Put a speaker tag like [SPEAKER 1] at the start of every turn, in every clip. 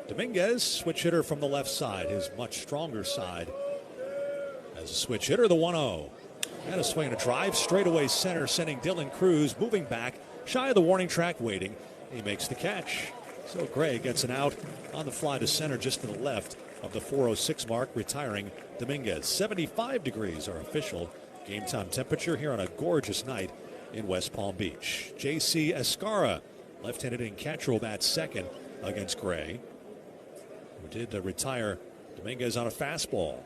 [SPEAKER 1] Dominguez, switch hitter from the left side, his much stronger side. As a switch hitter, the 1-0. And a swing and a drive, straightaway center, sending Dylan Cruz moving back, shy of the warning track, waiting. He makes the catch. So Gray gets an out on the fly to center just to the left of the 4:06 mark, retiring Dominguez. 75 degrees, our official game time temperature here on a gorgeous night in West Palm Beach. J.C. Escarra, left-handed in catcher, will bat second against Gray, who did retire Dominguez on a fastball.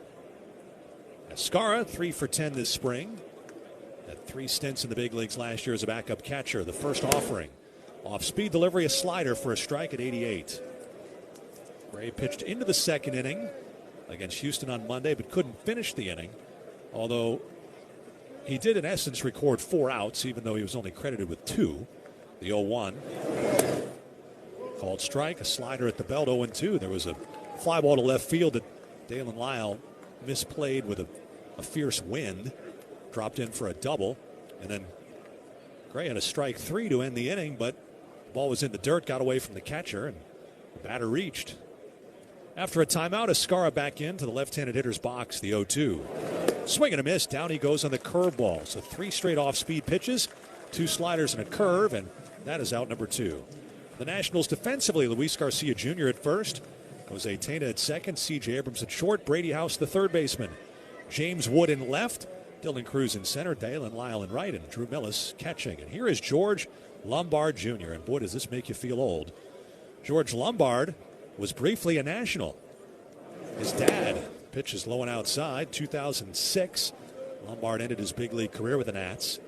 [SPEAKER 1] Escarra, 3 for 10 this spring. Had 3 stints in the big leagues last year as a backup catcher. The first offering. Off-speed delivery, a slider for a strike at 88. Gray pitched into the second inning against Houston on Monday, but couldn't finish the inning. Although he did, in essence, record 4 outs, even though he was only credited with 2. The 0-1. Called strike, a slider at the belt, 0-2. There was a fly ball to left field that Dalen Lyle misplayed with a fierce wind. Dropped in for a double. And then Gray had a strike 3 to end the inning, but the ball was in the dirt, got away from the catcher, and the batter reached. After a timeout, Escarra back into the left-handed hitter's box, the 0-2. Swing and a miss. Down he goes on the curveball. So 3 straight off-speed pitches, 2 sliders and a curve, and that is out number 2. The Nationals defensively, Luis Garcia Jr. at first, Jose Tena at second, C.J. Abrams at short, Brady House the third baseman, James Wood in left, Dylan Cruz in center, Dalen Lyle in right, and Drew Millis catching. And here is George Lombard Jr. And boy, does this make you feel old. George Lombard was briefly a National. His dad pitches low and outside. 2006, Lombard ended his big league career with the Nats.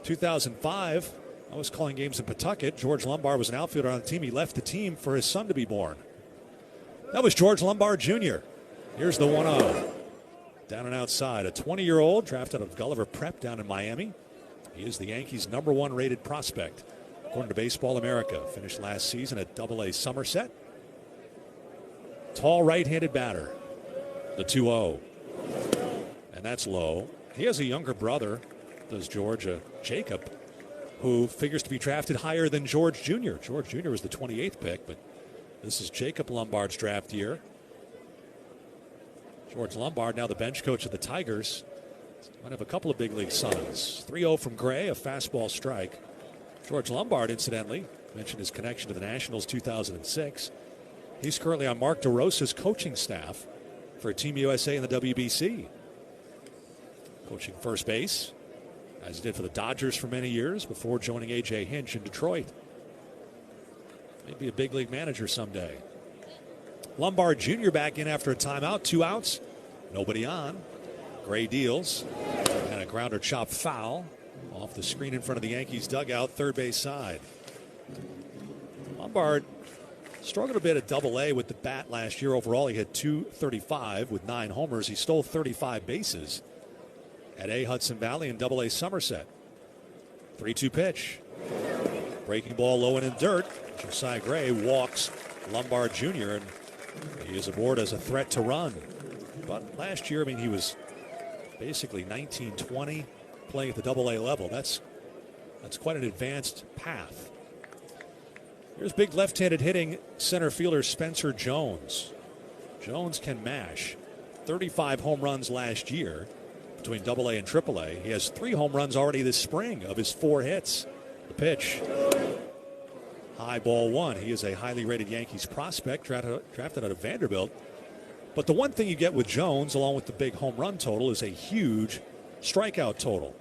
[SPEAKER 1] 2005, I was calling games in Pawtucket. George Lombard was an outfielder on the team. He left the team for his son to be born. That was George Lombard Jr. Here's the 1-0. Down and outside, a 20-year-old drafted out of Gulliver Prep down in Miami. He is the Yankees' #1 rated prospect, according to Baseball America. Finished last season at AA Somerset. Tall right-handed batter, the 2-0. And that's low. He has a younger brother, does George, Jacob, who figures to be drafted higher than George Jr. George Jr. was the 28th pick, but this is Jacob Lombard's draft year. George Lombard, now the bench coach of the Tigers, might have a couple of big league sons. 3-0 from Gray, a fastball strike. George Lombard, incidentally, mentioned his connection to the Nationals 2006. He's currently on Mark DeRosa's coaching staff for Team USA in the WBC. Coaching first base, as he did for the Dodgers for many years before joining A.J. Hinch in Detroit. Maybe a big league manager someday. Lombard Jr. back in after a timeout. 2 outs. Nobody on. Gray deals. And a grounder chop foul off the screen in front of the Yankees dugout, third base side. Lombard struggled a bit at AA with the bat last year. Overall, he had .235 with 9 homers. He stole 35 bases at A. Hudson Valley and AA Somerset. 3-2 pitch. Breaking ball low and in dirt. Josiah Gray walks Lombard Jr. and he is aboard as a threat to run. But last year, I mean, he was basically 19-20 playing at the AA level. That's quite an advanced path. Here's big left-handed hitting center fielder Spencer Jones. Jones can mash. 35 home runs last year between AA and AAA. He has 3 home runs already this spring of his 4 hits. The pitch. High ball 1. He is a highly rated Yankees prospect, drafted out of Vanderbilt. But the one thing you get with Jones, along with the big home run total, is a huge strikeout total.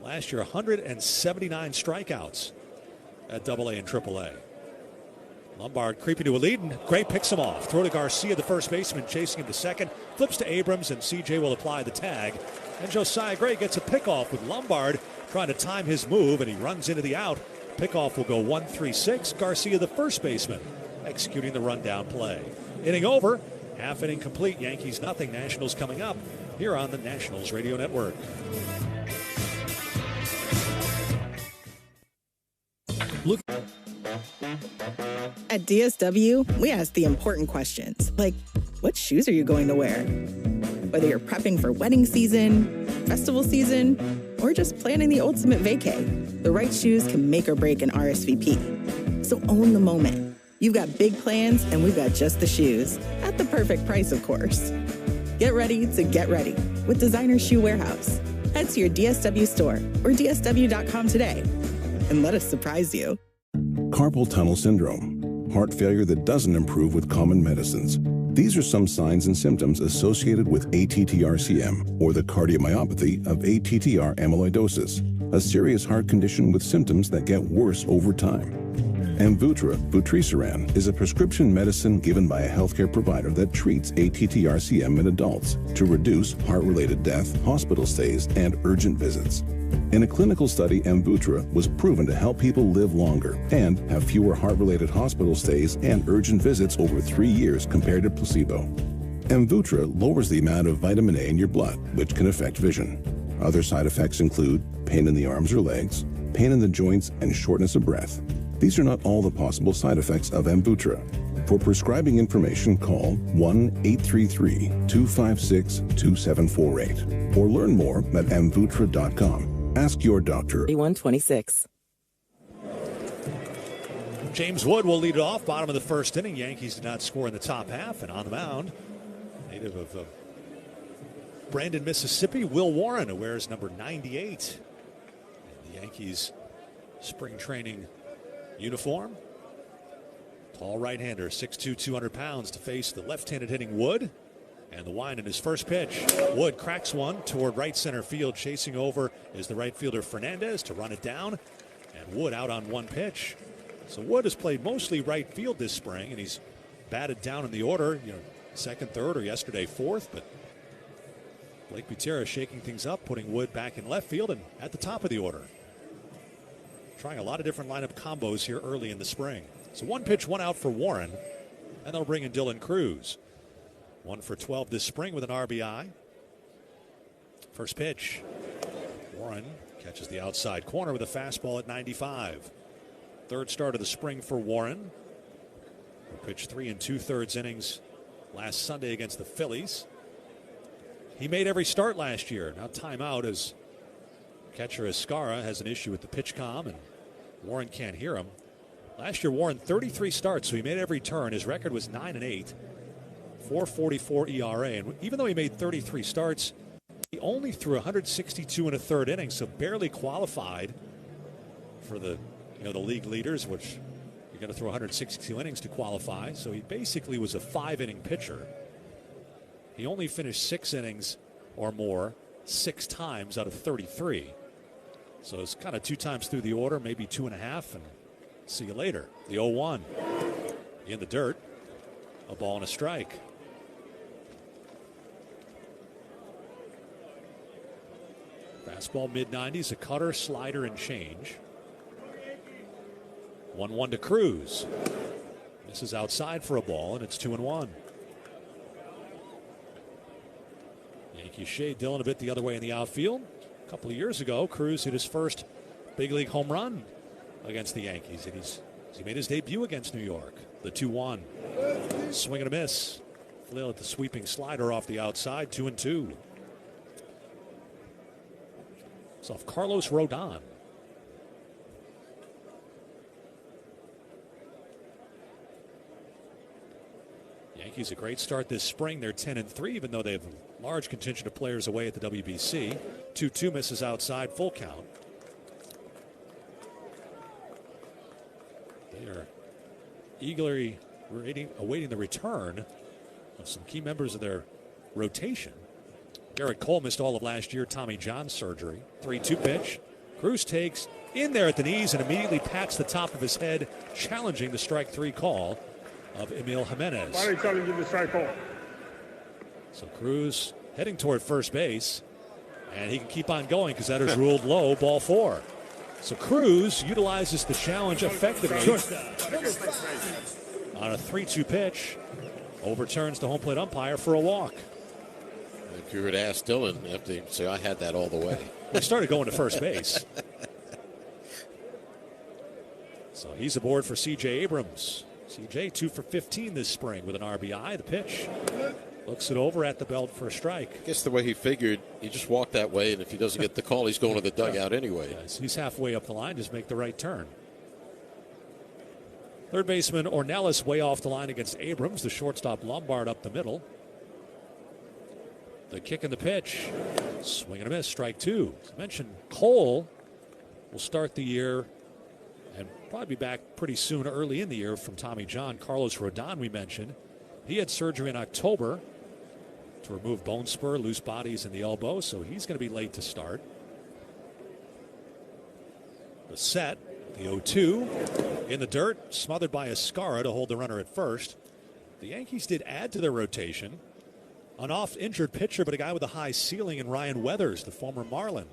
[SPEAKER 1] Last year, 179 strikeouts at AA and AAA. Lombard creeping to a lead, and Gray picks him off. Throw to Garcia, the first baseman, chasing him to second. Flips to Abrams, and CJ will apply the tag. And Josiah Gray gets a pickoff with Lombard trying to time his move, and he runs into the out. Pickoff will go 1-3-6. Garcia, the first baseman, executing the rundown play. Inning over. Half inning complete. Yankees nothing. Nationals coming up here on the Nationals Radio Network.
[SPEAKER 2] Look. At DSW, we ask the important questions, like, what shoes are you going to wear? Whether you're prepping for wedding season, festival season, or just planning the ultimate vacay, the right shoes can make or break an RSVP. So own the moment. You've got big plans, and we've got just the shoes. At the perfect price, of course. Get ready to get ready with Designer Shoe Warehouse. Head to your DSW store or DSW.com today and let us surprise you.
[SPEAKER 3] Carpal tunnel syndrome, heart failure that doesn't improve with common medicines. These are some signs and symptoms associated with ATTR-CM, or the cardiomyopathy of ATTR amyloidosis, a serious heart condition with symptoms that get worse over time. Amvuttra, vutrisiran, is a prescription medicine given by a healthcare provider that treats ATTR-CM in adults to reduce heart-related death, hospital stays, and urgent visits. In a clinical study, Amvuttra was proven to help people live longer and have fewer heart-related hospital stays and urgent visits over 3 years compared to placebo. Amvuttra lowers the amount of vitamin A in your blood, which can affect vision. Other side effects include pain in the arms or legs, pain in the joints, and shortness of breath. These are not all the possible side effects of Amvuttra. For prescribing information, call 1-833-256-2748 or learn more at amvuttra.com. Ask your doctor.
[SPEAKER 2] 126.
[SPEAKER 1] James Wood will lead it off. Bottom of the first inning. Yankees did not score in the top half. And on the mound, native of Brandon, Mississippi, Will Warren, who wears number 98. And the Yankees spring training uniform. Tall right-hander, 6'2", 200 pounds, to face the left-handed hitting Wood. And the wind in his first pitch. Wood cracks one toward right center field. Chasing over is the right fielder Fernandez to run it down. And Wood out on one pitch. So Wood has played mostly right field this spring, and he's batted down in the order, second, third, or yesterday fourth. But Blake Gutierrez shaking things up, putting Wood back in left field and at the top of the order. Trying a lot of different lineup combos here early in the spring. So one pitch, one out for Warren, and they'll bring in Dylan Cruz. 1 for 12 this spring with an RBI. First pitch. Warren catches the outside corner with a fastball at 95. Third start of the spring for Warren. He pitched 3 2/3 innings last Sunday against the Phillies. He made every start last year. Now timeout as catcher Escara has an issue with the pitch comm and Warren can't hear him. Last year Warren 33 starts, so he made every turn. His record was 9-8. 4.44 ERA, and even though he made 33 starts, he only threw 162 and a third innings, so barely qualified for the league leaders, which you're going to throw 162 innings to qualify. So he basically was a 5-inning pitcher. He only finished 6 innings or more 6 times out of 33. So it's kind of 2 times through the order, maybe 2.5, and see you later. The 0-1 in the dirt, a ball and a strike. Fastball mid-90s, a cutter, slider, and change. 1-1 to Cruz. This is outside for a ball, and it's 2-1. Yankees shade Dylan a bit the other way in the outfield. A couple of years ago, Cruz hit his first big league home run against the Yankees, and he made his debut against New York. The 2-1. Swing and a miss. Flail at the sweeping slider off the outside, 2-2. It's off Carlos Rodon. Yankees a great start this spring. They're 10-3, even though they have a large contingent of players away at the WBC. 2-2 misses outside, full count. They are eagerly awaiting the return of some key members of their rotation. Garrett Cole missed all of last year, Tommy John surgery. 3-2 pitch. Cruz takes in there at the knees and immediately pats the top of his head, challenging the strike 3 call of Emil Jimenez.
[SPEAKER 4] Why are you challenging the strike call?
[SPEAKER 1] So Cruz heading toward first base, and he can keep on going because that is ruled low, ball 4. So Cruz utilizes the challenge effectively on a 3-2 pitch, overturns the home plate umpire for a walk.
[SPEAKER 5] If you were to ask Dylan, after he'd say, I had that all the way.
[SPEAKER 1] He started going to first base. So he's aboard for C.J. Abrams. C.J. 2 for 15 this spring with an RBI. The pitch looks it over at the belt for a strike.
[SPEAKER 5] I guess the way he figured, he just walked that way, and if he doesn't get the call, he's going to the dugout anyway.
[SPEAKER 1] Yes, he's halfway up the line, just make the right turn. Third baseman Ornelas way off the line against Abrams. The shortstop Lombard up the middle. The kick and the pitch. Swing and a miss. Strike two. As I mentioned, Cole will start the year and probably be back pretty soon, early in the year, from Tommy John. Carlos Rodon, we mentioned. He had surgery in October to remove bone spur, loose bodies in the elbow, so he's going to be late to start. The set, the 0-2, in the dirt, smothered by Escara to hold the runner at first. The Yankees did add to their rotation an oft-injured pitcher, but a guy with a high ceiling in Ryan Weathers, the former Marlin.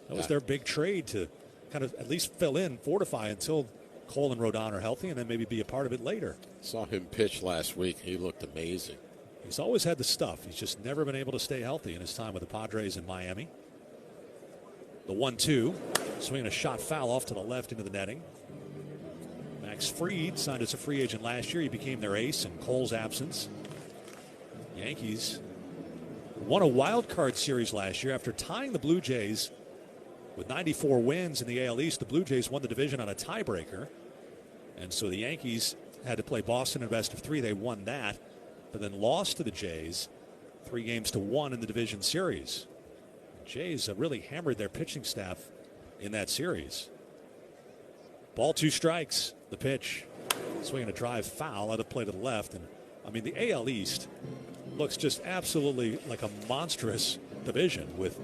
[SPEAKER 1] That was their big trade to kind of at least fill in, fortify until Cole and Rodon are healthy, and then maybe be a part of it later.
[SPEAKER 5] Saw him pitch last week. He looked amazing.
[SPEAKER 1] He's always had the stuff. He's just never been able to stay healthy in his time with the Padres in Miami. The 1-2, swinging a shot foul off to the left into the netting. Max Fried signed as a free agent last year. He became their ace in Cole's absence. Yankees won a wild card series last year after tying the Blue Jays with 94 wins in the AL East. The Blue Jays won the division on a tiebreaker, and so the Yankees had to play Boston in best of three. They won that, but then lost to the Jays 3-1 in the division series. The Jays really hammered their pitching staff in that series. Ball, 2 strikes. The pitch, swinging a drive foul out of play to the left. And I mean, the AL East looks just absolutely like a monstrous division, with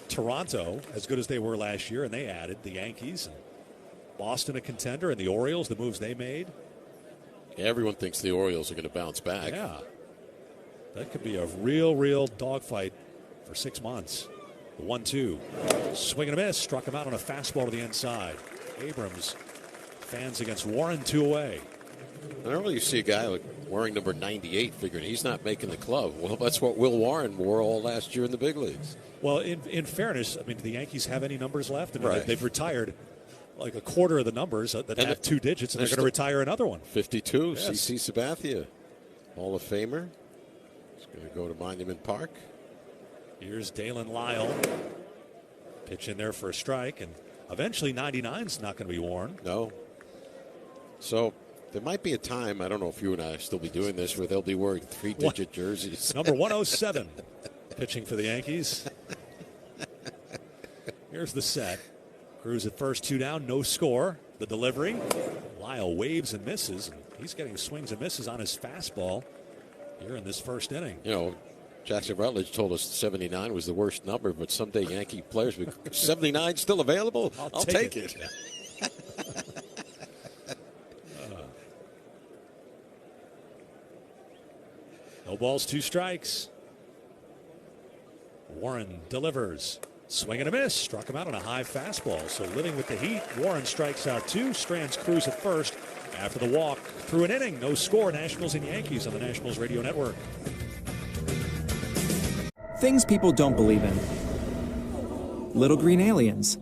[SPEAKER 1] Toronto as good as they were last year, and they added the Yankees, and Boston a contender, and the Orioles, the moves they made.
[SPEAKER 5] Everyone thinks the Orioles are going to bounce back.
[SPEAKER 1] Yeah. That could be a real dogfight for 6 months. The 1-2. Swing and a miss. Struck him out on a fastball to the inside. Abrams fans against Warren, 2 away.
[SPEAKER 5] I don't really see a guy like wearing number 98 figuring he's not making the club. Well, that's what Will Warren wore all last year in the big leagues.
[SPEAKER 1] Well, in fairness, I mean, do the Yankees have any numbers left? I mean,
[SPEAKER 5] right.
[SPEAKER 1] They've retired like a quarter of the numbers that have 2 digits, and they're going to retire another one.
[SPEAKER 5] 52,
[SPEAKER 1] yes.
[SPEAKER 5] CC Sabathia, Hall of Famer. He's going to go to Monument Park.
[SPEAKER 1] Here's Dalen Lyle. Pitch in there for a strike, and eventually 99's not going to be worn.
[SPEAKER 5] No. So there might be a time, I don't know if you and I will still be doing this, where they'll be wearing 3-digit jerseys.
[SPEAKER 1] Number 107, pitching for the Yankees. Here's the set. Cruz at first, 2 down, no score. The delivery. Lyle waves and misses. He's getting swings and misses on his fastball here in this first inning.
[SPEAKER 5] You know, Jackson Rutledge told us 79 was the worst number, but someday Yankee players will 79 still available? I'll take it.
[SPEAKER 1] No balls, 2 strikes. Warren delivers. Swing and a miss. Struck him out on a high fastball. So living with the heat, Warren strikes out 2. Strands Cruz at first after the walk through an inning. No score. Nationals and Yankees on the Nationals Radio Network.
[SPEAKER 4] Things people don't believe in. Little green aliens.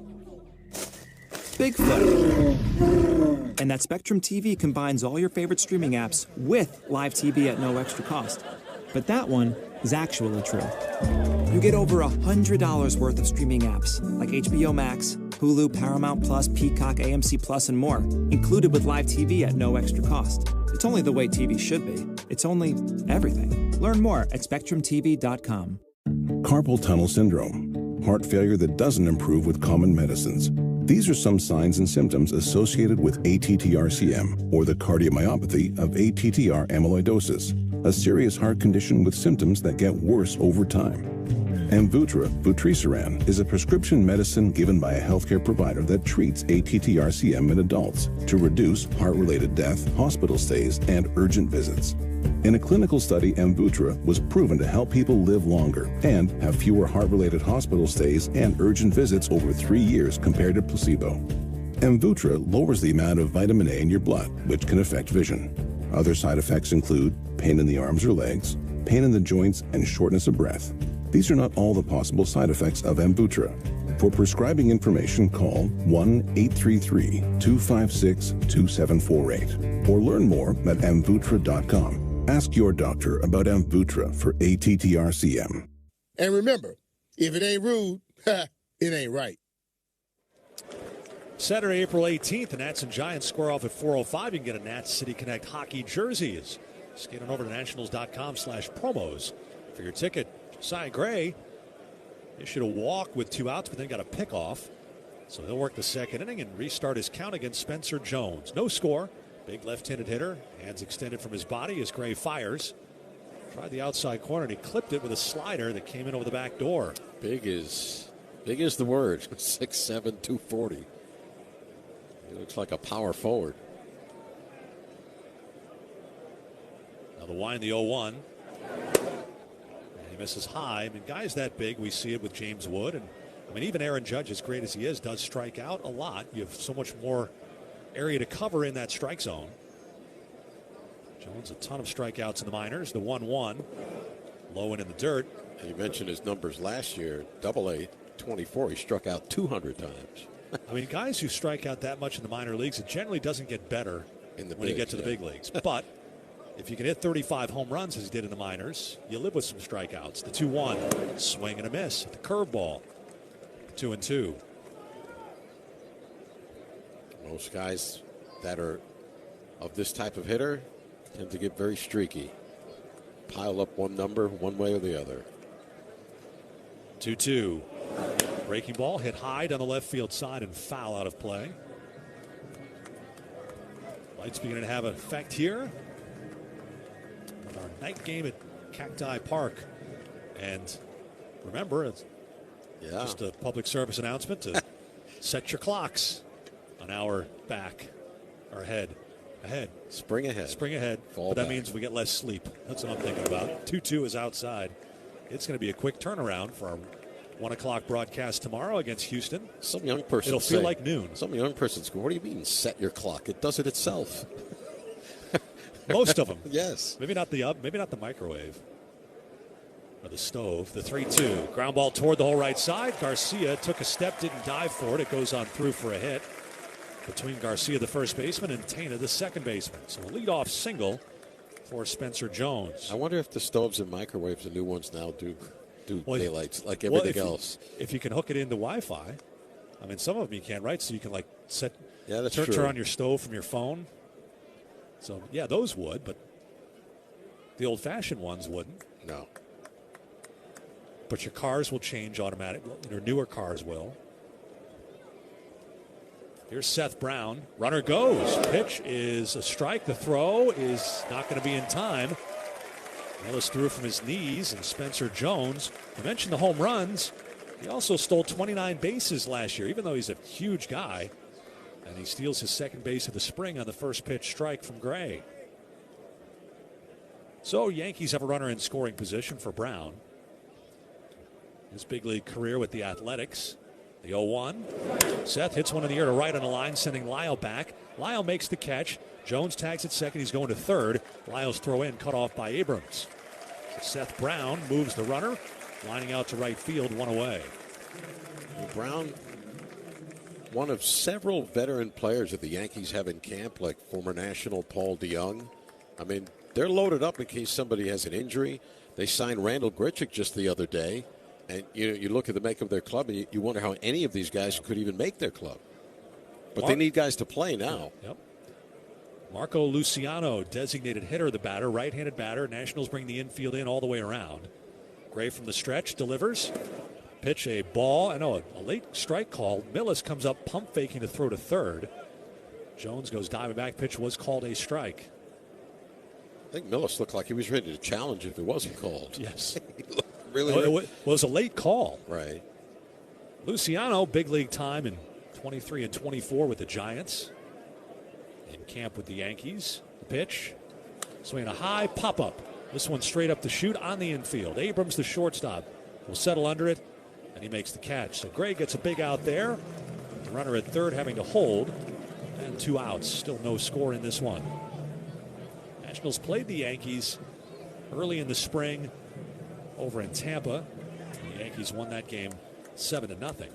[SPEAKER 4] Bigfoot. And that Spectrum TV combines all your favorite streaming apps with live TV at no extra cost. But that one is actually true. You get over $100 worth of streaming apps like HBO Max, Hulu, Paramount Plus, Peacock, AMC Plus, and more, included with live TV at no extra cost. It's only the way TV should be. It's only everything. Learn more at SpectrumTV.com.
[SPEAKER 3] Carpal tunnel syndrome, heart failure that doesn't improve with common medicines. These are some signs and symptoms associated with ATTR-CM, or the cardiomyopathy of ATTR amyloidosis, a serious heart condition with symptoms that get worse over time. Amvuttra, vutrisiran, is a prescription medicine given by a healthcare provider that treats ATTR-CM in adults to reduce heart-related death, hospital stays, and urgent visits. In a clinical study, Amvuttra was proven to help people live longer and have fewer heart-related hospital stays and urgent visits over 3 years compared to placebo. Amvuttra lowers the amount of vitamin A in your blood, which can affect vision. Other side effects include pain in the arms or legs, pain in the joints, and shortness of breath. These are not all the possible side effects of Amvuttra. For prescribing information, call 1-833-256-2748 or learn more at amvuttra.com. Ask your doctor about Amvuttra for ATTR-CM.
[SPEAKER 6] And remember, if it ain't rude, it ain't right.
[SPEAKER 1] Saturday, April 18th, the Nats and Giants square off at 4:05. You can get a Nats City Connect hockey jersey. Skate on over to nationals.com/promos for your ticket. Cy Gray issued a walk with 2 outs, but then got a pickoff. So he'll work the second inning and restart his count against Spencer Jones. No score. Big left-handed hitter. Hands extended from his body as Gray fires. Tried the outside corner and he clipped it with a slider that came in over the back door.
[SPEAKER 5] Big is the word. 6'7", 240. He looks like a power forward.
[SPEAKER 1] Now the wind, the 0-1. And he misses high. I mean, guys that big, we see it with James Wood. And I mean, even Aaron Judge, as great as he is, does strike out a lot. You have so much more area to cover in that strike zone. Jones, a ton of strikeouts in the minors. The 1-1, low and in the dirt.
[SPEAKER 5] And you mentioned his numbers last year, AA, 24. He struck out 200 times.
[SPEAKER 1] I mean, guys who strike out that much in the minor leagues, it generally doesn't get better when you get to the big leagues. But if you can hit 35 home runs as he did in the minors, you live with some strikeouts. The 2-1, swing and a miss. The curveball, 2-2.
[SPEAKER 5] Most guys that are of this type of hitter tend to get very streaky. Pile up one number one way or the other.
[SPEAKER 1] 2-2. Breaking ball hit high down the left field side and foul out of play. Lights beginning to have an effect here on our night game at Cacti Park. And remember, it's just a public service announcement to set your clocks an hour back or ahead.
[SPEAKER 5] Spring ahead.
[SPEAKER 1] Fall but that means we get less sleep. That's what I'm thinking about. 2-2 is outside. It's going to be a quick turnaround for our 1 o'clock broadcast tomorrow against Houston.
[SPEAKER 5] Some young person
[SPEAKER 1] It'll feel like noon.
[SPEAKER 5] Some young person's going, what do you mean set your clock? It does it itself.
[SPEAKER 1] Most of them.
[SPEAKER 5] Yes.
[SPEAKER 1] Maybe not the microwave or the stove. The 3-2. Ground ball toward the whole right side. Garcia took a step, didn't dive for it. It goes on through for a hit between Garcia, the first baseman, and Tena, the second baseman. So a leadoff single for Spencer Jones.
[SPEAKER 5] I wonder if the stoves and microwaves, the new ones now, do daylights like everything else.
[SPEAKER 1] If you can hook it into Wi-Fi. I mean, some of them you can't, right? So you can
[SPEAKER 5] that's
[SPEAKER 1] turn on your stove from your phone. So, yeah, those would, but the old-fashioned ones wouldn't.
[SPEAKER 5] No.
[SPEAKER 1] But your cars will change automatically. Your newer cars will. Here's Seth Brown. Runner goes. Pitch is a strike. The throw is not going to be in time. Ellis threw from his knees, and Spencer Jones, I mentioned the home runs. He also stole 29 bases last year, even though he's a huge guy. And he steals his second base of the spring on the first pitch strike from Gray. So Yankees have a runner in scoring position for Brown. His big league career with the Athletics. The 0-1. Seth hits one in the air to right on the line, sending Lyle back. Lyle makes the catch. Jones tags at second. He's going to third. Lyle's throw in cut off by Abrams. So Seth Brown moves the runner, lining out to right field, one away.
[SPEAKER 5] Brown, one of several veteran players that the Yankees have in camp, like former National Paul DeYoung. I mean, they're loaded up in case somebody has an injury. They signed Randall Grichuk just the other day. And you look at the makeup of their club, and you wonder how any of these guys could even make their club. But they need guys to play now.
[SPEAKER 1] Yep. Marco Luciano, designated hitter, the batter, right-handed batter. Nationals bring the infield in all the way around. Gray from the stretch delivers. Pitch a ball. A late strike call. Millis comes up pump faking to throw to third. Jones goes diving back. Pitch was called a strike.
[SPEAKER 5] I think Millis looked like he was ready to challenge if it wasn't called.
[SPEAKER 1] Yes.
[SPEAKER 5] It
[SPEAKER 1] was a late call.
[SPEAKER 5] Right.
[SPEAKER 1] Luciano, big league time in 23 and 24 with the Giants. In camp with the Yankees. The pitch. Swinging a high pop-up. This one straight up the chute on the infield. Abrams, the shortstop, will settle under it, and he makes the catch. So Gray gets a big out there. The runner at third having to hold. And 2 outs. Still no score in this one. Nationals played the Yankees early in the spring over in Tampa. The Yankees won that game 7-0.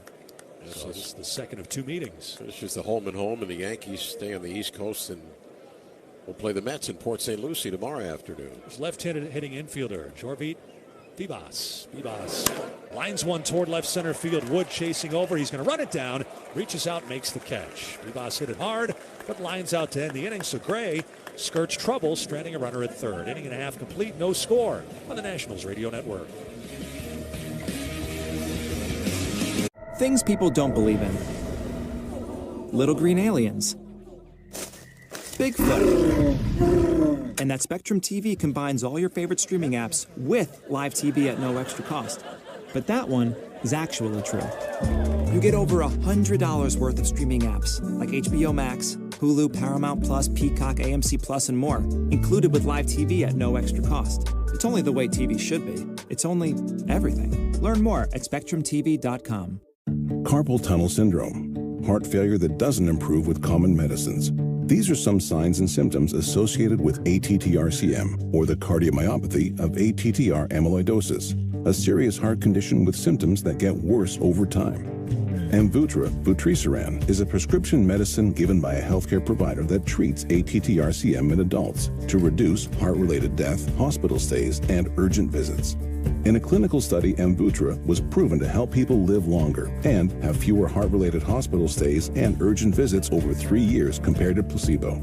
[SPEAKER 1] So this is the second of 2 meetings.
[SPEAKER 5] It's just the home and home, and the Yankees stay on the East Coast, and we'll play the Mets in Port St. Lucie tomorrow afternoon.
[SPEAKER 1] Left-handed hitting infielder Jorvit Vivas lines one toward left center field. Wood chasing over. He's going to run it down. Reaches out, makes the catch. Vivas hit it hard, but lines out to end the inning. So Gray skirts trouble, stranding a runner at third. Inning and a half complete, no score on the Nationals Radio Network.
[SPEAKER 4] Things people don't believe in. Little green aliens. Bigfoot. And that Spectrum TV combines all your favorite streaming apps with live TV at no extra cost. But that one is actually true. You get over $100 worth of streaming apps like HBO Max, Hulu, Paramount Plus, Peacock, AMC Plus, and more, included with live TV at no extra cost. It's only the way TV should be. It's only everything. Learn more at SpectrumTV.com.
[SPEAKER 3] Carpal tunnel syndrome, heart failure that doesn't improve with common medicines. These are some signs and symptoms associated with ATTR-CM, or the cardiomyopathy of ATTR amyloidosis, a serious heart condition with symptoms that get worse over time. Amvuttra, vutrisiran, is a prescription medicine given by a healthcare provider that treats ATTR-CM in adults to reduce heart-related death, hospital stays, and urgent visits. In a clinical study, Amvuttra was proven to help people live longer and have fewer heart-related hospital stays and urgent visits over 3 years compared to placebo.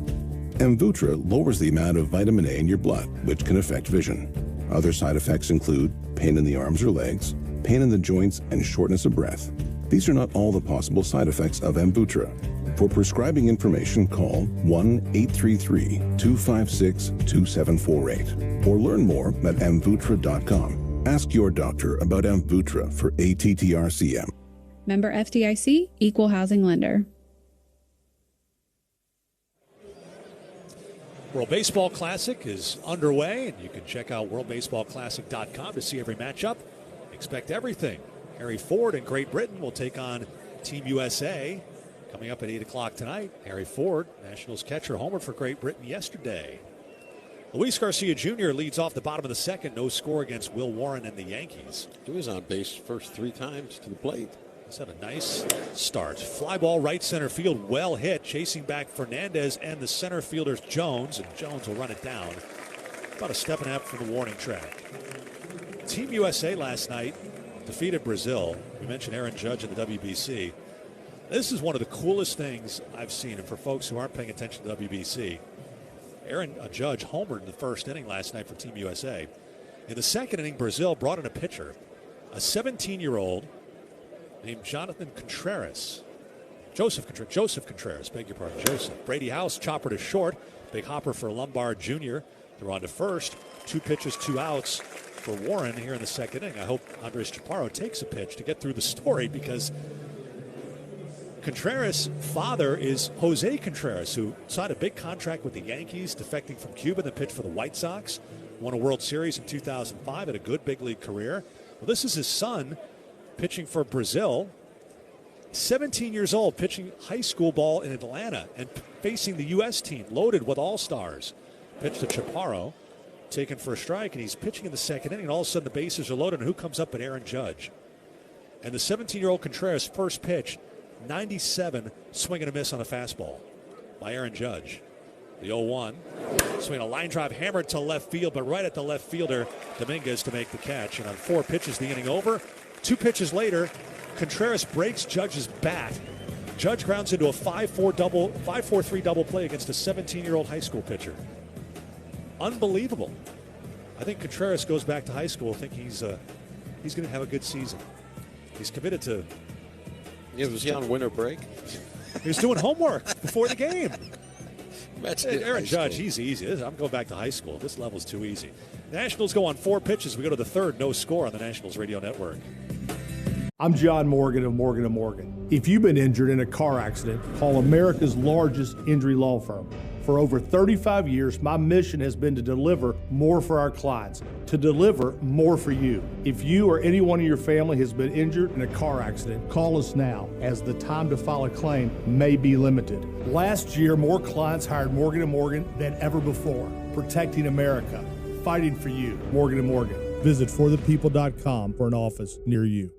[SPEAKER 3] Amvuttra lowers the amount of vitamin A in your blood, which can affect vision. Other side effects include pain in the arms or legs, pain in the joints, and shortness of breath. These are not all the possible side effects of Amvuttra. For prescribing information, call 1-833-256-2748 or learn more at amvuttra.com. Ask your doctor about Amvuttra for ATTR-CM.
[SPEAKER 6] Member FDIC, Equal Housing Lender.
[SPEAKER 1] World Baseball Classic is underway, and you can check out worldbaseballclassic.com to see every matchup. Expect everything. Harry Ford in Great Britain will take on Team USA coming up at 8 o'clock tonight. Harry Ford, Nationals catcher, homered for Great Britain yesterday. Luis Garcia Jr. leads off the bottom of the second. No score against Will Warren and the Yankees.
[SPEAKER 5] He was on base first 3 times to the plate.
[SPEAKER 1] He's had a nice start. Fly ball right center field, well hit. Chasing back Fernandez and the center fielder's Jones, and Jones will run it down. About a step and a half from the warning track. Team USA last night defeated Brazil. We mentioned Aaron Judge in the WBC. This is one of the coolest things I've seen, and for folks who aren't paying attention to WBC, Aaron Judge homered in the first inning last night for Team USA. In the second inning, Brazil brought in a pitcher, a 17-year-old named Jonathan Contreras. Joseph Contreras, beg your pardon, Joseph. Brady House, chopper to short. Big hopper for Lombard Jr. They're on to first. 2 pitches, 2 outs for Warren here in the second inning. I hope Andres Chaparro takes a pitch to get through the story, because Contreras' father is Jose Contreras, who signed a big contract with the Yankees, defecting from Cuba, then pitched for the White Sox, won a World Series in 2005, had a good big league career. Well, this is his son pitching for Brazil, 17 years old, pitching high school ball in Atlanta and facing the U.S. team, loaded with all-stars. Pitch to Chaparro, taken for a strike, and he's pitching in the second inning, and all of a sudden the bases are loaded, and who comes up but Aaron Judge? And the 17-year-old Contreras' first pitch, 97, swing and a miss on a fastball by Aaron Judge. The 0-1, swing a line drive hammered to left field, but right at the left fielder, Dominguez, to make the catch. And on 4 pitches, the inning over. 2 pitches later, Contreras breaks Judge's bat. Judge grounds into a 5-4-3 double play against a 17-year-old high school pitcher. Unbelievable. I think Contreras goes back to high school thinking he's going to have a good season. He's committed to.
[SPEAKER 5] Yeah, was he on winter break?
[SPEAKER 1] He was doing homework before the game. Aaron Judge,
[SPEAKER 5] school.
[SPEAKER 1] he's easy. I'm going back to high school. This level's too easy. Nationals go on 4 pitches. We go to the third, no score on the Nationals Radio Network.
[SPEAKER 7] I'm John Morgan of Morgan & Morgan. If you've been injured in a car accident, call America's largest injury law firm. For over 35 years, my mission has been to deliver more for our clients, to deliver more for you. If you or anyone in your family has been injured in a car accident, call us now, as the time to file a claim may be limited. Last year, more clients hired Morgan & Morgan than ever before, protecting America, fighting for you. Morgan & Morgan. Visit forthepeople.com for an office near you.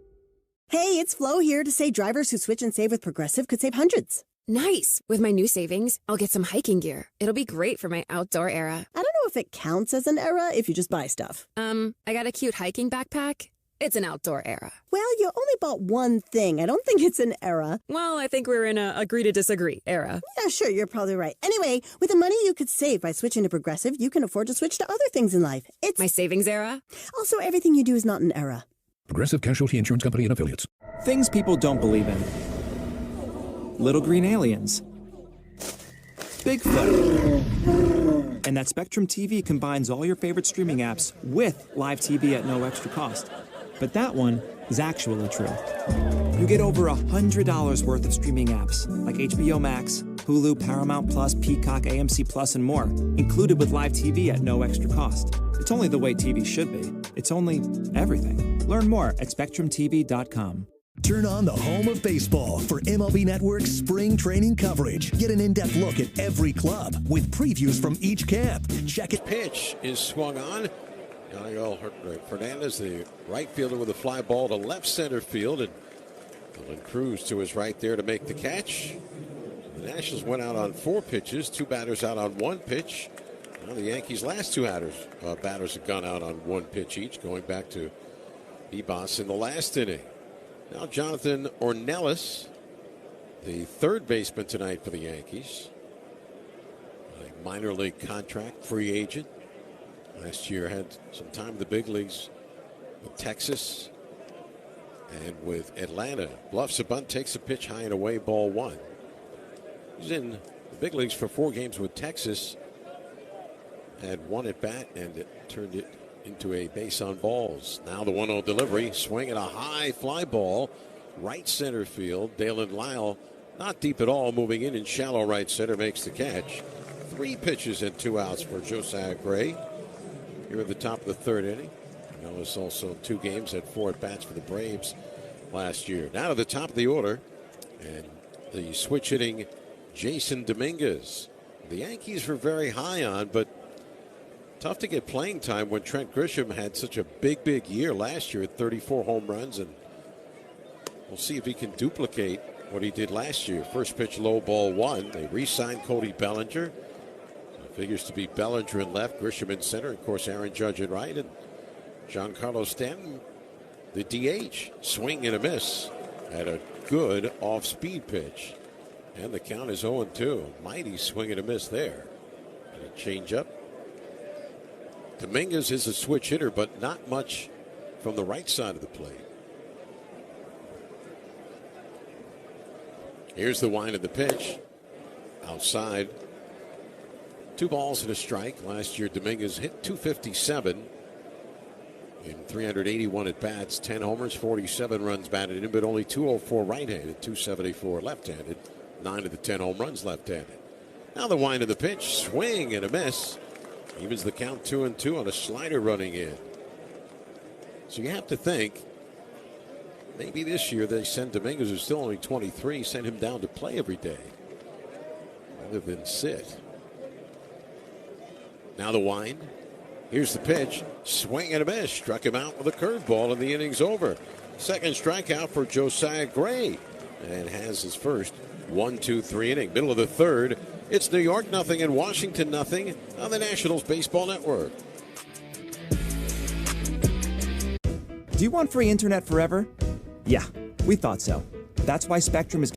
[SPEAKER 8] Hey, it's Flo here to say drivers who switch and save with Progressive could save hundreds. Nice. With my new savings, I'll get some hiking gear. It'll be great for my outdoor era.
[SPEAKER 9] I don't know if it counts as an era if you just buy stuff.
[SPEAKER 8] I got a cute hiking backpack. It's an outdoor era.
[SPEAKER 9] Well, you only bought one thing. I don't think it's an era.
[SPEAKER 8] Well, I think we're in a agree to disagree era.
[SPEAKER 9] Yeah, sure, you're probably right. Anyway, with the money you could save by switching to Progressive, you can afford to switch to other things in life. It's
[SPEAKER 8] my savings era.
[SPEAKER 9] Also, everything you do is not an era.
[SPEAKER 10] Progressive Casualty Insurance Company and Affiliates.
[SPEAKER 4] Things people don't believe in. Little green aliens. Bigfoot. And that Spectrum TV combines all your favorite streaming apps with live TV at no extra cost. But that one is actually true. You get over $100 worth of streaming apps like HBO Max, Hulu, Paramount Plus, Peacock, AMC Plus, and more, included with live TV at no extra cost. It's only the way TV should be. It's only everything. Learn more at SpectrumTV.com.
[SPEAKER 11] Turn on the home of baseball for MLB Network's spring training coverage. Get an in-depth look at every club with previews from each camp. Check it.
[SPEAKER 5] Pitch is swung on. Daniel Fernandez, the right fielder, with a fly ball to left center field, and Dylan Cruz to his right there to make the catch. The Nationals went out on 4 pitches, 2 batters out on 1 pitch. Now the Yankees' last 2 batters have gone out on 1 pitch each, going back to Ebas in the last inning. Now Jonathan Ornelas, the third baseman tonight for the Yankees. A minor league contract, free agent. Last year had some time in the big leagues with Texas and with Atlanta. Bluffs a bunt, takes a pitch high and away, ball 1. He's in the big leagues for 4 games with Texas. Had 1 at bat and it turned it into a base on balls. Now the 1-0 delivery, swing at a high fly ball, right center field. Dalen Lyle, not deep at all, moving in shallow right center, makes the catch. 3 pitches and 2 outs for Josiah Gray here at the top of the 3rd inning. Ellis also 2 games, had 4 at bats for the Braves last year. Now to the top of the order, and the switch hitting Jason Dominguez. The Yankees were very high on, but tough to get playing time when Trent Grisham had such a big year last year at 34 home runs, and we'll see if he can duplicate what he did last year. First pitch, low, ball 1. They re-signed Cody Bellinger. So figures to be Bellinger in left, Grisham in center, of course Aaron Judge in right, and Giancarlo Stanton, the DH. Swing and a miss at a good off-speed pitch. And the count is 0-2. Mighty swing and a miss there. And a change-up. Dominguez is a switch hitter, but not much from the right side of the plate. Here's the wind of the pitch. Outside. 2 balls and a strike. Last year, Dominguez hit .257 in 381 at bats, 10 homers, 47 runs batted in, but only 204 right-handed, 274 left-handed, 9 of the 10 home runs left-handed. Now the wind of the pitch, swing and a miss. Evens the count 2-2 on a slider running in. So you have to think maybe this year they send Dominguez, who's still only 23, send him down to play every day rather than sit. Now the wind. Here's the pitch. Swing and a miss. Struck him out with a curveball, and the inning's over. Second strikeout for Josiah Gray, and has his first 1-2-3 inning. Middle of the 3rd. It's New York 0 and Washington 0 on the Nationals Baseball Network.
[SPEAKER 4] Do you want free internet forever? Yeah, we thought so. That's why Spectrum is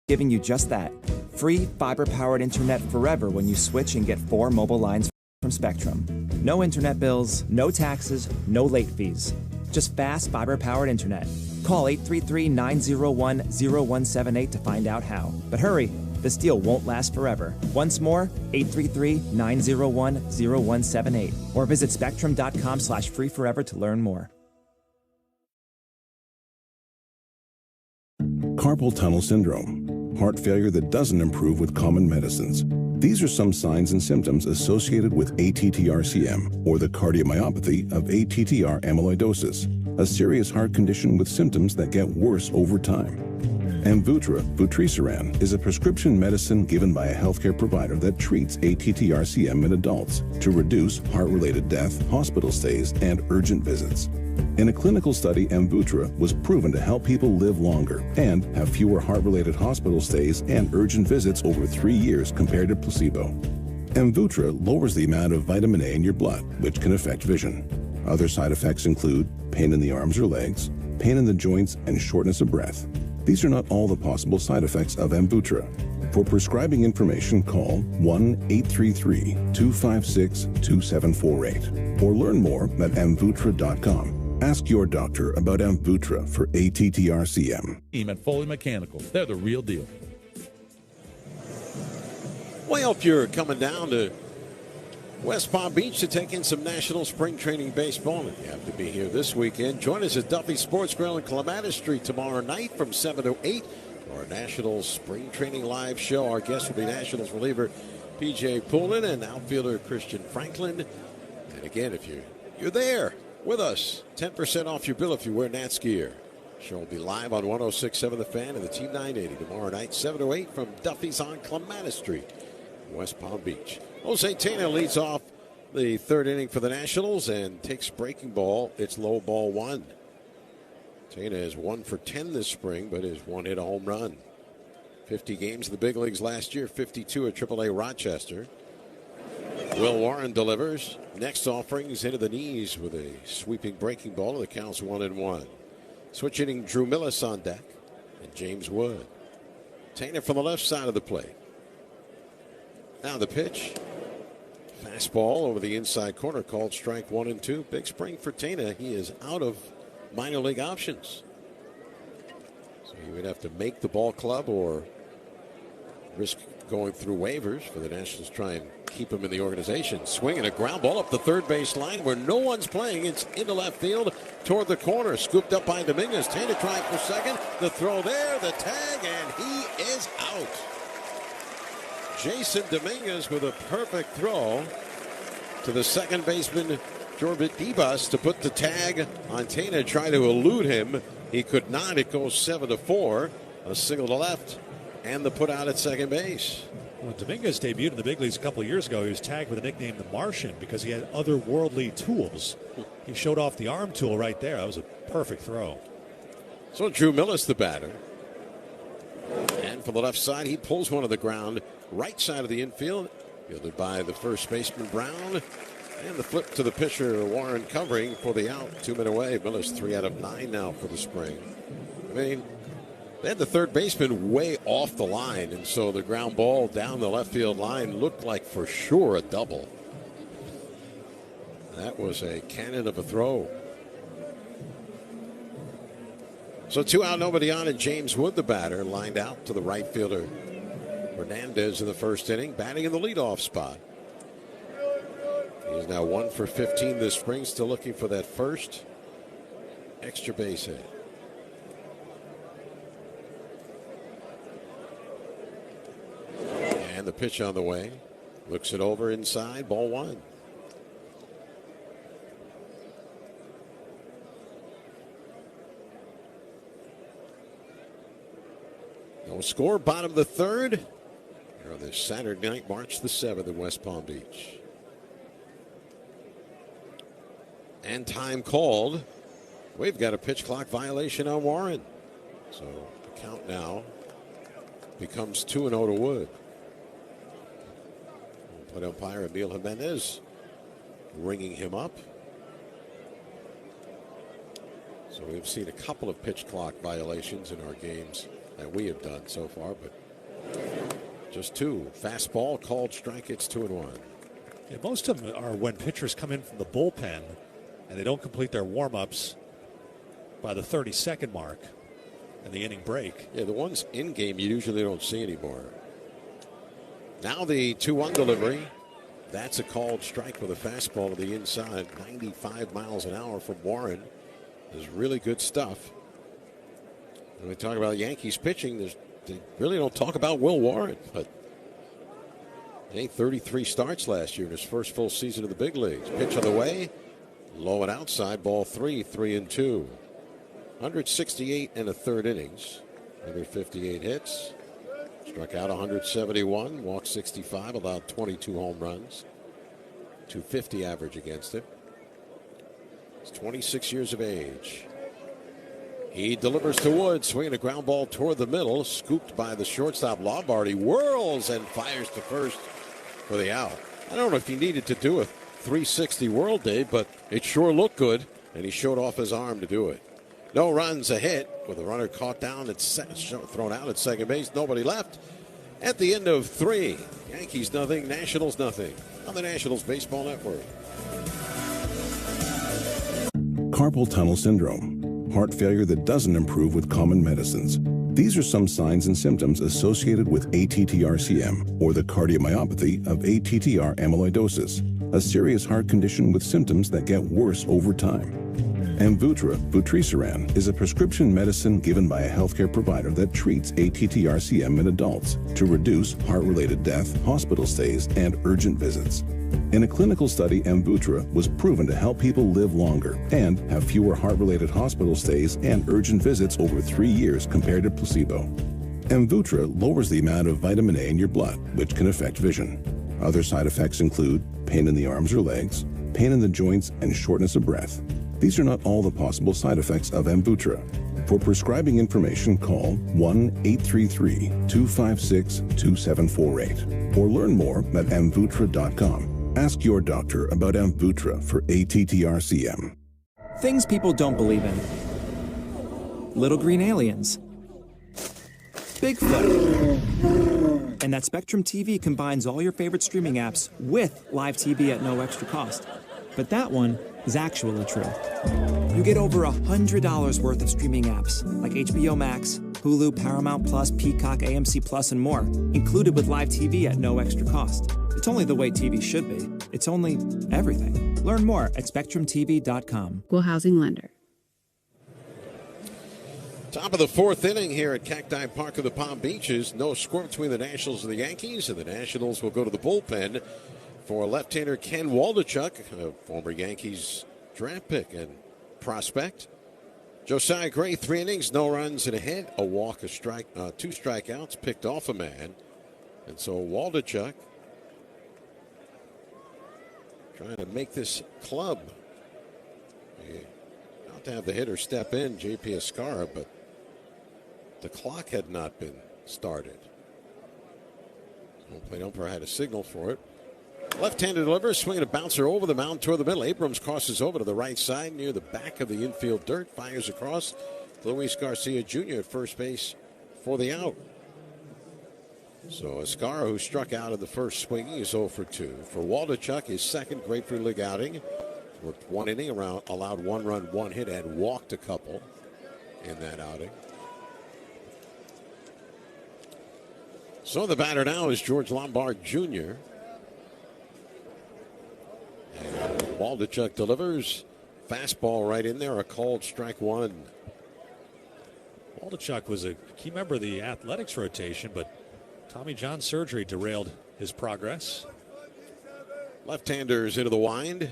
[SPEAKER 4] giving you just that. Free fiber-powered internet forever when you switch and get 4 mobile lines from Spectrum. No internet bills, no taxes, no late fees. Just fast fiber-powered internet. Call 833-901-0178 to find out how. But hurry, this deal won't last forever. Once more, 833-901-0178. Or visit spectrum.com/freeforever to learn more.
[SPEAKER 3] Carpal tunnel syndrome, heart failure that doesn't improve with common medicines. These are some signs and symptoms associated with ATTR-CM, or the cardiomyopathy of ATTR amyloidosis, a serious heart condition with symptoms that get worse over time. Amvuttra, vutrisiran, is a prescription medicine given by a healthcare provider that treats ATTR-CM in adults to reduce heart-related death, hospital stays, and urgent visits. In a clinical study, Amvuttra was proven to help people live longer and have fewer heart-related hospital stays and urgent visits over 3 years compared to placebo. Amvuttra lowers the amount of vitamin A in your blood, which can affect vision. Other side effects include pain in the arms or legs, pain in the joints, and shortness of breath. These are not all the possible side effects of Amvuttra. For prescribing information, call 1-833-256-2748 or learn more at amvuttra.com. Ask your doctor about Amvuttra for ATTRCM.
[SPEAKER 12] Team at Foley Mechanical. They're the real deal.
[SPEAKER 5] Well, if you're coming down to West Palm Beach to take in some National Spring Training Baseball, and you have to be here this weekend, join us at Duffy Sports Grill on Clematis Street tomorrow night from 7 to 8 for our National Spring Training Live show. Our guest will be Nationals reliever P.J. Poulin and outfielder Christian Franklin. And again, if you're there with us, 10% off your bill if you wear Nats gear. Show will be live on 106.7 The Fan and the Team 980 tomorrow night, 7 to 8 from Duffy's on Clematis Street, West Palm Beach. Jose Tena leads off the third inning for the Nationals and takes breaking ball. It's low ball one. Tena is 1 for 10 this spring, but is one hit a home run. 50 games in the big leagues last year, 52 at AAA Rochester. Will Warren delivers. Next offerings into the knees with a sweeping breaking ball. The count's 1-1. Switch hitting Drew Millis on deck and James Wood. Tena from the left side of the plate. Now the pitch. Fastball over the inside corner called strike 1 and 2. Big spring for Tena. He is out of minor league options. So he would have to make the ball club or risk going through waivers for the Nationals to try and keep him in the organization. Swinging a ground ball up the third base line where no one's playing. It's into left field toward the corner. Scooped up by Dominguez. Tena trying for second. The throw there, the tag, and he is out. Jason Dominguez with a perfect throw to the second baseman, Jorbit Dibas, to put the tag on Tena, try to elude him. He could not. It goes 7-4. A single to left and the put out at second base.
[SPEAKER 1] When Dominguez debuted in the big leagues a couple of years ago, he was tagged with the nickname the Martian because he had otherworldly tools. He showed off the arm tool right there. That was a perfect throw.
[SPEAKER 5] So Drew Millis, the batter. And from the left side, he pulls one to the ground. Right side of the infield, fielded by the first baseman Brown. And the flip to the pitcher, Warren covering for the out. 2 men away. Millis 3 out of 9 now for the spring. I mean, they had the third baseman way off the line, and so the ground ball down the left field line looked like for sure a double. That was a cannon of a throw. So 2 out, nobody on, and James Wood, the batter, lined out to the right fielder Hernandez in the first inning, batting in the leadoff spot. He is now 1 for 15 this spring, still looking for that first extra base hit. And the pitch on the way. Looks it over inside, ball 1. No score, bottom of the third. Here on this Saturday night, March the 7th in West Palm Beach. And time called. We've got a pitch clock violation on Warren. So the count now becomes 2-0 to Wood. Put umpire Emil Jimenez ringing him up. So we've seen a couple of pitch clock violations in our games that we have done so far, but just 2. Fastball called strike. It's 2-1.
[SPEAKER 1] Yeah, most of them are when pitchers come in from the bullpen and they don't complete their warm-ups by the 30-second mark and the inning break.
[SPEAKER 5] Yeah, the ones in game you usually don't see anymore. Now the 2-1 delivery. That's a called strike with a fastball to the inside. 95 miles an hour from Warren. Is really good stuff. When we talk about Yankees pitching, they really don't talk about Will Warren, but he had 33 starts last year in his first full season of the big leagues. Pitch on the way, low and outside, ball 3, 3-2. 168 and a third innings, 158 hits, struck out 171, walked 65, allowed 22 home runs, 250 average against him. He's 26 years of age. He delivers to Wood, swinging a ground ball toward the middle, scooped by the shortstop Lombard. He whirls and fires to first for the out. I don't know if he needed to do a 360 whirl, Dave, but it sure looked good, and he showed off his arm to do it. No runs, a hit, with a runner caught down and thrown out at second base. Nobody left. At the end of 3, Yankees nothing, Nationals nothing. On the Nationals Baseball Network.
[SPEAKER 3] Carpal tunnel syndrome, heart failure that doesn't improve with common medicines. These are some signs and symptoms associated with ATTR-CM, or the cardiomyopathy of ATTR amyloidosis, a serious heart condition with symptoms that get worse over time. Amvuttra, vutrisiran, is a prescription medicine given by a healthcare provider that treats ATTR-CM in adults to reduce heart-related death, hospital stays, and urgent visits. In a clinical study, Amvuttra was proven to help people live longer and have fewer heart-related hospital stays and urgent visits over 3 years compared to placebo. Amvuttra lowers the amount of vitamin A in your blood, which can affect vision. Other side effects include pain in the arms or legs, pain in the joints, and shortness of breath. These are not all the possible side effects of Amvuttra. For prescribing information, call 1-833-256-2748 or learn more at amvuttra.com. Ask your doctor about Amvuttra for ATTR-CM.
[SPEAKER 4] Things people don't believe in. Little green aliens. Bigfoot. And that Spectrum TV combines all your favorite streaming apps with live TV at no extra cost. But that one is actually true. You get over $100 worth of streaming apps like HBO Max, Hulu, Paramount Plus, Peacock, AMC Plus, and more, included with live TV at no extra cost. It's only the way TV should be. It's only everything. Learn more at SpectrumTV.com.
[SPEAKER 6] Equal housing lender.
[SPEAKER 5] Top of the 4th inning here at Cacti Park of the Palm Beaches. No score between the Nationals and the Yankees, and the Nationals will go to the bullpen for left-hander Ken Waldichuk, a former Yankees draft pick and prospect. Josiah Gray, 3 innings, no runs and a hit, a walk, a strike, 2 strikeouts, picked off a man. And so Waldichuk trying to make this club. Not to have the hitter step in, J.P. Escarra, but the clock had not been started. Home plate umpire had a signal for it. Left-handed deliver, swinging a bouncer over the mound toward the middle. Abrams crosses over to the right side near the back of the infield dirt. Fires across. Luis Garcia Jr. at first base for the out. So Escarra, who struck out in the first swing, is 0 for 2. For Waldichuk, his second Grapefruit League outing. Worked 1 inning, allowed 1 run, 1 hit, and walked a couple in that outing. So the batter now is George Lombard Jr. And Waldichuk delivers. Fastball right in there, a called strike 1.
[SPEAKER 1] Waldichuk was a key member of the athletics rotation, but Tommy John surgery derailed his progress.
[SPEAKER 5] Left-handers into the wind.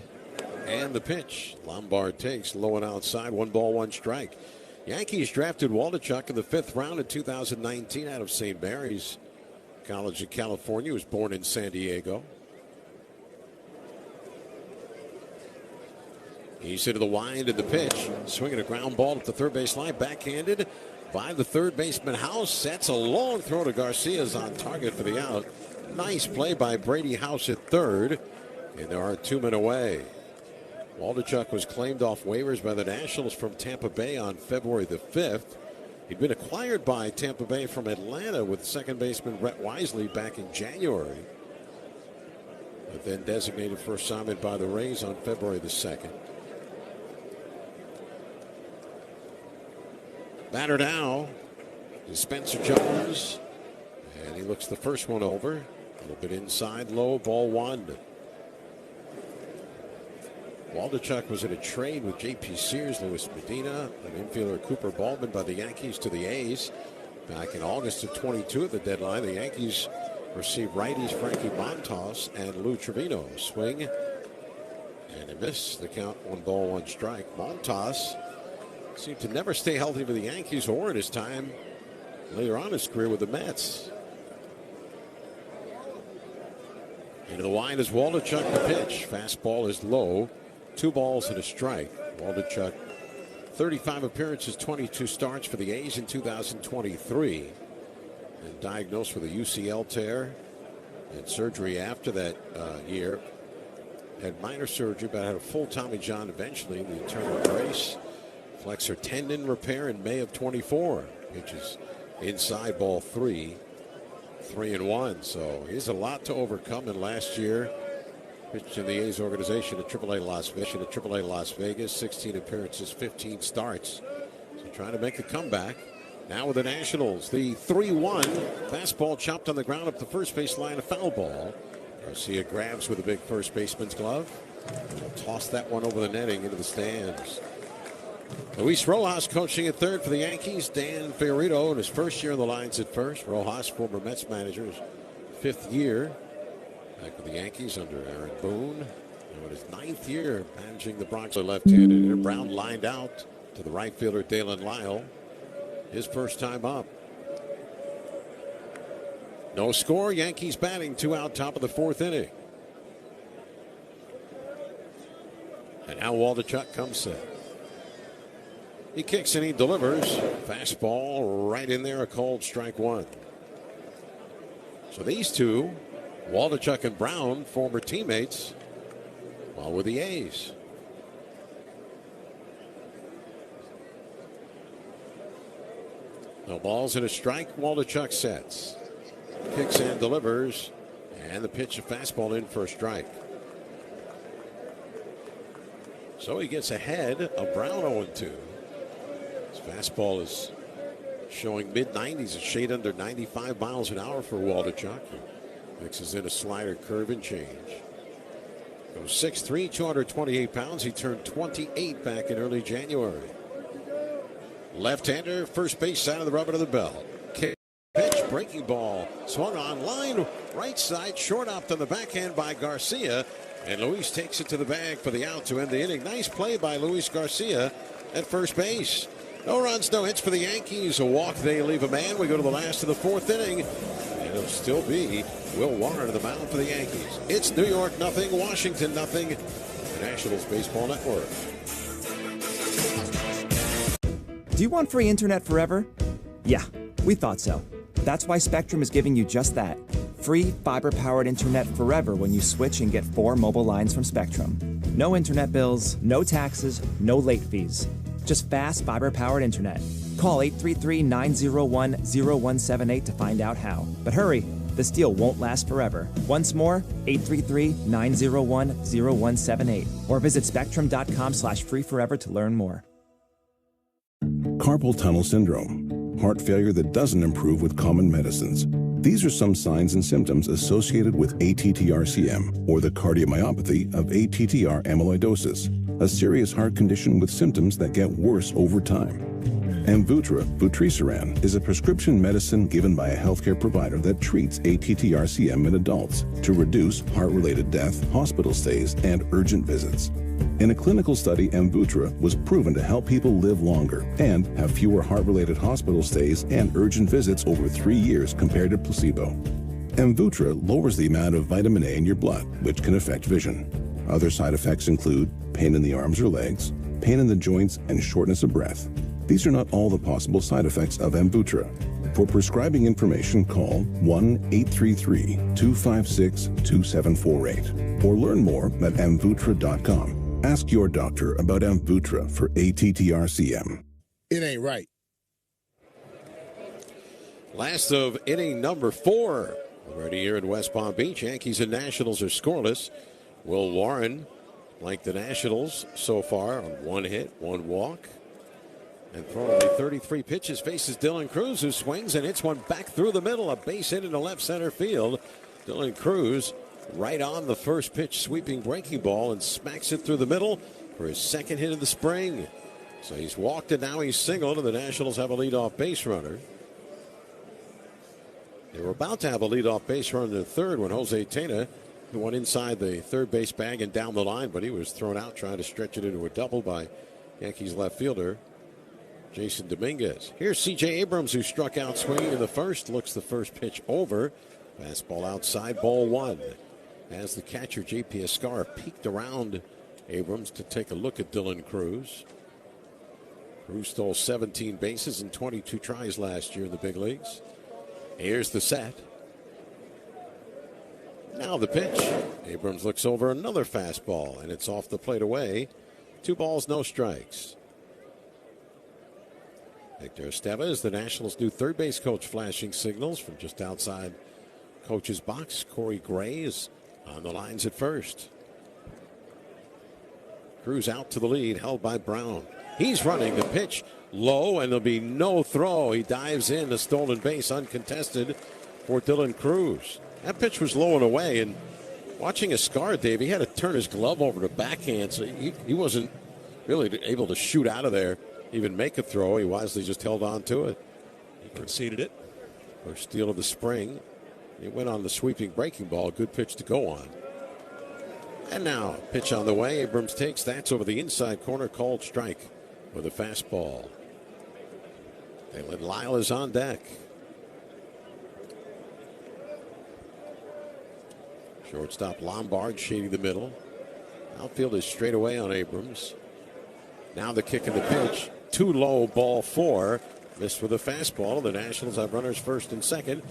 [SPEAKER 5] And the pitch. Lombard takes low and outside. 1 ball, 1 strike. Yankees drafted Waldichuk in the 5th round in 2019 out of St. Mary's College of California. He was born in San Diego. He's into the wind and the pitch. Swinging a ground ball at the third base line. Backhanded by the third baseman House. Sets a long throw to Garcia's on target for the out. Nice play by Brady House at third. And there are 2 men away. Waldichuk was claimed off waivers by the Nationals from Tampa Bay on February the 5th. He'd been acquired by Tampa Bay from Atlanta with second baseman Rhett Wisely back in January. But then designated for assignment by the Rays on February the 2nd. Batter now is Spencer Jones. And he looks the first one over. A little bit inside, low, ball 1. Waldichuk was in a trade with J.P. Sears, Luis Medina, and infielder Cooper Baldwin by the Yankees to the A's. Back in August of 22 at the deadline, the Yankees received righties Frankie Montas and Lou Trevino. Swing and a miss. The count, 1 ball, 1 strike. Montas seemed to never stay healthy for the Yankees or in his time later on in his career with the Mets. Into the wind is Waldichuk, the pitch. Fastball is low. 2 balls and a strike. Waldichuk, 35 appearances, 22 starts for the A's in 2023. And diagnosed with a UCL tear and surgery after that year. Had minor surgery, but had a full Tommy John eventually in the internal brace. Flexor tendon repair in May of 24. Pitches inside, ball 3. 3-1. So he has a lot to overcome. And last year, pitched in the A's organization at AAA Las Vegas. 16 appearances, 15 starts. So trying to make a comeback. Now with the Nationals, the 3-1 fastball chopped on the ground up the first base line, a foul ball. Garcia grabs with a big first baseman's glove. He'll toss that one over the netting into the stands. Luis Rojas coaching at third for the Yankees. Dan Fiorito in his first year in the lines at first. Rojas, former Mets manager, his 5th year back with the Yankees under Aaron Boone. And in his 9th year managing the Bronx, left-handed hitter. Brown lined out to the right fielder Dalen Lyle. His first time up. No score. Yankees batting, 2 out, top of the 4th inning. And now Waldichuk comes set. He kicks and he delivers. Fastball right in there, a called strike 1. So these two, Waldichuk and Brown, former teammates, while with the A's. No balls and a strike. Waldichuk sets. Kicks and delivers. And the pitch, a fastball in for a strike. So he gets ahead of Brown 0-2. His fastball is showing mid-90s, a shade under 95 miles an hour for Waldichuk. Mixes in a slider, curve, and change. Goes 6'3", 228 pounds. He turned 28 back in early January. Left-hander, first base side of the rubber to the belt. Kick, pitch, breaking ball. Swung on line, right side, short off to the backhand by Garcia. And Luis takes it to the bag for the out to end the inning. Nice play by Luis Garcia at first base. No runs, no hits for the Yankees. A walk, they leave a man. We go to the last of the 4th inning. And it'll still be Will Warren to the mound for the Yankees. It's New York nothing, Washington nothing. The Nationals Baseball Network.
[SPEAKER 4] Do you want free internet forever? Yeah, we thought so. That's why Spectrum is giving you just that. Free fiber-powered internet forever when you switch and get 4 mobile lines from Spectrum. No internet bills, no taxes, no late fees. Just fast fiber-powered internet. Call 833-901-0178 to find out how. But hurry, this deal won't last forever. Once more, 833-901-0178. Or visit spectrum.com/freeforever to learn more.
[SPEAKER 3] Carpal tunnel syndrome, heart failure that doesn't improve with common medicines. These are some signs and symptoms associated with ATTR-CM, or the cardiomyopathy of ATTR amyloidosis, a serious heart condition with symptoms that get worse over time. Amvuttra, vutrisiran, is a prescription medicine given by a healthcare provider that treats ATTR-CM in adults to reduce heart-related death, hospital stays, and urgent visits. In a clinical study, Amvuttra was proven to help people live longer and have fewer heart-related hospital stays and urgent visits over 3 years compared to placebo. Amvuttra lowers the amount of vitamin A in your blood, which can affect vision. Other side effects include pain in the arms or legs, pain in the joints, and shortness of breath. These are not all the possible side effects of Amvuttra. For prescribing information, call 1-833-256-2748 or learn more at amvuttra.com. Ask your doctor about Amvuttra for ATTR-CM.
[SPEAKER 13] It ain't right.
[SPEAKER 5] Last of inning number 4. Already here in West Palm Beach, Yankees and Nationals are scoreless. Will Warren, like the Nationals so far, on 1 hit, 1 walk. And for only 33 pitches, faces Dylan Cruz, who swings and hits one back through the middle. A base hit into left center field. Dylan Cruz right on the first pitch, sweeping breaking ball, and smacks it through the middle for his 2nd hit of the spring. So he's walked it, now he's singled, and the Nationals have a leadoff base runner. They were about to have a leadoff base runner in the 3rd when Jose Tena, who went inside the third base bag and down the line, but he was thrown out trying to stretch it into a double by Yankees left fielder Jason Dominguez. Here's C.J. Abrams, who struck out swinging in the 1st. Looks the first pitch over. Fastball outside, ball 1. As the catcher, J.P. Escar, peeked around Abrams to take a look at Dylan Cruz. Cruz stole 17 bases in 22 tries last year in the big leagues. Here's the set. Now the pitch. Abrams looks over another fastball, and it's off the plate away. 2 balls, no strikes. Victor Estevez, the Nationals' new third base coach, flashing signals from just outside coach's box. Corey Gray is on the lines at first. Cruz out to the lead, held by Brown. He's running the pitch low, and there'll be no throw. He dives in, a stolen base uncontested for Dylan Cruz. That pitch was low and away, and watching Escar, Dave, he had to turn his glove over to backhand, so he wasn't really able to shoot out of there, even make a throw. He wisely just held on to it.
[SPEAKER 1] He conceded it.
[SPEAKER 5] First steal of the spring. He went on the sweeping breaking ball. Good pitch to go on. And now, pitch on the way. Abrams takes. That's over the inside corner. Called strike with a fastball. Dalen Lyle is on deck. Shortstop Lombard shading the middle. Outfield is straight away on Abrams. Now the kick and the pitch. Too low, ball 4. Missed with a fastball. The Nationals have runners first and second.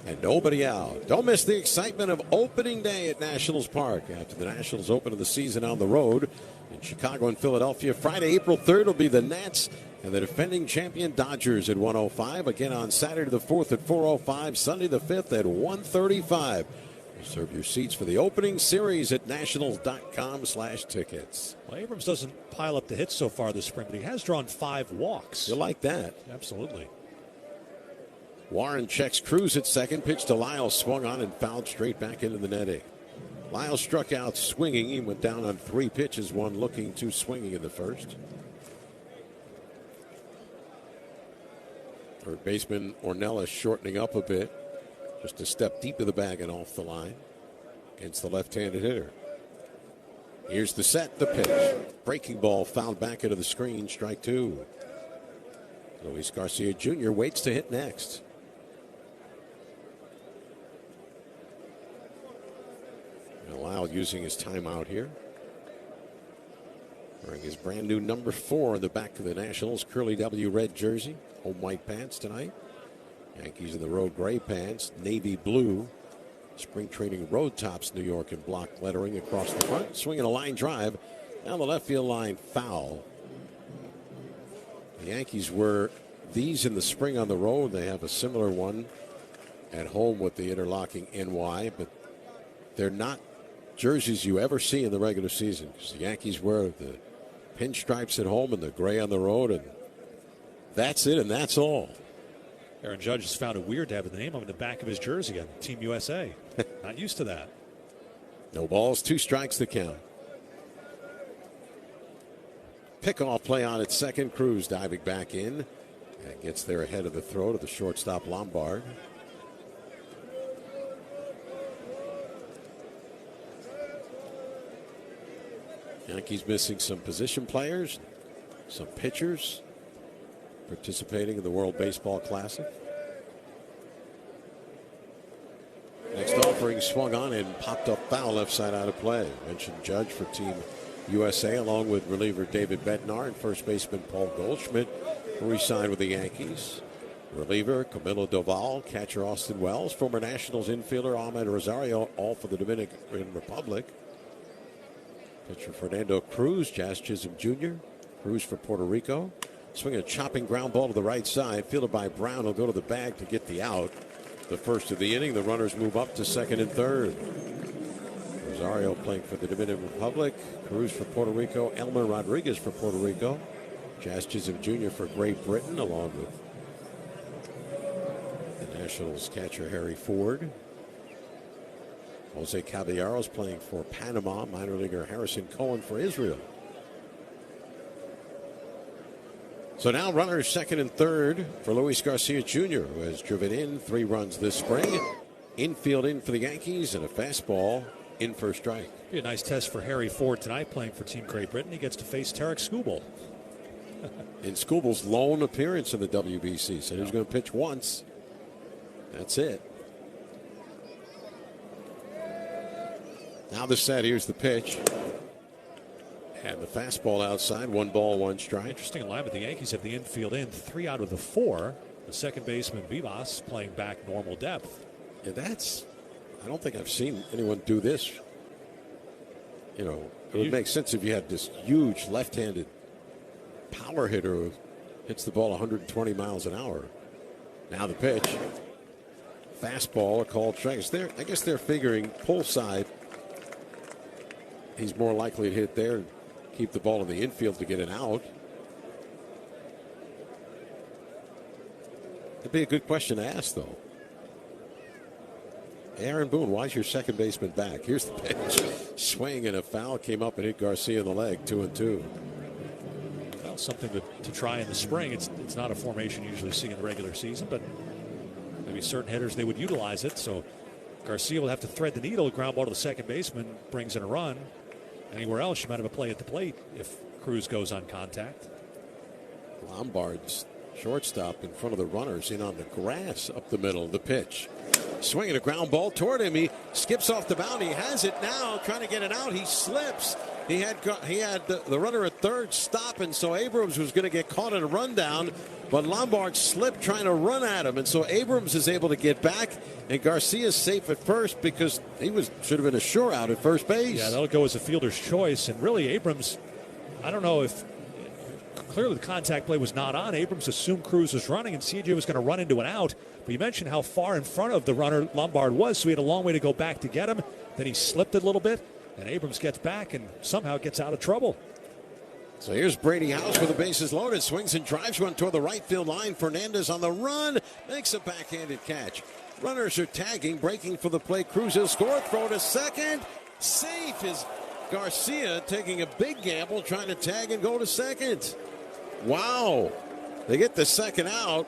[SPEAKER 5] And nobody out. Don't miss the excitement of opening day at Nationals Park after the Nationals open of the season on the road in Chicago and Philadelphia. Friday, April 3rd will be the Nats and the defending champion Dodgers at 1:05. Again on Saturday the 4th at 4:05. Sunday the 5th at 1:35. Reserve your seats for the opening series at nationals.com/tickets.
[SPEAKER 1] Well, Abrams doesn't pile up the hits so far this spring, but he has drawn 5 walks.
[SPEAKER 5] You like that?
[SPEAKER 1] Absolutely.
[SPEAKER 5] Warren checks Cruz at second. Pitch to Lyle, swung on and fouled straight back into the netting. Lyle struck out swinging. He went down on 3 pitches, 1 looking, 2 swinging in the first. Third baseman Ornelas shortening up a bit. Just a step deep of the bag and off the line against the left-handed hitter. Here's the set, the pitch. Breaking ball fouled back into the screen, strike 2. Luis Garcia Jr. waits to hit next. Lyle using his timeout here. Wearing his brand new number 4 in the back of the Nationals curly W red jersey. Home white pants tonight. Yankees in the road gray pants, navy blue. Spring training road tops, New York in block lettering across the front. Swinging a line drive down the left field line, foul. The Yankees were these in the spring on the road. They have a similar one at home with the interlocking NY, but they're not jerseys you ever see in the regular season, because the Yankees wear the pinstripes at home and the gray on the road, and that's it, and that's all.
[SPEAKER 1] Aaron Judge has found it weird to have the name on the back of his jersey on Team USA. Not used to that.
[SPEAKER 5] No balls, 2 strikes to count. Pickoff play on at second. Cruz diving back in and gets there ahead of the throw to the shortstop Lombard. Yankees missing some position players, some pitchers participating in the World Baseball Classic. Next offering swung on and popped up foul left side out of play. Mentioned Judge for Team USA along with reliever David Bednar and first baseman Paul Goldschmidt, who re-signed with the Yankees. Reliever Camilo Doval, catcher Austin Wells, former Nationals infielder Ahmed Rosario, all for the Dominican Republic. Pitcher Fernando Cruz, Jazz Chisholm Jr., Cruz for Puerto Rico. Swinging a chopping ground ball to the right side, fielded by Brown. He'll go to the bag to get the out. The first of the inning, the runners move up to second and third. Rosario playing for the Dominican Republic, Cruz for Puerto Rico, Elmer Rodriguez for Puerto Rico, Jazz Chisholm Jr. for Great Britain, along with the Nationals catcher Harry Ford. Jose Caballero's playing for Panama, minor leaguer Harrison Cohen for Israel. So now runners second and third for Luis Garcia Jr., who has driven in 3 runs this spring. Infield in for the Yankees and a fastball in for a strike.
[SPEAKER 1] Be a nice test for Harry Ford tonight, playing for Team Great Britain. He gets to face Tarek Skubal.
[SPEAKER 5] In Skubal's lone appearance in the WBC. So he's going to pitch once. That's it. Now the set. Here's the pitch. And the fastball outside, 1 ball, 1 strike.
[SPEAKER 1] Interesting alignment. The Yankees have the infield in 3 out of the 4. The second baseman, Vivas, playing back normal depth.
[SPEAKER 5] Yeah, I don't think I've seen anyone do this. You know, it would make sense if you had this huge left-handed power hitter who hits the ball 120 miles an hour. Now the pitch. Fastball, a called strike. I guess they're figuring pull side. He's more likely to hit there and keep the ball in the infield to get an out. It'd be a good question to ask, though. Aaron Boone, why is your second baseman back? Here's the pitch. Swing and a foul came up and hit Garcia in the leg, 2-2.
[SPEAKER 1] Well, something to try in the spring. It's not a formation you usually see in the regular season, but maybe certain hitters, they would utilize it. So Garcia will have to thread the needle. Ground ball to the second baseman brings in a run. Anywhere else, you might have a play at the plate if Cruz goes on contact.
[SPEAKER 5] Lombard's shortstop in front of the runners in on the grass up the middle of the pitch. Swinging a ground ball toward him. He skips off the mound. He has it now, trying to get it out. He slips. He had the runner at third stopping, so Abrams was going to get caught in a rundown, but Lombard slipped trying to run at him, and so Abrams is able to get back, and Garcia's safe at first because he should have been a sure out at first base.
[SPEAKER 1] Yeah, that'll go as a fielder's choice, and really Abrams, I don't know if clearly the contact play was not on. Abrams assumed Cruz was running, and CJ was going to run into an out. But you mentioned how far in front of the runner Lombard was, so he had a long way to go back to get him. Then he slipped it a little bit, and Abrams gets back and somehow gets out of trouble.
[SPEAKER 5] So here's Brady House with the bases loaded. Swings and drives one toward the right field line. Fernandez on the run. Makes a backhanded catch. Runners are tagging, breaking for the play. Cruz will score. Throw to second. Safe is Garcia taking a big gamble, trying to tag and go to second. Wow. They get the second out.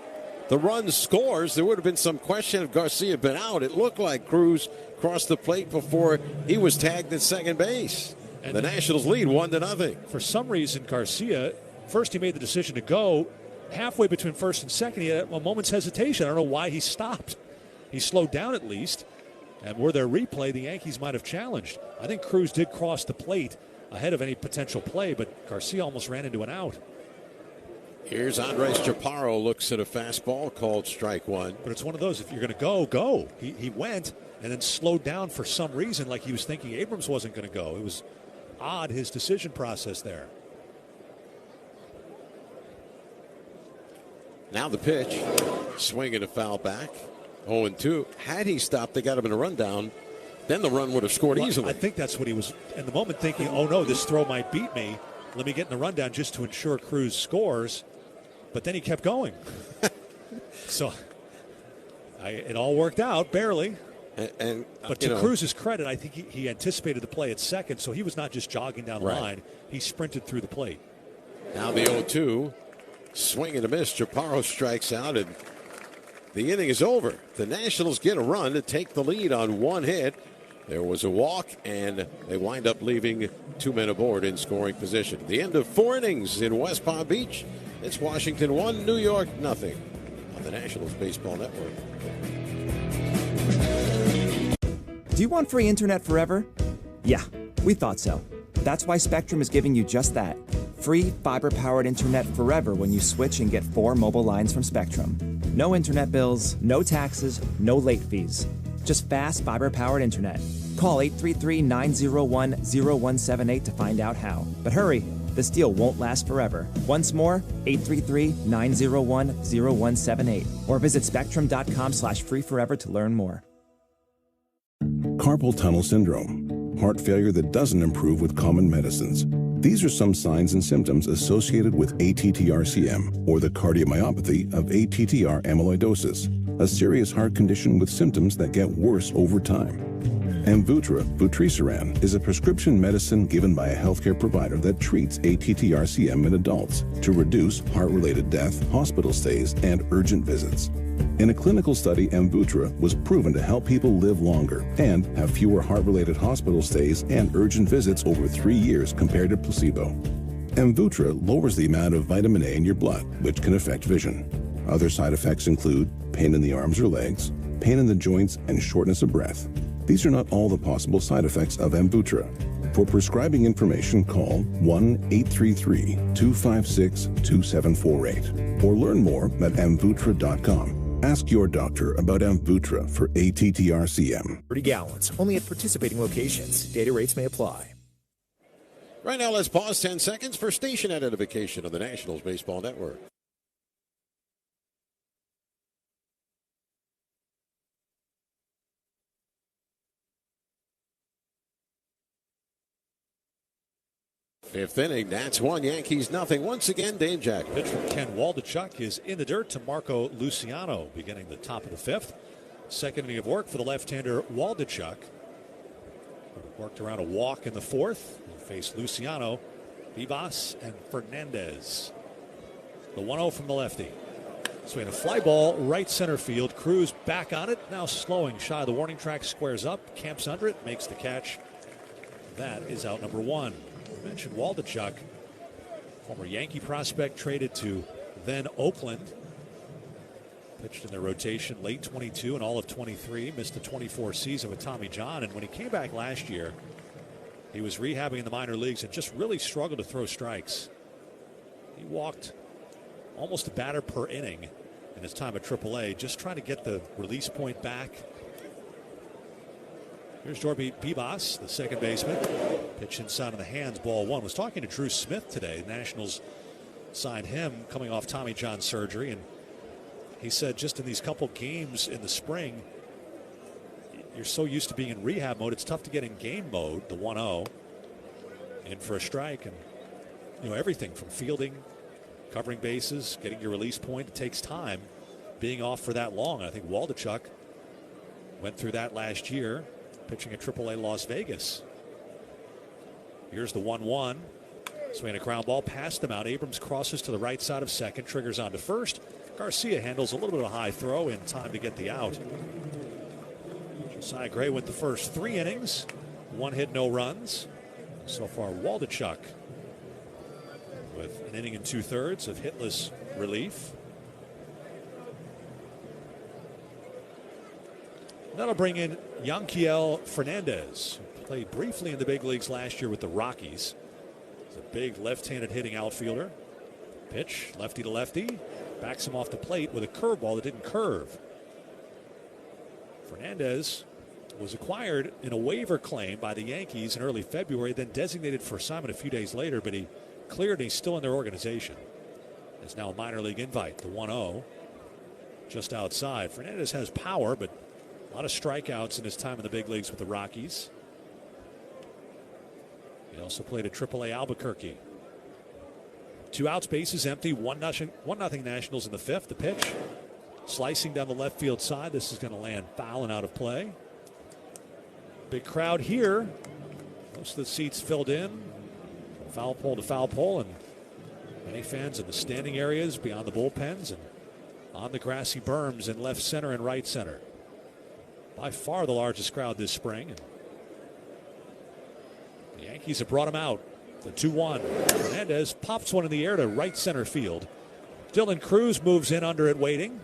[SPEAKER 5] The run scores. There would have been some question if Garcia had been out. It looked like Cruz crossed the plate before he was tagged at second base. And the Nationals lead 1-0.
[SPEAKER 1] For some reason, Garcia, first he made the decision to go. Halfway between first and second, he had a moment's hesitation. I don't know why he stopped. He slowed down at least. And were there replay, the Yankees might have challenged. I think Cruz did cross the plate ahead of any potential play, but Garcia almost ran into an out.
[SPEAKER 5] Here's Andres Chaparro, looks at a fastball called strike one.
[SPEAKER 1] But it's one of those, if you're going to go, go. He went and then slowed down for some reason, like he was thinking Abrams wasn't going to go. It was odd, his decision process there.
[SPEAKER 5] Now the pitch. Swing and a foul back. 0-2. Had he stopped, they got him in a rundown. Then the run would have scored easily.
[SPEAKER 1] I think that's what he was in the moment thinking, oh no, this throw might beat me. Let me get in the rundown just to ensure Cruz scores. But then he kept going. So it all worked out, barely. But to Cruz's credit, I think he anticipated the play at second, so he was not just jogging down the line. He sprinted through the plate.
[SPEAKER 5] Now the 0-2. Swing and a miss. Chaparro strikes out, and the inning is over. The Nationals get a run to take the lead on one hit. There was a walk, and they wind up leaving 2 men aboard in scoring position. The end of 4 innings in West Palm Beach. It's Washington 1, New York 0 on the Nationals Baseball Network.
[SPEAKER 4] Do you want free internet forever? Yeah, we thought so. That's why Spectrum is giving you just that. Free fiber-powered internet forever when you switch and get 4 mobile lines from Spectrum. No internet bills, no taxes, no late fees. Just fast fiber-powered internet. Call 833-901-0178 to find out how. But hurry, this deal won't last forever. Once more, 833-901-0178. Or visit spectrum.com/free forever to learn more.
[SPEAKER 3] Carpal tunnel syndrome, heart failure that doesn't improve with common medicines. These are some signs and symptoms associated with ATTR-CM, or the cardiomyopathy of ATTR amyloidosis, a serious heart condition with symptoms that get worse over time. Amvuttra, vutrisiran, is a prescription medicine given by a healthcare provider that treats ATTR-CM in adults to reduce heart-related death, hospital stays, and urgent visits. In a clinical study, Amvuttra was proven to help people live longer and have fewer heart-related hospital stays and urgent visits over 3 years compared to placebo. Amvuttra lowers the amount of vitamin A in your blood, which can affect vision. Other side effects include pain in the arms or legs, pain in the joints, and shortness of breath. These are not all the possible side effects of Amvuttra. For prescribing information, call 1-833-256-2748 or learn more at amvuttra.com. Ask your doctor about Amvuttra for ATTR-CM.
[SPEAKER 13] 30 gallons, only at participating locations. Data rates may apply.
[SPEAKER 5] Right now, let's pause 10 seconds for station identification on the Nationals Baseball Network. Fifth inning, Nats 1, Yankees nothing. Once again, Dave Jack.
[SPEAKER 1] Pitch from Ken Waldichuk is in the dirt to Marco Luciano, beginning the top of the fifth. Second inning of work for the left-hander Waldichuk. Worked around a walk in the fourth. He'll face Luciano, Vivas, and Fernandez. The 1-0 from the lefty. Swinging a fly ball, right center field. Cruz back on it, now slowing shy of the warning track, squares up, camps under it, makes the catch. That is out number one. I mentioned Waldichuk, former Yankee prospect traded to then Oakland. Pitched in their rotation late 22 and all of 23. Missed the 24 season with Tommy John. And when he came back last year, he was rehabbing in the minor leagues and just really struggled to throw strikes. He walked almost a batter per inning in his time at AAA, just trying to get the release point back. Here's Jorby Vivas, the second baseman. Pitch inside of the hands, ball one. Was talking to Drew Smith today. The Nationals signed him coming off Tommy John surgery, and he said just in these couple games in the spring, you're so used to being in rehab mode, it's tough to get in game mode. The 1-0 in for a strike, and everything from fielding, covering bases, getting your release point. It takes time being off for that long. I think Waldichuk went through that last year, pitching at AAA Las Vegas. Here's the 1-1. Swinging a ground ball past him out. Abrams crosses to the right side of second, triggers onto first. Garcia handles a little bit of a high throw in time to get the out. Josiah Gray went the first 3 innings. 1 hit, no runs. So far, Waldichuk with an inning and 2/3 of hitless relief. That'll bring in Yankiel Fernandez, who played briefly in the big leagues last year with the Rockies. He's a big left-handed hitting outfielder. Pitch, lefty to lefty. Backs him off the plate with a curveball that didn't curve. Fernandez was acquired in a waiver claim by the Yankees in early February, then designated for assignment a few days later, but he cleared and he's still in their organization. It's now a minor league invite, the 1-0, just outside. Fernandez has power, but a lot of strikeouts in his time in the big leagues with the Rockies. He also played at AAA Albuquerque. 2 outs, bases empty, 1-0 Nationals in the fifth. The pitch, slicing down the left field side. This is going to land foul and out of play. Big crowd here. Most of the seats filled in. Foul pole to foul pole, and many fans in the standing areas beyond the bullpens and on the grassy berms in left center and right center. By far the largest crowd this spring. And the Yankees have brought him out. The 2-1. Fernandez pops one in the air to right center field. Dylan Cruz moves in under it waiting.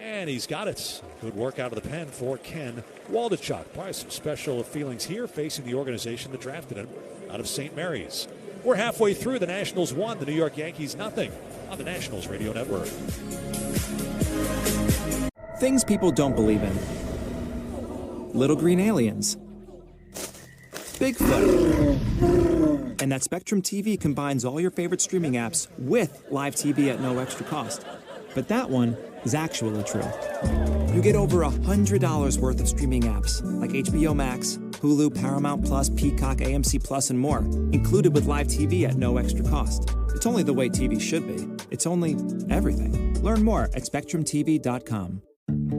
[SPEAKER 1] And he's got it. Good work out of the pen for Ken Waldichuk. Probably some special feelings here facing the organization that drafted him out of St. Mary's. We're halfway through. The Nationals 1, the New York Yankees nothing on the Nationals Radio Network.
[SPEAKER 4] Things people don't believe in. Little green aliens. Bigfoot. And that Spectrum TV combines all your favorite streaming apps with live TV at no extra cost. But that one is actually true. You get over $100 worth of streaming apps like HBO Max, Hulu, Paramount Plus, Peacock, AMC Plus, and more, included with live TV at no extra cost. It's only the way TV should be. It's only everything. Learn more at SpectrumTV.com.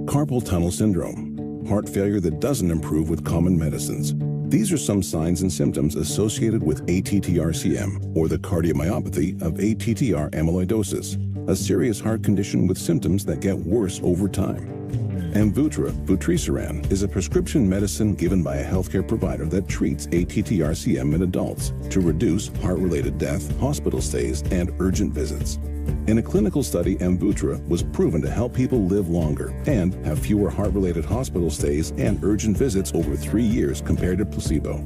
[SPEAKER 3] Carpal tunnel syndrome, heart failure that doesn't improve with common medicines. These are some signs and symptoms associated with ATTR-CM, or the cardiomyopathy of ATTR amyloidosis, a serious heart condition with symptoms that get worse over time. Amvuttra vutrisiran is a prescription medicine given by a healthcare provider that treats ATTR-CM in adults to reduce heart-related death, hospital stays, and urgent visits. In a clinical study, Amvuttra was proven to help people live longer and have fewer heart-related hospital stays and urgent visits over 3 years compared to placebo.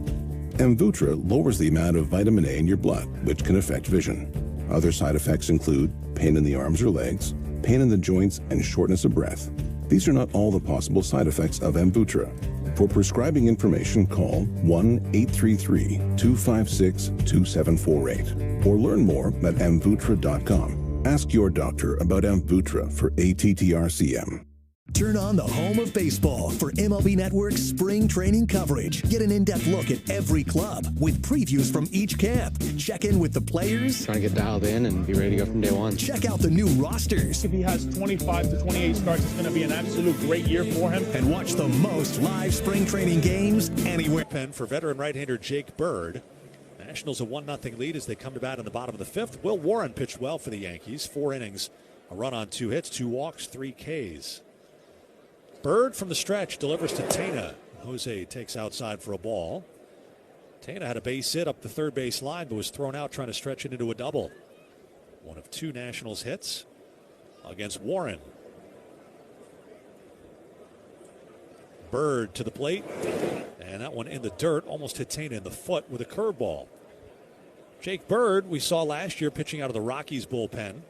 [SPEAKER 3] Amvuttra lowers the amount of vitamin A in your blood, which can affect vision. Other side effects include pain in the arms or legs, pain in the joints, and shortness of breath. These are not all the possible side effects of Amvuttra. For prescribing information, call 1-833-256-2748 or learn more at amvuttra.com. Ask your doctor about Amvuttra for ATTR-CM.
[SPEAKER 11] Turn on the home of baseball for MLB Network's spring training coverage. Get an in-depth look at every club with previews from each camp. Check in with the players.
[SPEAKER 14] Trying to get dialed in and be ready to go from day one.
[SPEAKER 11] Check out the new rosters.
[SPEAKER 15] If he has 25 to 28 starts, it's going to be an absolute great year for him.
[SPEAKER 11] And watch the most live spring training games anywhere.
[SPEAKER 1] Pen for veteran right-hander Jake Bird. Nationals a 1-0 lead as they come to bat in the bottom of the fifth. Will Warren pitched well for the Yankees. 4 innings, a run on 2 hits, 2 walks, 3 Ks. Bird from the stretch delivers to Tena. Jose takes outside for a ball. Tena had a base hit up the third base line, but was thrown out trying to stretch it into a double. One of 2 Nationals hits against Warren. Bird to the plate, and that one in the dirt, almost hit Tena in the foot with a curveball. Jake Bird, we saw last year pitching out of the Rockies bullpen.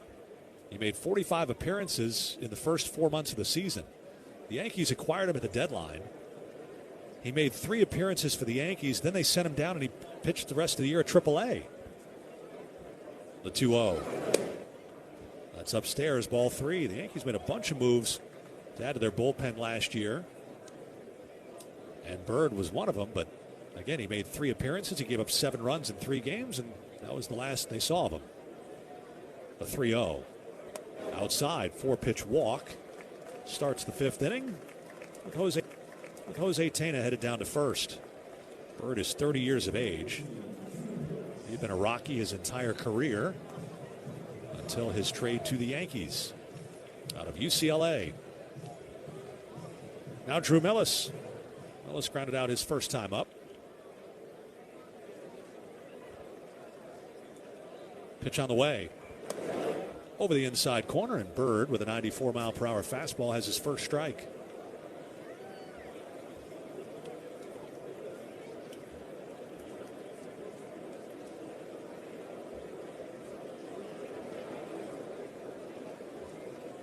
[SPEAKER 1] He made 45 appearances in the first 4 months of the season. The Yankees acquired him at the deadline. He made 3 appearances for the Yankees. Then they sent him down and he pitched the rest of the year at AAA. The 2-0. That's upstairs, ball 3. The Yankees made a bunch of moves to add to their bullpen last year. And Bird was one of them, but again, he made 3 appearances. He gave up 7 runs in 3 games, and that was the last they saw of him. The 3-0. Outside, 4-pitch walk. Starts the 5th inning with Jose Tena headed down to first. Bird is 30 years of age. He'd been a Rocky his entire career until his trade to the Yankees out of UCLA. Now Drew Millis. Millis grounded out his first time up. Pitch on the way. Over the inside corner, and Bird with a 94-mile-per-hour fastball has his first strike.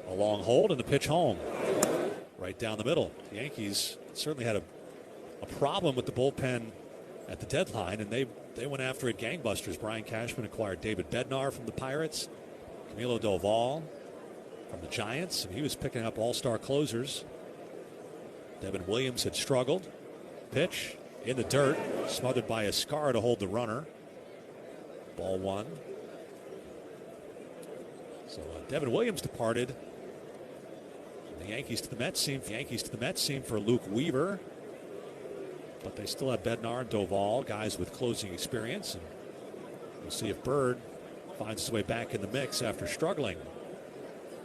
[SPEAKER 1] A long hold and the pitch home. Right down the middle. The Yankees certainly had a problem with the bullpen at the deadline, and they went after it gangbusters. Brian Cashman acquired David Bednar from the Pirates. Camilo Doval from the Giants, and he was picking up all-star closers. Devin Williams had struggled. Pitch in the dirt, smothered by Escar to hold the runner. Ball 1. So Devin Williams departed. The Yankees to the Mets team for Luke Weaver. But they still have Bednar and Doval, guys with closing experience. And we'll see if Bird finds his way back in the mix after struggling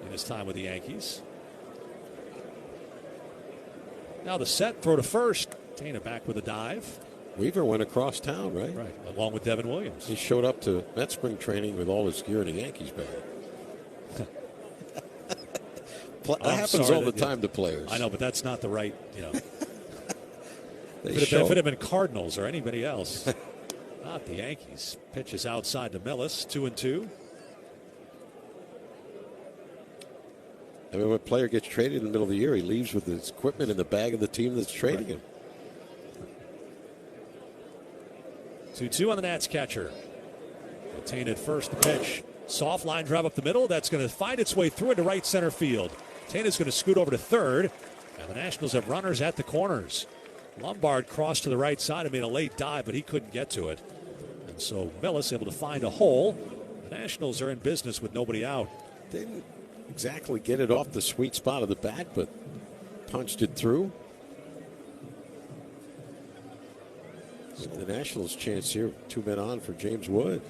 [SPEAKER 1] in his time with the Yankees. Now the set, throw to first. Tena back with a dive.
[SPEAKER 5] Weaver went across town, right?
[SPEAKER 1] Right, along with Devin Williams.
[SPEAKER 5] He showed up to Met spring training with all his gear in a Yankees bag. That happens all the time to players.
[SPEAKER 1] I know, but that's not the right, if it had been Cardinals or anybody else. Not the Yankees. Pitch is outside to Millis, 2-2.
[SPEAKER 5] I mean, when a player gets traded in the middle of the year, he leaves with his equipment in the bag of the team that's trading him.
[SPEAKER 1] 2-2 on the Nats catcher. Attained at first, the pitch. Soft line drive up the middle. That's going to find its way through into right center field. Taina's going to scoot over to third. And the Nationals have runners at the corners. Lombard crossed to the right side and made a late dive, but he couldn't get to it. And so Millis able to find a hole. The Nationals are in business with nobody out.
[SPEAKER 5] Didn't exactly get it off the sweet spot of the bat, but punched it through. So the Nationals' chance here, 2 men on for James Wood.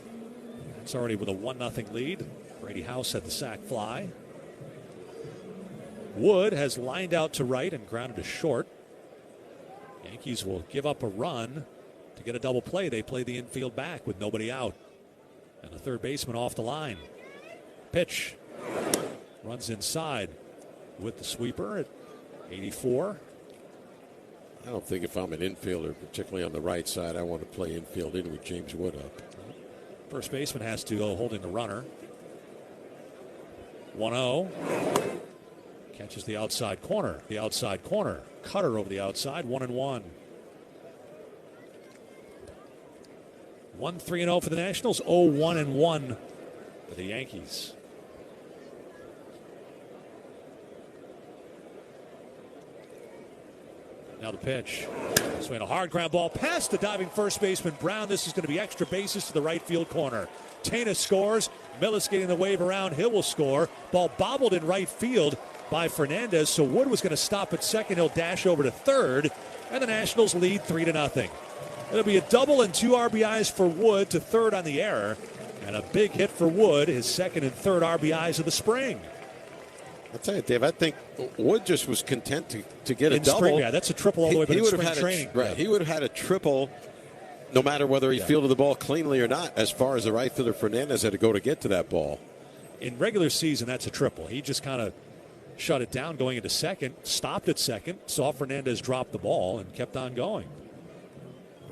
[SPEAKER 1] It's already with a 1-0 lead. Brady House had the sac fly. Wood has lined out to right and grounded to short. Yankees will give up a run to get a double play. They play the infield back with nobody out. And the third baseman off the line. Pitch. Runs inside with the sweeper at 84.
[SPEAKER 5] I don't think if I'm an infielder, particularly on the right side, I want to play infield in with James Wood up.
[SPEAKER 1] First baseman has to go holding the runner. 1-0. Catches the outside corner. The outside corner. Cutter over the outside. 1-1. 1-3-0 for the Nationals. 0-1-1 for the Yankees. Now the pitch. Swing a hard ground ball past the diving first baseman Brown. This is going to be extra bases to the right field corner. Tena scores. Millis getting the wave around. Hill will score. Ball bobbled in right field by Fernandez. So Wood was going to stop at second. He'll dash over to third. And the Nationals lead 3-0. It'll be a double and 2 RBIs for Wood to third on the error. And a big hit for Wood, his second and third RBIs of the spring.
[SPEAKER 5] I'll tell you, Dave, I think Wood just was content to get a double.
[SPEAKER 1] Spring, yeah, that's a triple all the way, but in spring training.
[SPEAKER 5] Right, he would have had a triple no matter whether he fielded the ball cleanly or not, as far as the right fielder Fernandez had to go to get to that ball.
[SPEAKER 1] In regular season, that's a triple. He just kind of shut it down going into second, stopped at second, saw Fernandez drop the ball, and kept on going.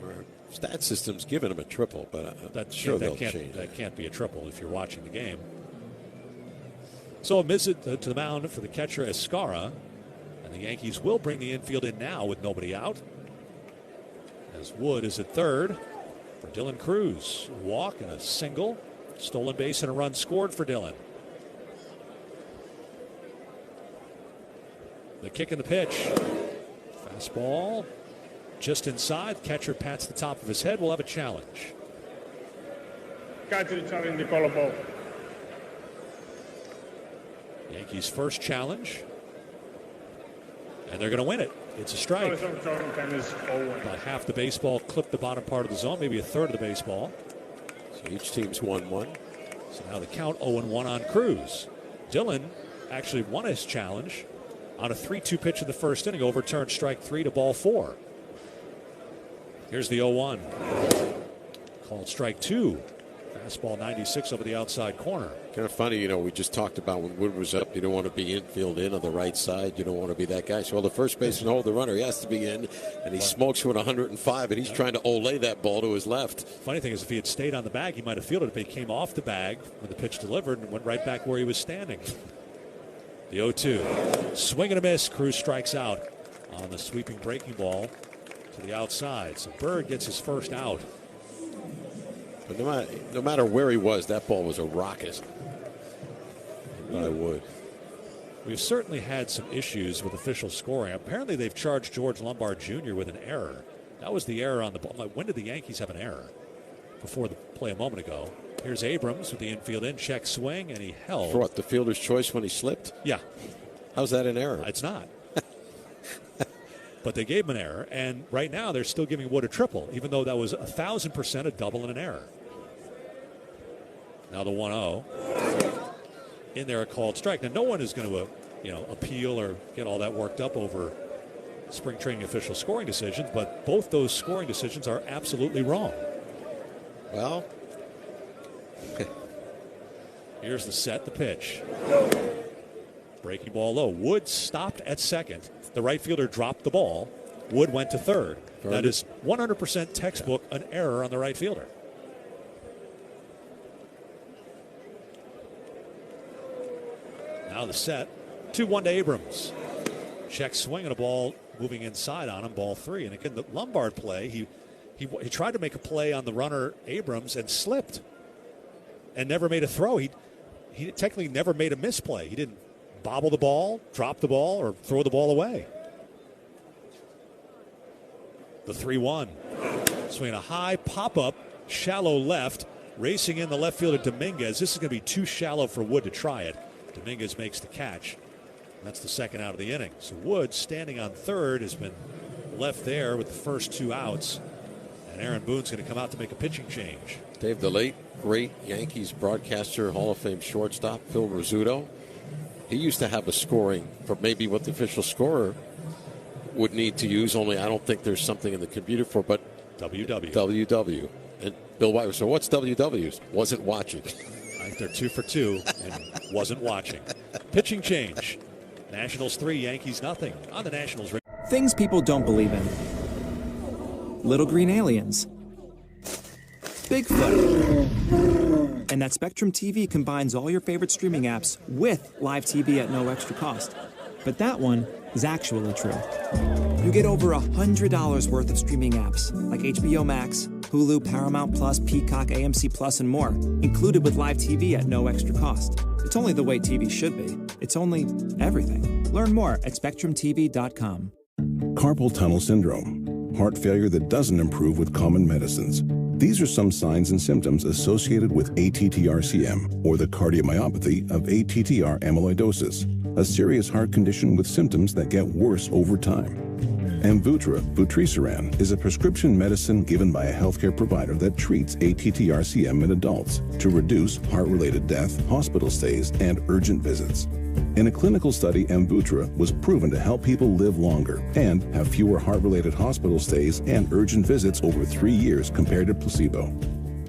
[SPEAKER 5] Our stat system's giving him a triple, but
[SPEAKER 1] that's
[SPEAKER 5] sure
[SPEAKER 1] that can't be a triple if you're watching the game. So a visit to the mound for the catcher Escara, and the Yankees will bring the infield in now with nobody out. As Wood is at third for Dylan Cruz. A walk and a single, stolen base and a run scored for Dylan. The kick and the pitch. Fastball just inside. Catcher pats the top of his head. We'll have a challenge.
[SPEAKER 15] Catcher challenge the call of ball.
[SPEAKER 1] Yankees' first challenge. And they're going to win it. It's a strike. About half the baseball clipped the bottom part of the zone, maybe a third of the baseball.
[SPEAKER 5] So each team's 1-1.
[SPEAKER 1] So now the count 0-1 on Cruz. Dylan actually won his challenge on a 3-2 pitch in the first inning, overturned strike 3 to ball 4. Here's the 0-1. Called strike 2. Fastball 96 over the outside corner.
[SPEAKER 5] Kind of funny, we just talked about when Wood was up, you don't want to be infield in on the right side. You don't want to be that guy. So the first baseman hold the runner. He has to be in, and he smokes with 105, and he's trying to olay that ball to his left.
[SPEAKER 1] Funny thing is, if he had stayed on the bag, he might have fielded it, but he came off the bag when the pitch delivered and went right back where he was standing. The 0-2. Swing and a miss. Cruz strikes out on the sweeping breaking ball to the outside. So Bird gets his first out.
[SPEAKER 5] But no matter where he was, that ball was a rocket by Wood.
[SPEAKER 1] We've certainly had some issues with official scoring. Apparently they've charged George Lombard Jr. with an error. That was the error on the ball. When did the Yankees have an error? Before the play a moment ago. Here's Abrams with the infield in, check swing, and he held.
[SPEAKER 5] For what, the fielder's choice when he slipped?
[SPEAKER 1] Yeah.
[SPEAKER 5] How's that an error?
[SPEAKER 1] It's not. But they gave him an error, and right now they're still giving Wood a triple, even though that was 1,000% a double and an error. Now the 1-0. In there, a called strike. Now no one is going to, appeal or get all that worked up over spring training official scoring decisions, but both those scoring decisions are absolutely wrong.
[SPEAKER 5] Well,
[SPEAKER 1] here's the set, the pitch. Breaking ball low. Wood stopped at second. The right fielder dropped the ball. Wood went to third. That is 100% textbook an error on the right fielder. Now the set. 2-1 to Abrams. Check swing and a ball moving inside on him, ball 3. And again, the Lombard play, he tried to make a play on the runner Abrams and slipped and never made a throw. He technically never made a misplay. He didn't bobble the ball, drop the ball, or throw the ball away. The 3-1. Swinging a high pop-up, shallow left, racing in the left fielder Dominguez. This is going to be too shallow for Wood to try it. Dominguez makes the catch. That's the second out of the inning. So Wood, standing on third, has been left there with the first 2 outs. And Aaron Boone's going to come out to make a pitching change.
[SPEAKER 5] Dave, the late, great Yankees broadcaster, Hall of Fame shortstop, Phil Rizzuto, he used to have a scoring for maybe what the official scorer would need to use, only I don't think there's something in the computer for, but WW. And Bill White was, so what's WW? Wasn't watching.
[SPEAKER 1] I think they're 2 for 2 and wasn't watching. Pitching change. Nationals 3, Yankees nothing on the Nationals.
[SPEAKER 4] Things people don't believe in. Little green aliens. Bigfoot. And that Spectrum TV combines all your favorite streaming apps with live TV at no extra cost. But that one is actually true. You get over $100 worth of streaming apps like HBO Max, Hulu, Paramount Plus, Peacock, AMC Plus, and more, included with live TV at no extra cost. It's only the way TV should be. It's only everything. Learn more at SpectrumTV.com.
[SPEAKER 3] Carpal tunnel syndrome, heart failure that doesn't improve with common medicines. These are some signs and symptoms associated with ATTR-CM, or the cardiomyopathy of ATTR amyloidosis, a serious heart condition with symptoms that get worse over time. Amvuttra, vutrisiran, is a prescription medicine given by a healthcare provider that treats ATTR-CM in adults to reduce heart-related death, hospital stays, and urgent visits. In a clinical study, Amvuttra was proven to help people live longer and have fewer heart-related hospital stays and urgent visits over 3 years compared to placebo.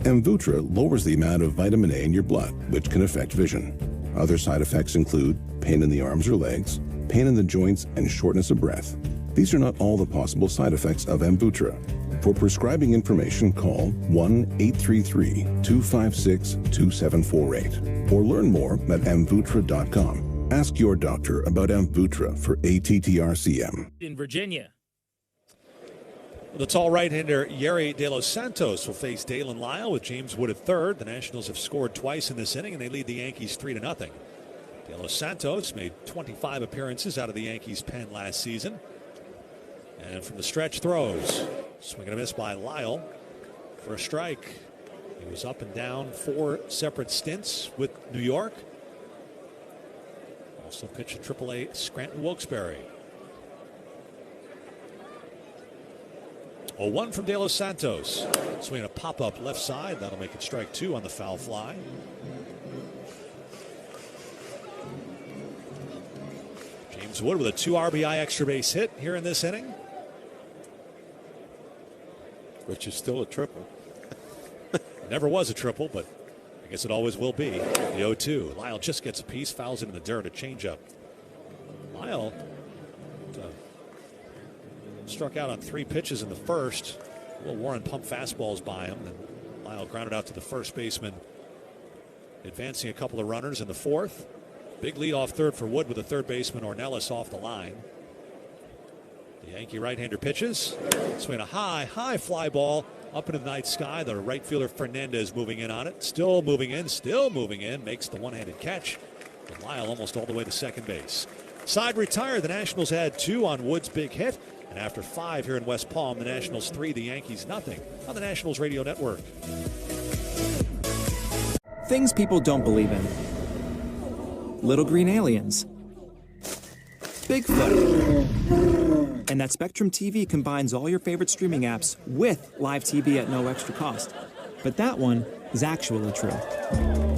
[SPEAKER 3] Amvuttra lowers the amount of vitamin A in your blood, which can affect vision. Other side effects include pain in the arms or legs, pain in the joints, and shortness of breath. These are not all the possible side effects of Amvuttra. For prescribing information, call 1-833-256-2748 or learn more at amvuttra.com. Ask your doctor about Amvuttra for ATTR-CM.
[SPEAKER 15] In Virginia.
[SPEAKER 1] The tall right-hander Yerry De Los Santos will face Dalen Lyle with James Wood at third. The Nationals have scored twice in this inning, and they lead the Yankees 3-0. De Los Santos made 25 appearances out of the Yankees' pen last season. And from the stretch, throws. Swing and a miss by Lyle for a strike. He was up and down 4 separate stints with New York. Also pitched at AAA Scranton Wilkes-Barre. 0-1 from De Los Santos. Swinging a pop-up left side. That'll make it strike 2 on the foul fly. James Wood with a 2 RBI extra base hit here in this inning.
[SPEAKER 5] Which is still a triple.
[SPEAKER 1] Never was a triple, but I guess it always will be. The 0-2. Lyle just gets a piece, fouls it in the dirt, a changeup. Lyle struck out on 3 pitches in the first. A little Warren pump fastballs by him. Then Lyle grounded out to the first baseman, advancing a couple of runners in the fourth. Big lead off third for Wood with the third baseman Ornelas off the line. The Yankee right-hander pitches. Swing a high fly ball up into the night sky. The right fielder Fernandez moving in on it. Still moving in. Makes the one-handed catch. And Lyle almost all the way to second base. Side retired. The Nationals had 2 on Wood's big hit. And after 5 here in West Palm, the Nationals 3, the Yankees nothing on the Nationals Radio Network.
[SPEAKER 4] Things people don't believe in. Little green aliens. Bigfoot. And that Spectrum TV combines all your favorite streaming apps with live TV at no extra cost. But that one is actually true.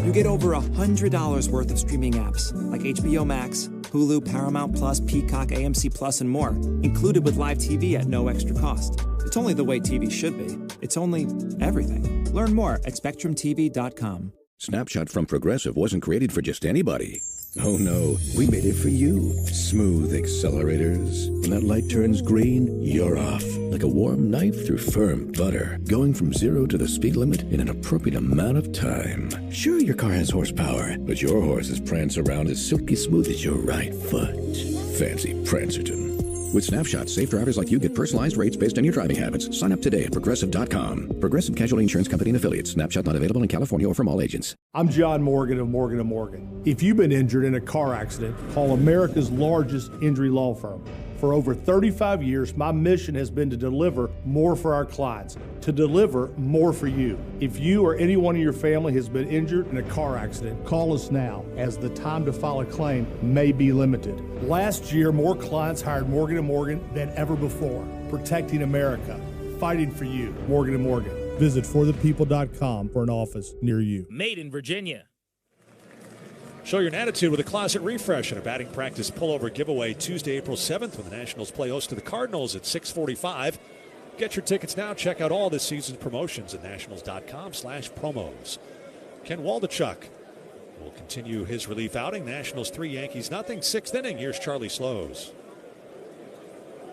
[SPEAKER 4] You get over $100 worth of streaming apps like HBO Max, Hulu, Paramount Plus, Peacock, AMC Plus, and more, included with live TV at no extra cost. It's only the way TV should be. It's only everything. Learn more at SpectrumTV.com.
[SPEAKER 10] Snapshot from Progressive wasn't created for just anybody. Oh no, we made it for you. Smooth accelerators. When that light turns green, you're off. Like a warm knife through firm butter. Going from 0 to the speed limit in an appropriate amount of time. Sure, your car has horsepower, but your horses prance around as silky smooth as your right foot. Fancy Prancerton. With Snapshot, safe drivers like you get personalized rates based on your driving habits. Sign up today at Progressive.com. Progressive Casualty Insurance Company and Affiliates. Snapshot not available in California or from all agents.
[SPEAKER 7] I'm John Morgan of Morgan & Morgan. If you've been injured in a car accident, call America's largest injury law firm. For over 35 years, my mission has been to deliver more for our clients, to deliver more for you. If you or anyone in your family has been injured in a car accident, call us now, as the time to file a claim may be limited. Last year, more clients hired Morgan & Morgan than ever before, protecting America, fighting for you. Morgan & Morgan. Visit forthepeople.com for an office near you.
[SPEAKER 15] Made in Virginia.
[SPEAKER 1] Show your attitude with a closet refresh and a batting practice pullover giveaway Tuesday, April 7th when the Nationals play host to the Cardinals at 6:45. Get your tickets now. Check out all this season's promotions at nationals.com/promos. Ken Waldachuk will continue his relief outing. Nationals 3, Yankees nothing. 6th inning. Here's Charlie Slows.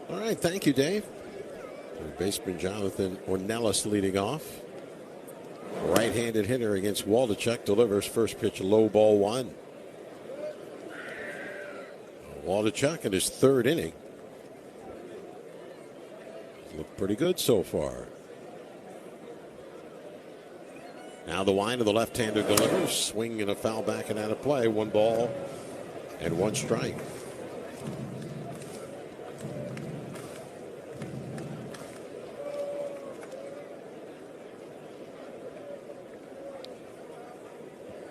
[SPEAKER 5] All right, thank you, Dave. Third baseman Jonathan Ornelas leading off. Right-handed hitter against Waldachuk delivers first pitch low, ball 1. Waldachuk in his 3rd inning. Looked pretty good so far. Now the wind of the left-hander delivers. Swing and a foul back and out of play. 1 ball and 1 strike.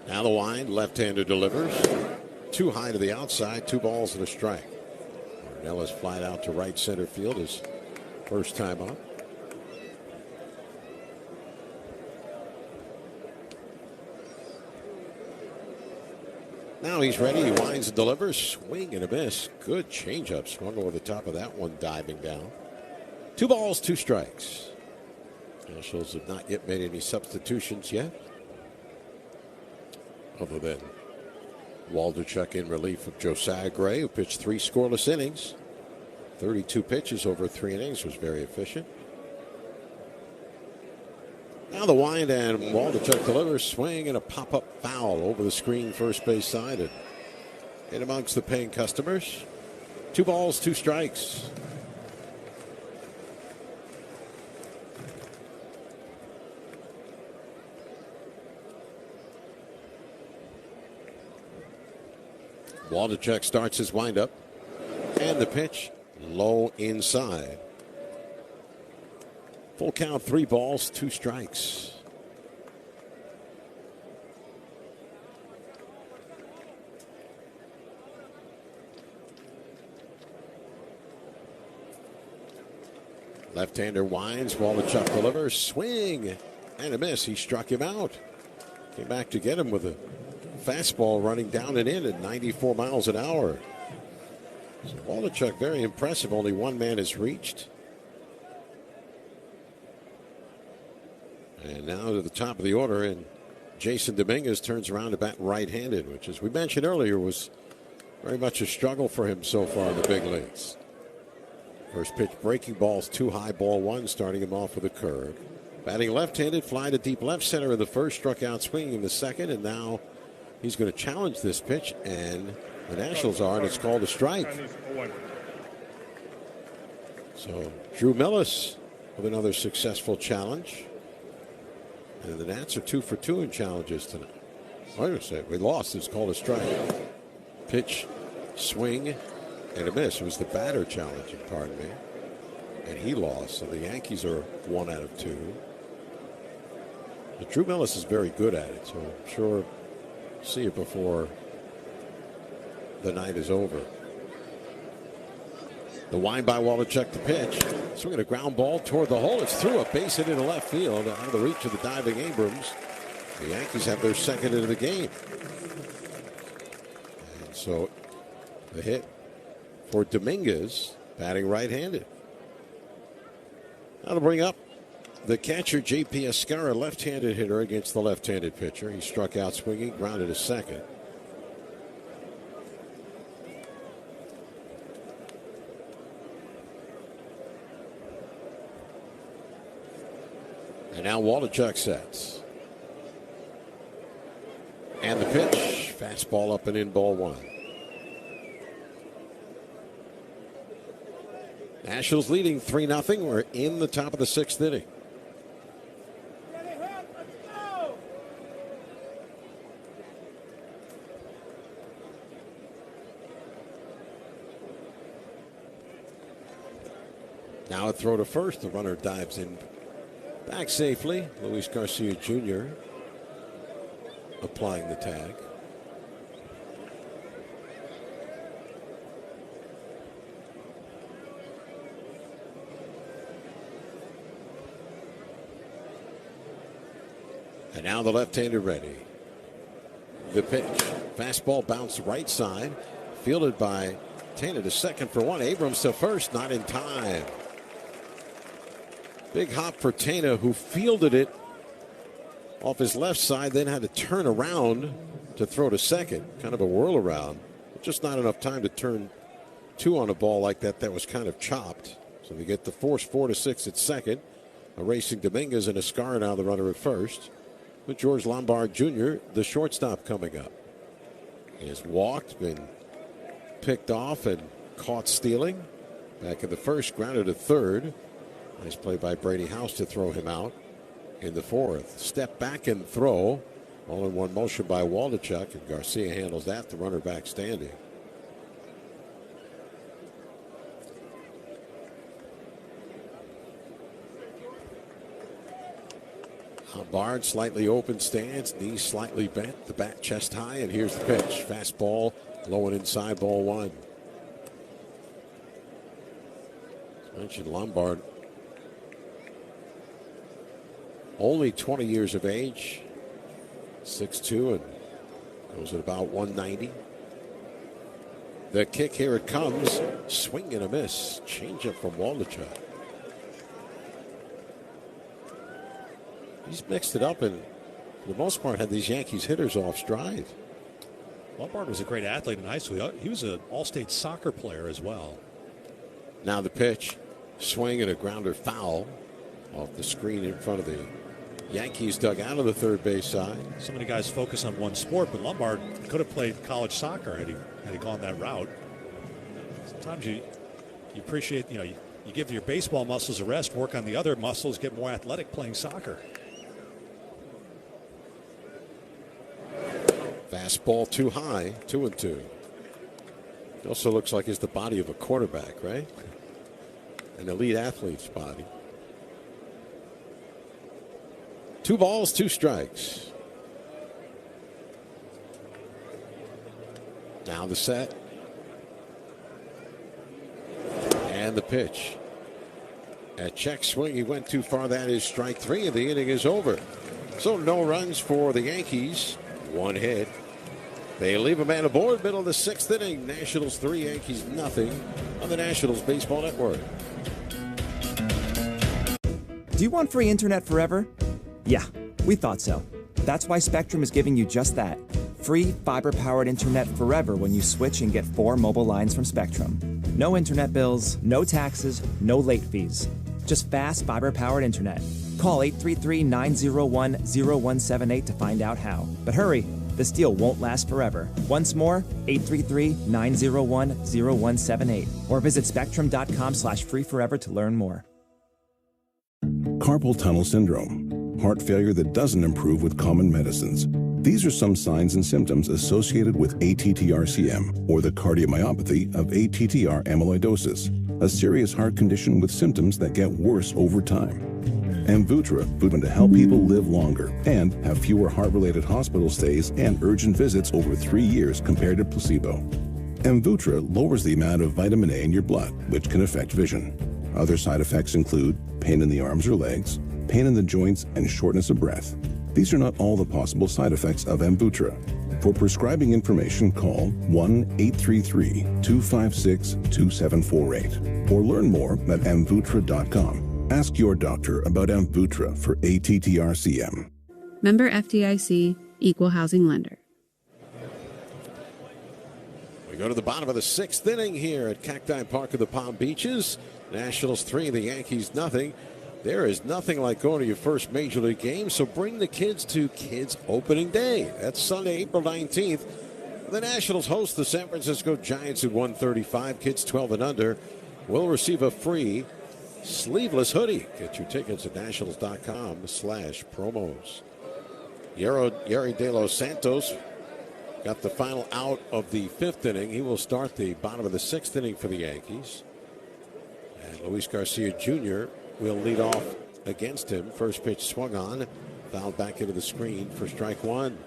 [SPEAKER 5] Now the wind, left-hander delivers. Too high to the outside, 2 balls and a strike. Ornelas flied out to right center field his first time up. Now he's ready. He winds and delivers. Swing and a miss. Good changeup. Swung over the top of that one, diving down. 2 balls, 2 strikes. Nationals have not yet made any substitutions yet, other than Waldachuk in relief of Josiah Gray, who pitched 3 scoreless innings. 32 pitches over 3 innings, was very efficient. Now the wind and Waldachuk delivers. Swing and a pop-up foul over the screen first base side and in amongst the paying customers. 2 balls, 2 strikes. Waldachuk starts his windup, and the pitch low inside. Full count, 3 balls, 2 strikes. Left-hander winds, Waldachuk delivers, swing and a miss. He struck him out. Came back to get him with a fastball running down and in at 94 miles an hour. So Waldachuk, very impressive. Only 1 man has reached. And now to the top of the order, and Jason Dominguez turns around to bat right-handed, which, as we mentioned earlier, was very much a struggle for him so far in the big leagues. First pitch, breaking balls, 2 high, ball 1, starting him off with a curve. Batting left-handed, fly to deep left center in the first, struck out swinging in the second, and now he's going to challenge this pitch, and the Nationals are, and it's called a strike. So Drew Millis with another successful challenge. And the Nats are 2 for 2 in challenges tonight. Wait a second, we lost. It's called a strike. Pitch, swing, and a miss. It was the batter challenging, pardon me. And he lost. So the Yankees are 1 out of 2. But Drew Millis is very good at it, so I'm sure we'll see it before the night is over. The wind by Waldachuk, the pitch. Swinging a ground ball toward the hole. It's through a base hit into left field. Out of the reach of the diving Abrams. The Yankees have their second hit of the game. And so the hit for Dominguez, batting right-handed. Now to bring up the catcher, J.P. Escarra, left-handed hitter against the left-handed pitcher. He struck out swinging, grounded a second. And now Waldachuk sets. And the pitch, fastball up and in, ball 1. Nationals leading 3-0. We're in the top of the 6th inning. Now a throw to first. The runner dives in back safely. Luis Garcia Jr. applying the tag. And now the left-hander ready. The pitch. Fastball bounced right side. Fielded by Tana to second for one. Abrams to first, not in time. Big hop for Tana, who fielded it off his left side, then had to turn around to throw to second. Kind of a whirl around. Just not enough time to turn two on a ball like that. That was kind of chopped. So we get the force 4-6 at second. A racing Dominguez and Escara now the runner at first. With George Lombard Jr., the shortstop, coming up. He has walked, been picked off and caught stealing. Back in the first, grounded to third. Nice play by Brady House to throw him out in the fourth. Step back and throw. All in one motion by Waldachuk, and Garcia handles that, the runner back standing. Lombard slightly open stance, knees slightly bent, the bat chest high, and here's the pitch. Fastball, low and inside, ball one. As mentioned, Lombard, only 20 years of age, 6'2", and goes at about 190. The kick, here it comes. Swing and a miss. Changeup from Waldachuk. He's mixed it up and, for the most part, had these Yankees hitters off stride.
[SPEAKER 1] Lombard was a great athlete in high school. He was an all-state soccer player as well.
[SPEAKER 5] Now the pitch. Swing and a grounder foul off the screen in front of the Yankees dugout on the third base side.
[SPEAKER 1] So many guys focus on one sport, but Lombard could have played college soccer had he gone that route. Sometimes you appreciate, you give your baseball muscles a rest, work on the other muscles, get more athletic playing soccer.
[SPEAKER 5] Fastball too high, 2-2. It also looks like it's the body of a quarterback, right? An elite athlete's body. 2 balls, 2 strikes. Now the set. And the pitch. At check swing, he went too far. That is strike 3, and the inning is over. So no runs for the Yankees. 1 hit. They leave a man aboard, middle of the 6th inning. Nationals 3, Yankees nothing on the Nationals Baseball Network.
[SPEAKER 4] Do you want free internet forever? Yeah, we thought so. That's why Spectrum is giving you just that. Free fiber-powered internet forever when you switch and get 4 mobile lines from Spectrum. No internet bills, no taxes, no late fees. Just fast fiber-powered internet. Call 833-901-0178 to find out how. But hurry, this deal won't last forever. Once more, 833-901-0178. Or visit spectrum.com/free forever to learn more.
[SPEAKER 3] Carpal tunnel syndrome. Heart failure that doesn't improve with common medicines. These are some signs and symptoms associated with ATTR-CM, or the cardiomyopathy of ATTR amyloidosis, a serious heart condition with symptoms that get worse over time. Amvuttra, proven to help people live longer and have fewer heart-related hospital stays and urgent visits over 3 years compared to placebo. Amvuttra lowers the amount of vitamin A in your blood, which can affect vision. Other side effects include pain in the arms or legs, pain in the joints, and shortness of breath. These are not all the possible side effects of Amvuttra. For prescribing information, call 1-833-256-2748 or learn more at amvuttra.com. Ask your doctor about Amvuttra for ATTR-CM.
[SPEAKER 6] Member FDIC, Equal Housing Lender.
[SPEAKER 5] We go to the bottom of the 6th inning here at Cacti Park of the Palm Beaches. Nationals 3, the Yankees nothing. There is nothing like going to your first Major League game, so bring the kids to Kids Opening Day. That's Sunday, April 19th. The Nationals host the San Francisco Giants at 1:35. Kids 12 and under will receive a free sleeveless hoodie. Get your tickets at nationals.com/promos. Yeri De Los Santos got the final out of the 5th inning. He will start the bottom of the 6th inning for the Yankees. And Luis Garcia Jr. will lead off against him. First pitch swung on, fouled back into the screen for strike 1.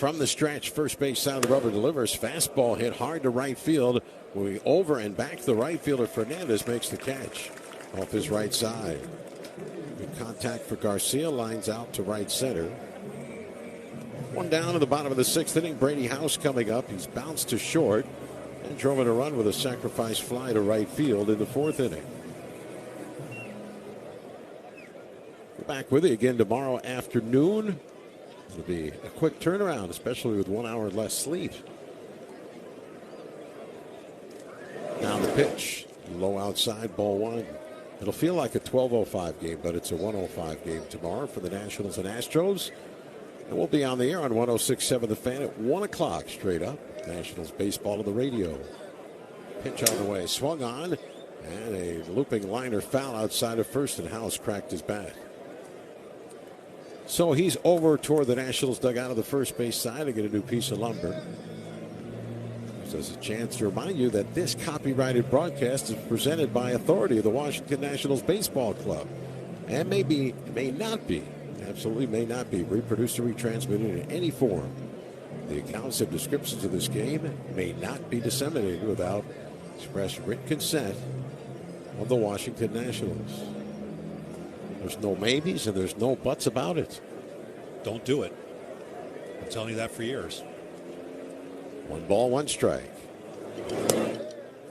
[SPEAKER 5] from the stretch, first base side of the rubber delivers. Fastball hit hard to right field. Moving over and back, the right fielder Fernandez makes the catch off his right side. Good contact for Garcia, lines out to right center. One down to the bottom of the sixth inning. Brady House coming up. He's bounced to short and drove in a run with a sacrifice fly to right field in the fourth inning. We're back with you again tomorrow afternoon. It'll be a quick turnaround, especially with 1 hour less sleep. Now the pitch, low outside, ball one. It'll feel like a 12:05 game, but it's a 1:05 game tomorrow for the Nationals and Astros. And we'll be on the air on 106.7 The Fan at 1 o'clock straight up. Nationals baseball on the radio. Pitch on the way, swung on, and a looping liner foul outside of first, and House cracked his bat. So he's over toward the Nationals dugout of the first base side to get a new piece of lumber. There's a chance to remind you that this copyrighted broadcast is presented by authority of the Washington Nationals Baseball Club, and may not be, absolutely may not be, reproduced or retransmitted in any form. The accounts and descriptions of this game may not be disseminated without express written consent of the Washington Nationals. There's no maybes and there's no buts about it.
[SPEAKER 1] Don't do it. I'm telling you that for years.
[SPEAKER 5] 1 ball, 1 strike.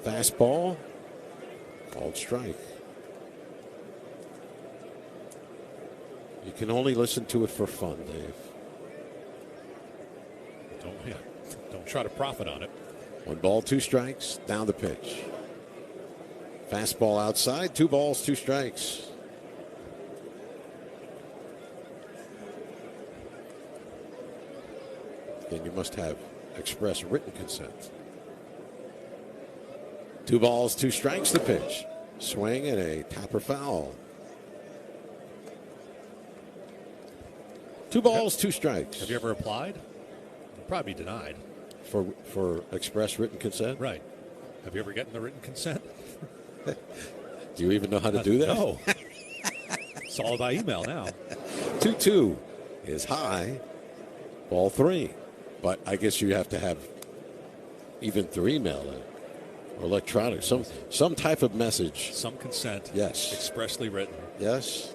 [SPEAKER 5] Fastball, called strike. You can only listen to it for fun, Dave.
[SPEAKER 1] Don't try to profit on it.
[SPEAKER 5] 1 ball, 2 strikes. Down the pitch. Fastball outside. 2 balls, 2 strikes. Then you must have express written consent. 2 balls, 2 strikes. The pitch. Swing and a topper foul. 2 balls, 2 strikes.
[SPEAKER 1] Have you ever applied? You'll probably be denied.
[SPEAKER 5] For express written consent?
[SPEAKER 1] Right. Have you ever gotten the written consent?
[SPEAKER 5] Do you even know how to do that?
[SPEAKER 1] No. It's all by email now.
[SPEAKER 5] 2-2 is high. Ball 3. But I guess you have to have even through email or electronic, some type of message.
[SPEAKER 1] Some consent.
[SPEAKER 5] Yes.
[SPEAKER 1] Expressly written.
[SPEAKER 5] Yes.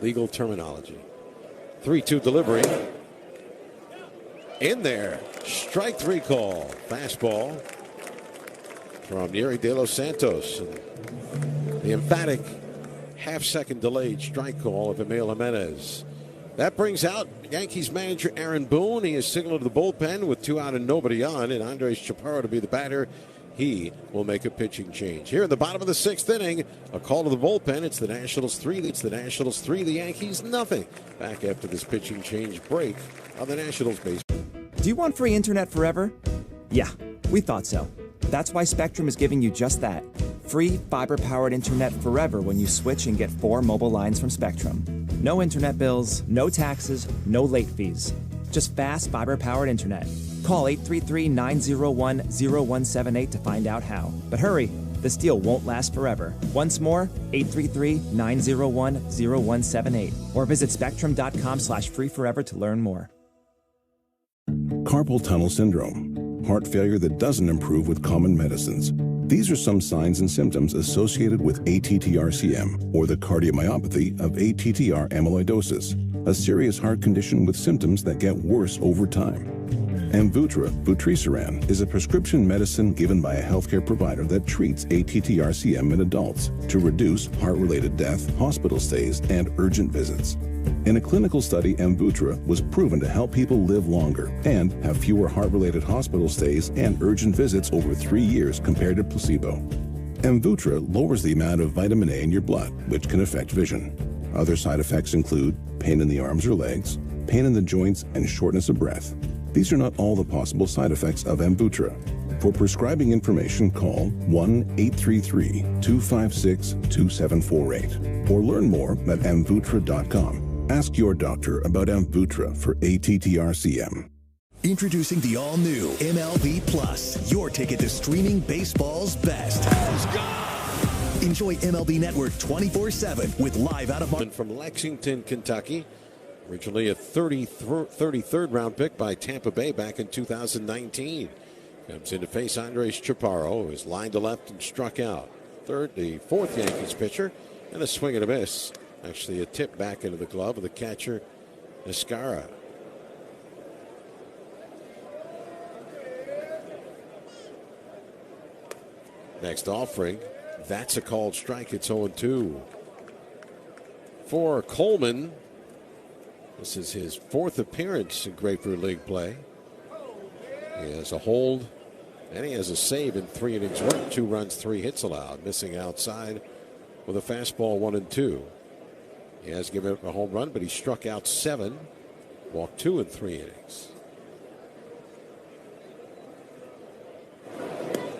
[SPEAKER 5] Legal terminology. 3-2 delivery. In there. Strike 3 call. Fastball from Yeri De Los Santos. And the emphatic half-second delayed strike call of Emil Jimenez. That brings out Yankees manager Aaron Boone. He is signaled to the bullpen with 2 out and nobody on, and Andres Chaparro to be the batter. He will make a pitching change. Here in the bottom of the 6th inning, a call to the bullpen. It's the Nationals 3. It's the Nationals 3. The Yankees nothing. Back after this pitching change break on the Nationals base.
[SPEAKER 4] Do you want free internet forever? Yeah, we thought so. That's why Spectrum is giving you just that. Free fiber-powered internet forever when you switch and get 4 mobile lines from Spectrum. No internet bills, no taxes, no late fees. Just fast fiber-powered internet. Call 833-901-0178 to find out how. But hurry, this deal won't last forever. Once more, 833-901-0178. Or visit spectrum.com/freeforever to learn more.
[SPEAKER 3] Carpal tunnel syndrome, heart failure that doesn't improve with common medicines. These are some signs and symptoms associated with ATTR-CM, or the cardiomyopathy of ATTR amyloidosis, a serious heart condition with symptoms that get worse over time. Amvuttra, vutrisiran, is a prescription medicine given by a healthcare provider that treats ATTR-CM in adults to reduce heart-related death, hospital stays, and urgent visits. In a clinical study, Amvuttra was proven to help people live longer and have fewer heart-related hospital stays and urgent visits over 3 years compared to placebo. Amvuttra lowers the amount of vitamin A in your blood, which can affect vision. Other side effects include pain in the arms or legs, pain in the joints, and shortness of breath. These are not all the possible side effects of Amvuttra. For prescribing information, call 1-833-256-2748 or learn more at amvuttra.com. Ask your doctor about Amvuttra for ATTR-CM.
[SPEAKER 11] Introducing the all-new MLB Plus, your ticket to streaming baseball's best. Enjoy MLB Network 24/7 with live out-of-market.
[SPEAKER 5] From Lexington, Kentucky, Originally a 33rd round pick by Tampa Bay back in 2019. Comes in to face Andres Chaparro, who is lined to left and struck out. The fourth Yankees pitcher, and a swing and a miss. Actually a tip back into the glove of the catcher, Escara. Next offering, that's a called strike. It's 0-2. For Coleman, this is his fourth appearance in Grapefruit League play. He has a hold, and he has a save in 3 innings work. 2 runs, 3 hits allowed. Missing outside with a fastball 1-2. He has given up a home run, but he struck out 7, walked 2 in 3 innings.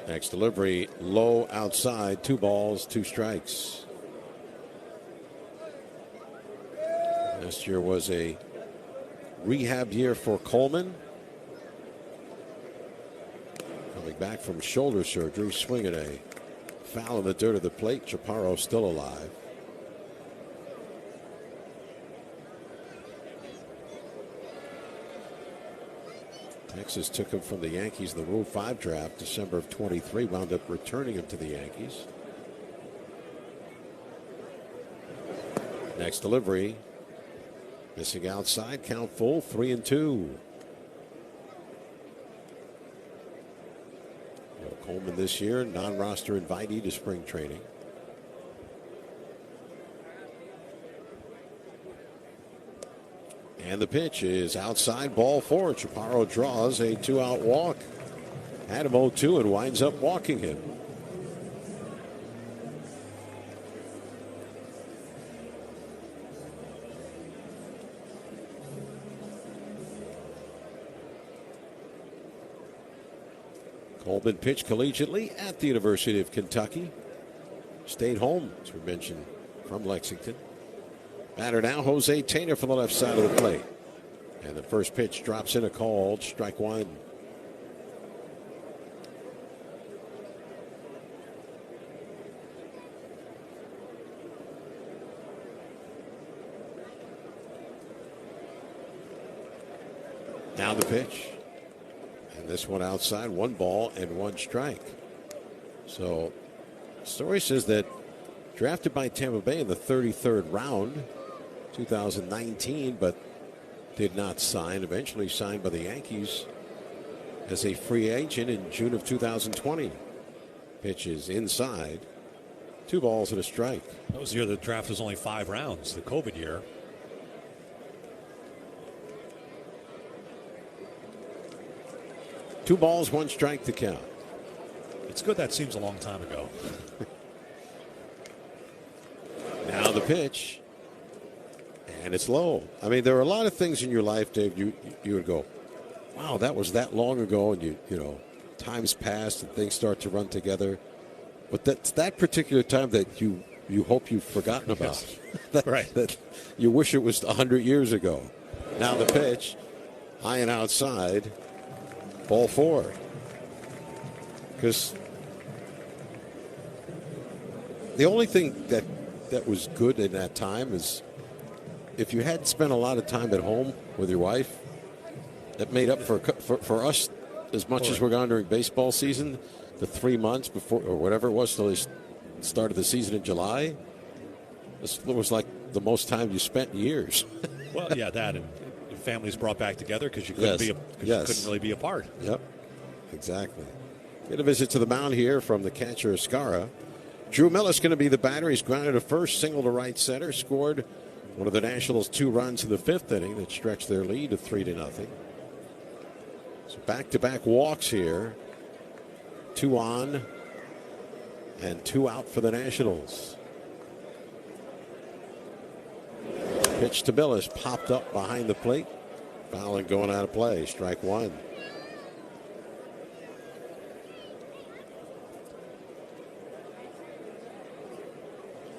[SPEAKER 5] Next delivery, low outside, 2 balls, 2 strikes. Last year was a rehab year for Coleman. Coming back from shoulder surgery, swinging a foul in the dirt of the plate. Chaparro still alive. Texas took him from the Yankees in the Rule 5 draft December of 23, wound up returning him to the Yankees. Next delivery, missing outside, count full, 3-2. Coleman this year, non-roster invitee to spring training. And the pitch is outside, ball 4. Chaparro draws a 2-out walk. Had him 0-2 and winds up walking him. Coleman pitched collegiately at the University of Kentucky. Stayed home, as we mentioned, from Lexington. Batter now, Jose Taylor from the left side of the plate. And the first pitch drops in, a called strike 1. Now the pitch. And this one outside, 1 ball and 1 strike. So, story says that drafted by Tampa Bay in the 33rd round, 2019, but did not sign. Eventually signed by the Yankees as a free agent in June of 2020. Pitches inside. 2 balls and a strike.
[SPEAKER 1] That was the year the draft was only 5 rounds, the COVID year.
[SPEAKER 5] Two balls, 1 strike to count.
[SPEAKER 1] It's good that seems a long time ago.
[SPEAKER 5] Now the pitch. And it's low. I mean, there are a lot of things in your life, Dave, you would go, wow, that was that long ago, and you know, time's passed and things start to run together. But that's that particular time that you hope you've forgotten about.
[SPEAKER 1] Yes. Right.
[SPEAKER 5] That you wish it was 100 years ago. Now the pitch, high and outside, ball 4. Because the only thing that was good in that time is if you had spent a lot of time at home with your wife, that made up for us as much as we're gone during baseball season. The 3 months before, or whatever it was, till they started the season in July, it was like the most time you spent in years.
[SPEAKER 1] Well, yeah, that and families brought back together because you couldn't you couldn't really be apart.
[SPEAKER 5] Yep, exactly. Get a visit to the mound here from the catcher Escara. Drew Millis going to be the batter. He's grounded to first, single to right center, scored one of the Nationals' 2 runs in the 5th inning that stretched their lead to 3-0. So back-to-back walks here. 2 on and 2 out for the Nationals. Pitch to Millis, popped up behind the plate. Foul and going out of play. Strike 1.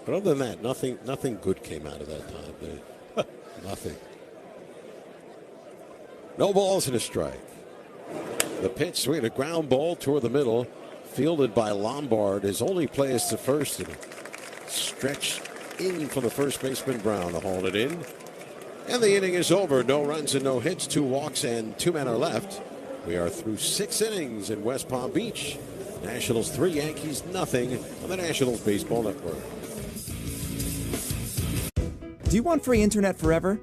[SPEAKER 5] But other than that, nothing good came out of that time. Nothing. No balls and a strike. The pitch, swing, a ground ball toward the middle, fielded by Lombard. His only play is to first, and stretch in for the first baseman Brown to haul it in. And the inning is over. No runs and no hits, 2 walks, and 2 men are left. We are through 6 innings in West Palm Beach. Nationals 3, Yankees nothing on the Nationals Baseball Network.
[SPEAKER 4] Do you want free internet forever?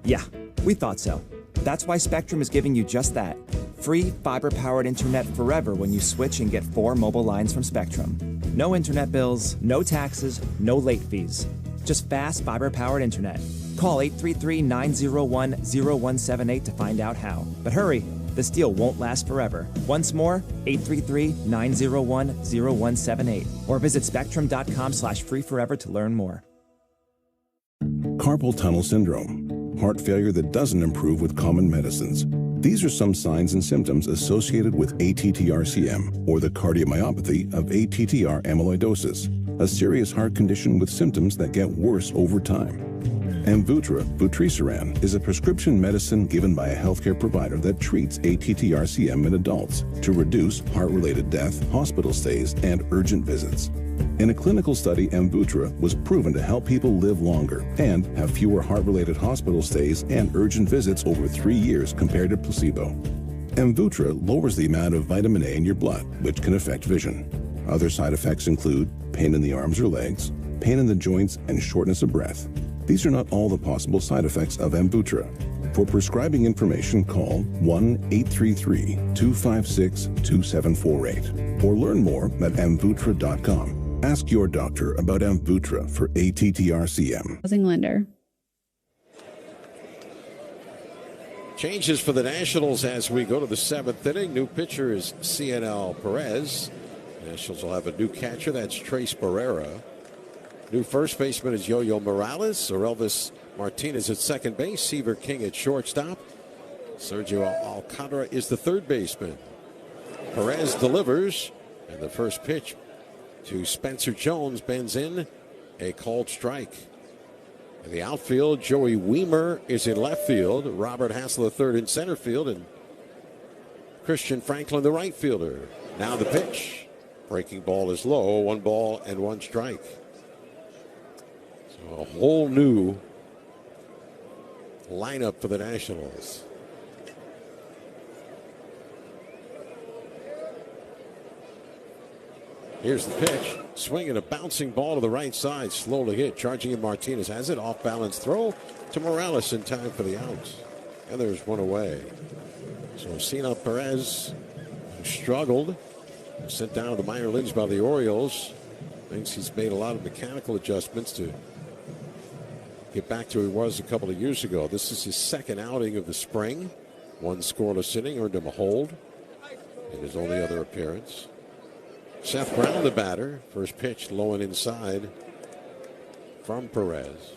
[SPEAKER 4] Yeah, we thought so. That's why Spectrum is giving you just that. Free fiber-powered internet forever when you switch and get 4 mobile lines from Spectrum. No internet bills, no taxes, no late fees. Just fast fiber-powered internet. Call 833-901-0178 to find out how. But hurry, this deal won't last forever. Once more, 833-901-0178. Or visit spectrum.com/freeforever to learn more.
[SPEAKER 3] Carpal tunnel syndrome, heart failure that doesn't improve with common medicines. These are some signs and symptoms associated with ATTR-CM, or the cardiomyopathy of ATTR amyloidosis, a serious heart condition with symptoms that get worse over time. Amvuttra, vutrisiran, is a prescription medicine given by a healthcare provider that treats ATTR-CM in adults to reduce heart-related death, hospital stays, and urgent visits. In a clinical study, Amvuttra was proven to help people live longer and have fewer heart-related hospital stays and urgent visits over 3 years compared to placebo. Amvuttra lowers the amount of vitamin A in your blood, which can affect vision. Other side effects include pain in the arms or legs, pain in the joints, and shortness of breath. These are not all the possible side effects of Amvuttra. For prescribing information, call 1-833-256-2748 or learn more at amvuttra.com. Ask your doctor about Amvuttra for ATTR-CM.
[SPEAKER 6] Housing lender.
[SPEAKER 5] Changes for the Nationals as we go to the 7th inning. New pitcher is CNL Perez. Nationals will have a new catcher. That's Trace Barrera. New first baseman is Yo-Yo Morales. Orelvis Martinez at second base. Seaver King at shortstop. Sergio Alcantara is the third baseman. Perez delivers. And the first pitch to Spencer Jones bends in, a called strike. In the outfield, Joey Weimer is in left field. Robert Hassel the third in center field, and Christian Franklin the right fielder. Now the pitch. Breaking ball is low. 1 ball and 1 strike. So a whole new lineup for the Nationals. Here's the pitch. Swinging a bouncing ball to the right side. Slowly hit. Charging in Martinez. Has it. Off balance throw to Morales in time for the out. And there's one away. So CNL Perez, who struggled, sent down to the minor leagues by the Orioles. Thinks he's made a lot of mechanical adjustments to get back to where he was a couple of years ago. This is his second outing of the spring. 1 scoreless inning. Earned him a hold in his only other appearance. Seth Brown, the batter. First pitch low and inside from Perez.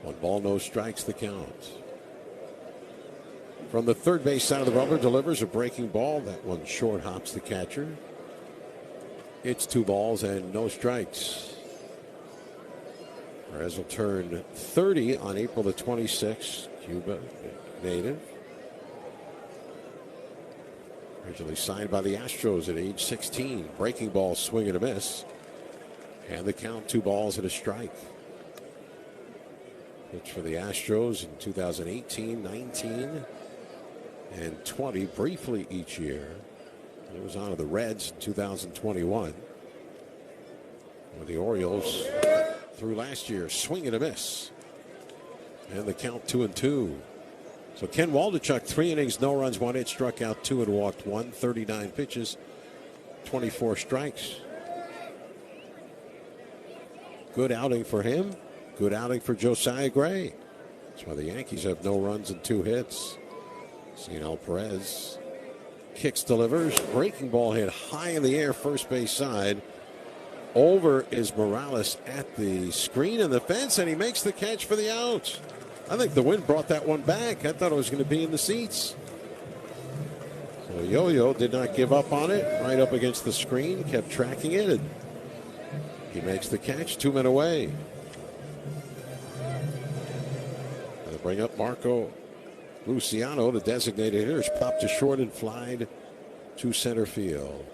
[SPEAKER 5] 1 ball, no strikes, the count. From the third base side of the rubber, delivers a breaking ball. That one short hops the catcher. It's 2 balls and no strikes. Perez will turn 30 on April the 26th. Cuba native. Originally signed by the Astros at age 16. Breaking ball, swing and a miss. And the count, 2 balls and a strike. Pitch for the Astros in 2018, 19, and 20, briefly each year. It was on to the Reds in 2021. With the Orioles through last year, swing and a miss. And the count 2-2. So Ken Waldichuk, 3 innings, no runs, 1 hit, struck out 2 and walked 1, 39 pitches, 24 strikes. Good outing for him. Good outing for Josiah Gray. That's why the Yankees have no runs and 2 hits. CNL Perez kicks, delivers. Breaking ball hit high in the air, first base side. Over is Morales at the screen and the fence, and he makes the catch for the out. I think the wind brought that one back. I thought it was going to be in the seats. So Yo-Yo did not give up on it. Right up against the screen, kept tracking it, and he makes the catch. 2 men away. They bring up Marco Luciano, the designated hitter, popped to short and flied to center field.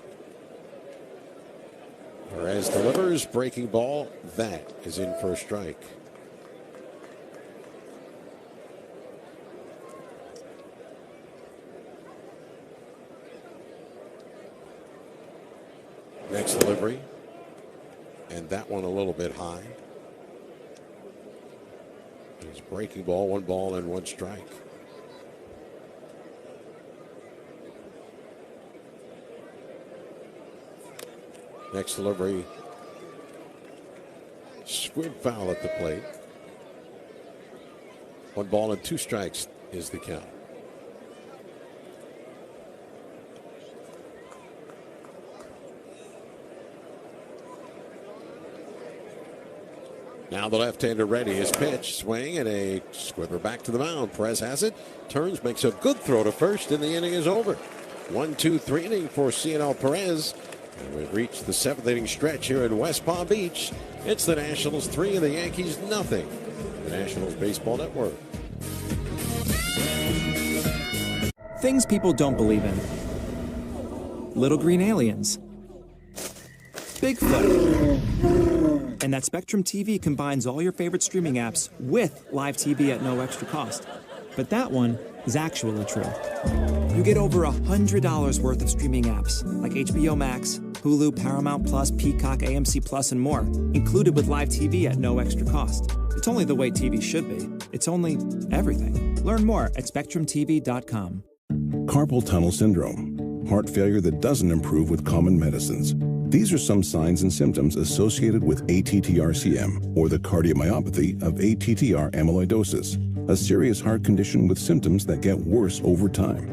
[SPEAKER 5] Perez delivers, breaking ball. That is in for a strike. Next delivery. And that one a little bit high. It's breaking ball, 1 ball and 1 strike. Next delivery. Squib foul at the plate. 1 ball and 2 strikes is the count. Now the left-hander ready. His pitch, swing, and a squibber back to the mound. Perez has it, turns, makes a good throw to first, and the inning is over. 1-2-3 inning for CNL Perez. And we've reached the 7th inning stretch here in West Palm Beach. It's the Nationals 3 and the Yankees nothing. The Nationals Baseball Network.
[SPEAKER 4] Things people don't believe in. Little green aliens. Bigfoot. And that Spectrum TV combines all your favorite streaming apps with live TV at no extra cost. But that one is actually true. You get over $100 worth of streaming apps like HBO Max, Hulu, Paramount Plus, Peacock, AMC Plus, and more, included with live TV at no extra cost. It's only the way TV should be. It's only everything. Learn more at SpectrumTV.com.
[SPEAKER 3] Carpal tunnel syndrome, heart failure that doesn't improve with common medicines. These are some signs and symptoms associated with ATTR-CM, or the cardiomyopathy of ATTR amyloidosis, a serious heart condition with symptoms that get worse over time.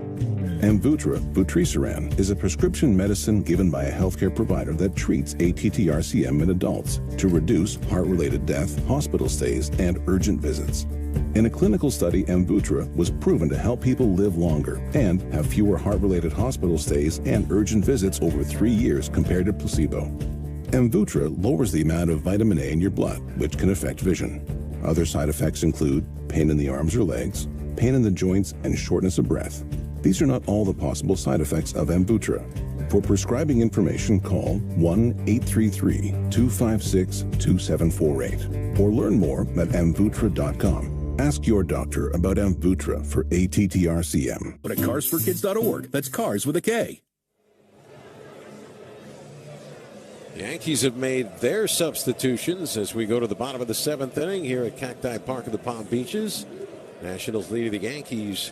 [SPEAKER 3] Amvuttra, vutrisiran, is a prescription medicine given by a healthcare provider that treats ATTR-CM in adults to reduce heart-related death, hospital stays, and urgent visits. In a clinical study, Amvuttra was proven to help people live longer and have fewer heart-related hospital stays and urgent visits over 3 years compared to placebo. Amvuttra lowers the amount of vitamin A in your blood, which can affect vision. Other side effects include pain in the arms or legs, pain in the joints, and shortness of breath. These are not all the possible side effects of Amvuttra. For prescribing information, call 1-833-256-2748 or learn more at amvuttra.com. Ask your doctor about Amvuttra for ATTR-CM.
[SPEAKER 10] At carsforkids.org. That's cars with a K.
[SPEAKER 5] The Yankees have made their substitutions as we go to the bottom of the 7th inning here at Cacti Park in the Palm Beaches. Nationals leading the Yankees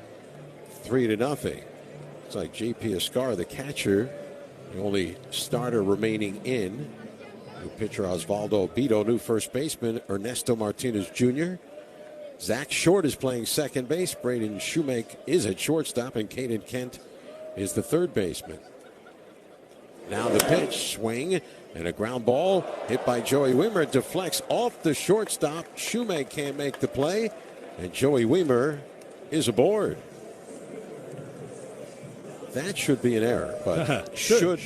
[SPEAKER 5] 3-0. It's like J.P. Escar, the catcher, the only starter remaining in. New pitcher Osvaldo Bido, new first baseman Ernesto Martinez Jr. Zach Short is playing second base. Braden Shoemake is at shortstop, and Caden Kent is the third baseman. Now the pitch, swing, and a ground ball hit by Joey Wiemer. It deflects off the shortstop. Shoemake can't make the play, and Joey Wiemer is aboard. That should be an error, but should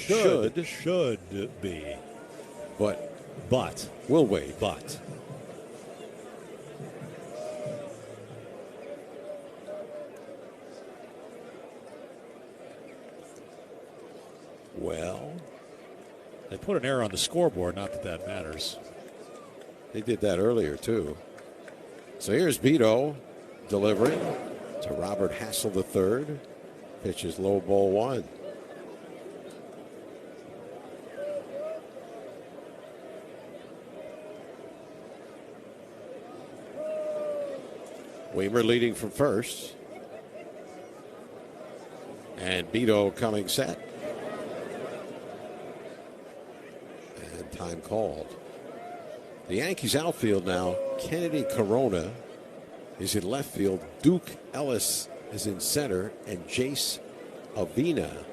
[SPEAKER 1] be.
[SPEAKER 5] But we'll wait.
[SPEAKER 1] But. Well, they put an error on the scoreboard, not that that matters.
[SPEAKER 5] They did that earlier, too. So here's Bido delivering to Robert Hassel III. Pitches low, ball 1. Wiemer leading from first. And Bido coming set. And time called. The Yankees outfield now. Kennedy Corona is in left field. Duke Ellis is in center. And Jace Avina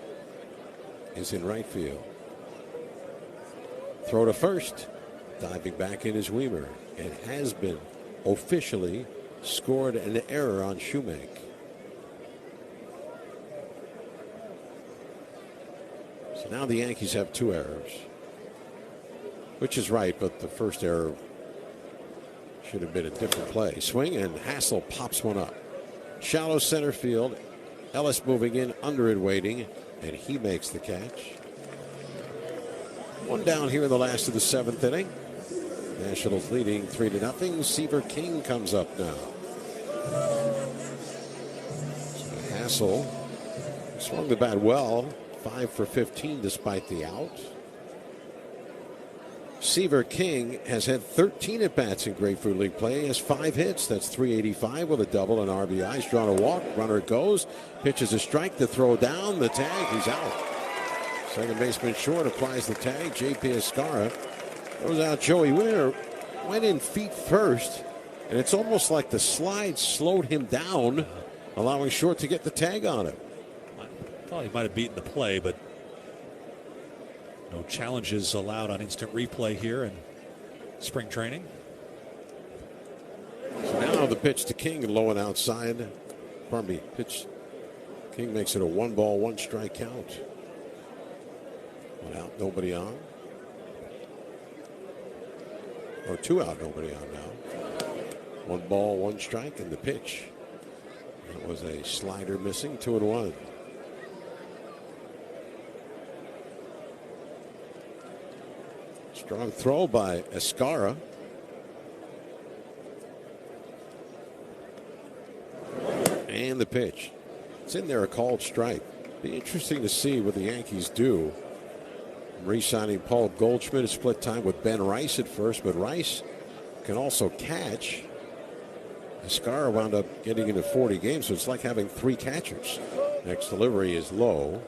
[SPEAKER 5] is in right field. Throw to first. Diving back in is Wiemer. It has been officially scored an error on Shoemake. So now the Yankees have 2 errors. Which is right, but the first error should have been a different play. Swing, and Hassel pops one up. Shallow center field. Ellis moving in, under it waiting, and he makes the catch. One down here in the last of the 7th inning. Nationals leading 3-0. Seaver King comes up now. So Hassel swung the bat well. 5 for 15 despite the out. Seaver King has had 13 at-bats in Grapefruit League play. He has 5 hits. That's 385 with a double and RBI. He's drawn a walk. Runner goes. Pitches a strike to throw down. The tag. He's out. Second baseman short applies the tag. J.P. Escarra goes out. Joey Winter went in feet first, and it's almost like the slide slowed him down, allowing Short to get the tag on him.
[SPEAKER 1] I thought he might have beaten the play, but no challenges allowed on instant replay here in spring training.
[SPEAKER 5] So now the pitch to King, low and outside. Pardon me, pitch. King makes it a 1-ball, 1-strike count. 1 out, nobody on. Or 2 out, nobody on now. 1 ball, 1 strike, and the pitch. That was a slider missing, 2-1. Strong throw by Escarra. And the pitch. It's in there, a called strike. Be interesting to see what the Yankees do. Re-signing Paul Goldschmidt, a split time with Ben Rice at first, but Rice can also catch. Escarra wound up getting into 40 games, so it's like having 3 catchers. Next delivery is low.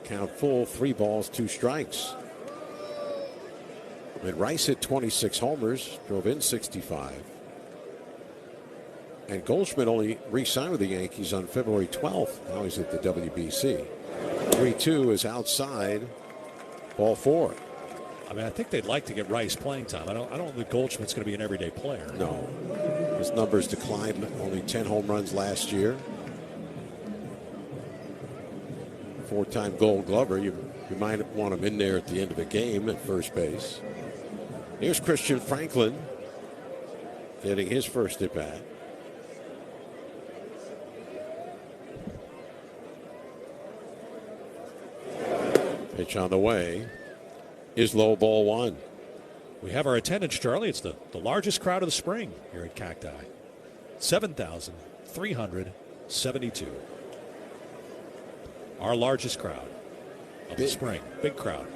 [SPEAKER 5] Count full, 3 balls, 2 strikes. And Rice hit 26 homers, drove in 65. And Goldschmidt only re-signed with the Yankees on February 12th. Now he's at the WBC. 3-2 is outside. Ball 4.
[SPEAKER 1] I mean, I think they'd like to get Rice playing time. I don't think Goldschmidt's going to be an everyday player.
[SPEAKER 5] No. His numbers declined. Only 10 home runs last year. 4-time Gold Glover. You might want him in there at the end of a game at first base. Here's Christian Franklin getting his first at bat. Pitch on the way is low, ball 1.
[SPEAKER 1] We have our attendance, Charlie. It's the largest crowd of the spring here at Cacti. 7,372. Our largest crowd of the spring. Big crowd.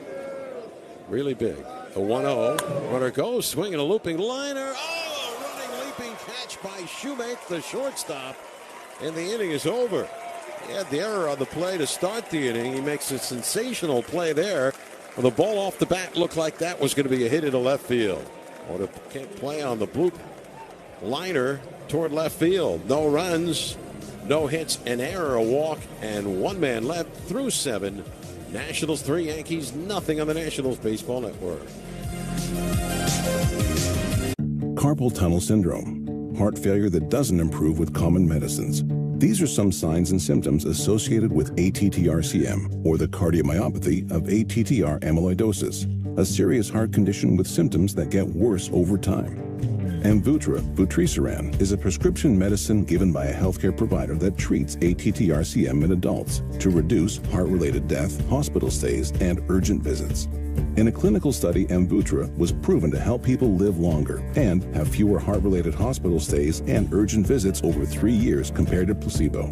[SPEAKER 5] Really big. The 1-0. Runner goes, swinging a looping liner. Oh, a running, leaping catch by Shoemake, the shortstop. And the inning is over. He had the error on the play to start the inning. He makes a sensational play there. Well, the ball off the bat looked like that was going to be a hit into left field. What a play on the bloop liner toward left field. No runs, no hits, an error, a walk, and 1 man left through 7. Nationals 3, Yankees nothing on the Nationals Baseball Network.
[SPEAKER 3] Carpal tunnel syndrome, heart failure that doesn't improve with common medicines. These are some signs and symptoms associated with ATTR-CM, or the cardiomyopathy of ATTR amyloidosis, a serious heart condition with symptoms that get worse over time. Amvuttra, vutrisiran, is a prescription medicine given by a healthcare provider that treats ATTR-CM in adults to reduce heart-related death, hospital stays, and urgent visits. In a clinical study, Amvuttra was proven to help people live longer and have fewer heart-related hospital stays and urgent visits over 3 years compared to placebo.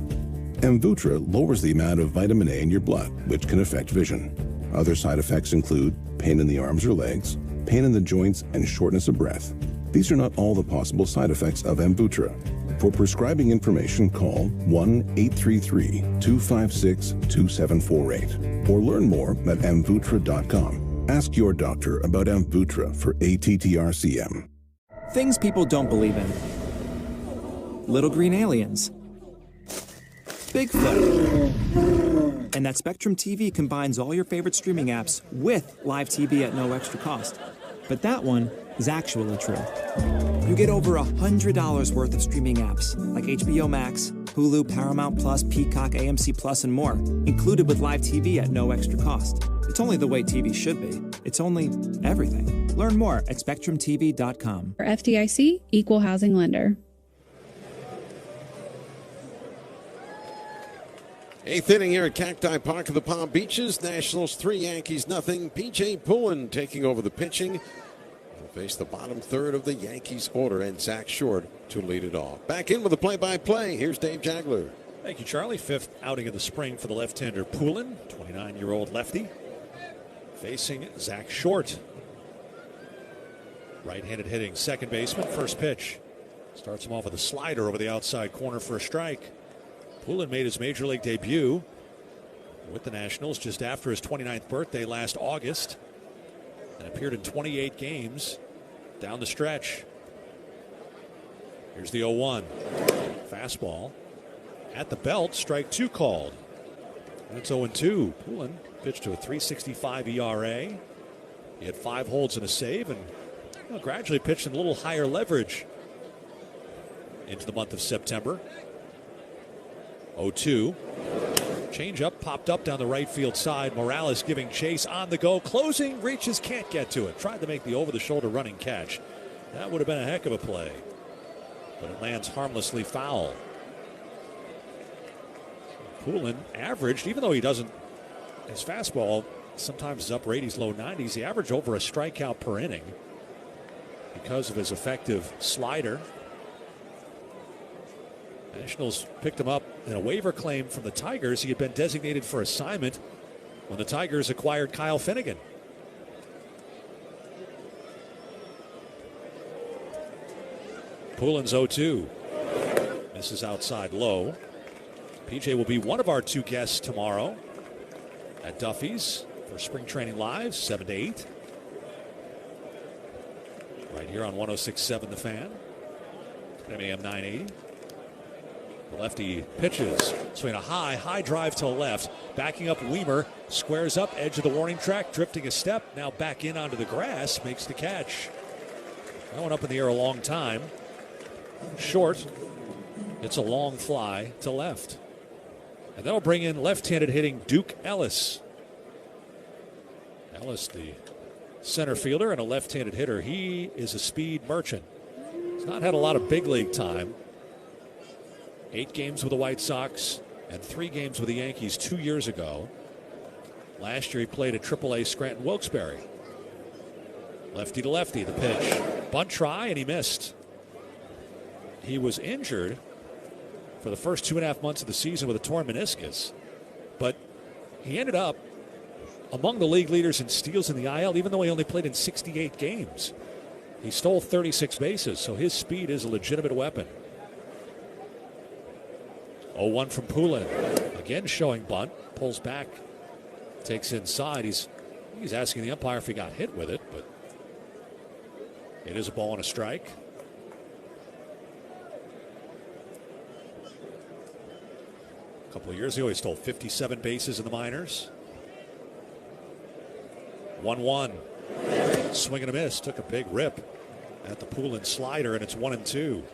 [SPEAKER 3] Amvuttra lowers the amount of vitamin A in your blood, which can affect vision. Other side effects include pain in the arms or legs, pain in the joints, and shortness of breath. These are not all the possible side effects of Amvuttra. For prescribing information, call 1-833-256-2748 or learn more at amvuttra.com. Ask your doctor about Amvuttra for ATTR-CM.
[SPEAKER 4] Things people don't believe in. Little green aliens. Bigfoot. And that Spectrum TV combines all your favorite streaming apps with live TV at no extra cost. But that one is actually true. You get over $100 worth of streaming apps like HBO Max, Hulu, Paramount Plus, Peacock, AMC Plus, and more, included with live TV at no extra cost. It's only the way TV should be. It's only everything. Learn more at SpectrumTV.com.
[SPEAKER 6] For FDIC, Equal Housing Lender.
[SPEAKER 5] Eighth inning here at Cacti Park of the Palm Beaches. Nationals 3, Yankees nothing. P.J. Pullen taking over the pitching. He'll face the bottom third of the Yankees order, and Zach Short to lead it off. Back in with the play-by-play. Here's Dave Jagler.
[SPEAKER 1] Thank you, Charlie. Fifth outing of the spring for the left-hander Pullen, 29-year-old lefty, facing Zach Short. Right-handed hitting second baseman. First pitch. Starts him off with a slider over the outside corner for a strike. Pullen made his major league debut with the Nationals just after his 29th birthday last August and appeared in 28 games down the stretch. Here's the 0-1. Fastball at the belt, strike 2 called. And it's 0-2. Pullen pitched to a 3.65 ERA. He had 5 holds and a save, and gradually pitched in a little higher leverage into the month of September. 0-2. Changeup popped up down the right field side. Morales giving chase on the go. Closing, reaches, can't get to it. Tried to make the over-the-shoulder running catch. That would have been a heck of a play. But it lands harmlessly foul. Pullen averaged, even though he doesn't, his fastball sometimes is upper 80s, low 90s. He averaged over a strikeout per inning because of his effective slider. Nationals picked him up in a waiver claim from the Tigers. He had been designated for assignment when the Tigers acquired Kyle Finnegan. Pullen's 0-2. Misses outside low. PJ will be one of our 2 guests tomorrow at Duffy's for Spring Training Live, 7 to 8. Right here on 106.7 The Fan. AM 980. The lefty pitches, swinging a high drive to left. Backing up Weimer, squares up, edge of the warning track, drifting a step. Now back in onto the grass, makes the catch. That went up in the air a long time. Short. It's a long fly to left. And that'll bring in left-handed hitting Duke Ellis. Ellis, the center fielder and a left-handed hitter. He is a speed merchant. He's not had a lot of big league time. 8 games with the White Sox and 3 games with the Yankees 2 years ago. Last year he played at AAA Scranton Wilkes-Barre. Lefty to lefty, the pitch. Bunt try, and he missed. He was injured for the first 2.5 months of the season with a torn meniscus. But he ended up among the league leaders in steals in the IL, even though he only played in 68 games. He stole 36 bases, so his speed is a legitimate weapon. 0-1 from Pullen. Again showing bunt. Pulls back. Takes inside. He's asking the umpire if he got hit with it, but it is a ball and a strike. A couple of years ago, he stole 57 bases in the minors. 1-1. Swing and a miss. Took a big rip at the Pullen slider, and it's 1-2.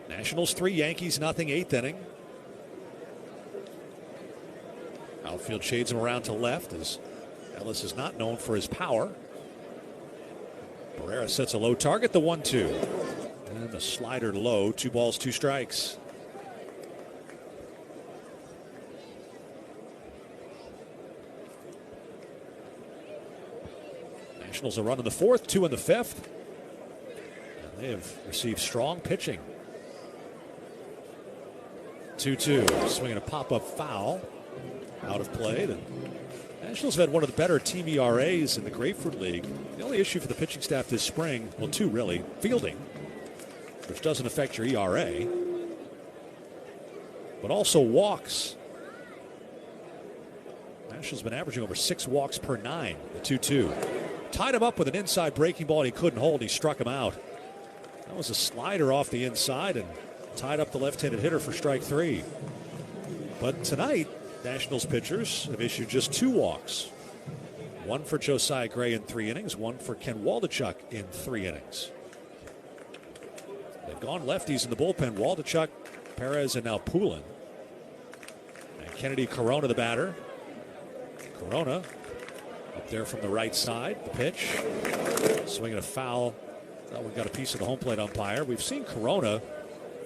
[SPEAKER 1] Nationals 3, Yankees nothing, 8th inning. Outfield shades him around to left as Ellis is not known for his power. Barrera sets a low target, the 1-2. And the slider low, 2 balls, 2 strikes. Nationals a run in the 4th, 2 in the 5th. And they have received strong pitching. 2-2, swinging a pop-up foul, out of play. The Nationals have had one of the better team ERAs in the Grapefruit League. The only issue for the pitching staff this spring, well, 2 really, fielding, which doesn't affect your ERA, but also walks. Nationals been averaging over 6 walks per 9, the 2-2. Tied him up with an inside breaking ball, and he couldn't hold, he struck him out. That was a slider off the inside, and tied up the left-handed hitter for strike 3. But tonight, Nationals pitchers have issued just 2 walks. 1 for Josiah Gray in 3 innings, 1 for Ken Waldachuk in 3 innings. They've gone lefties in the bullpen. Waldachuk, Perez, and now Pullen. And Kennedy Corona, the batter. Corona up there from the right side. The pitch. Swinging a foul So we got a piece of the home plate umpire. We've seen Corona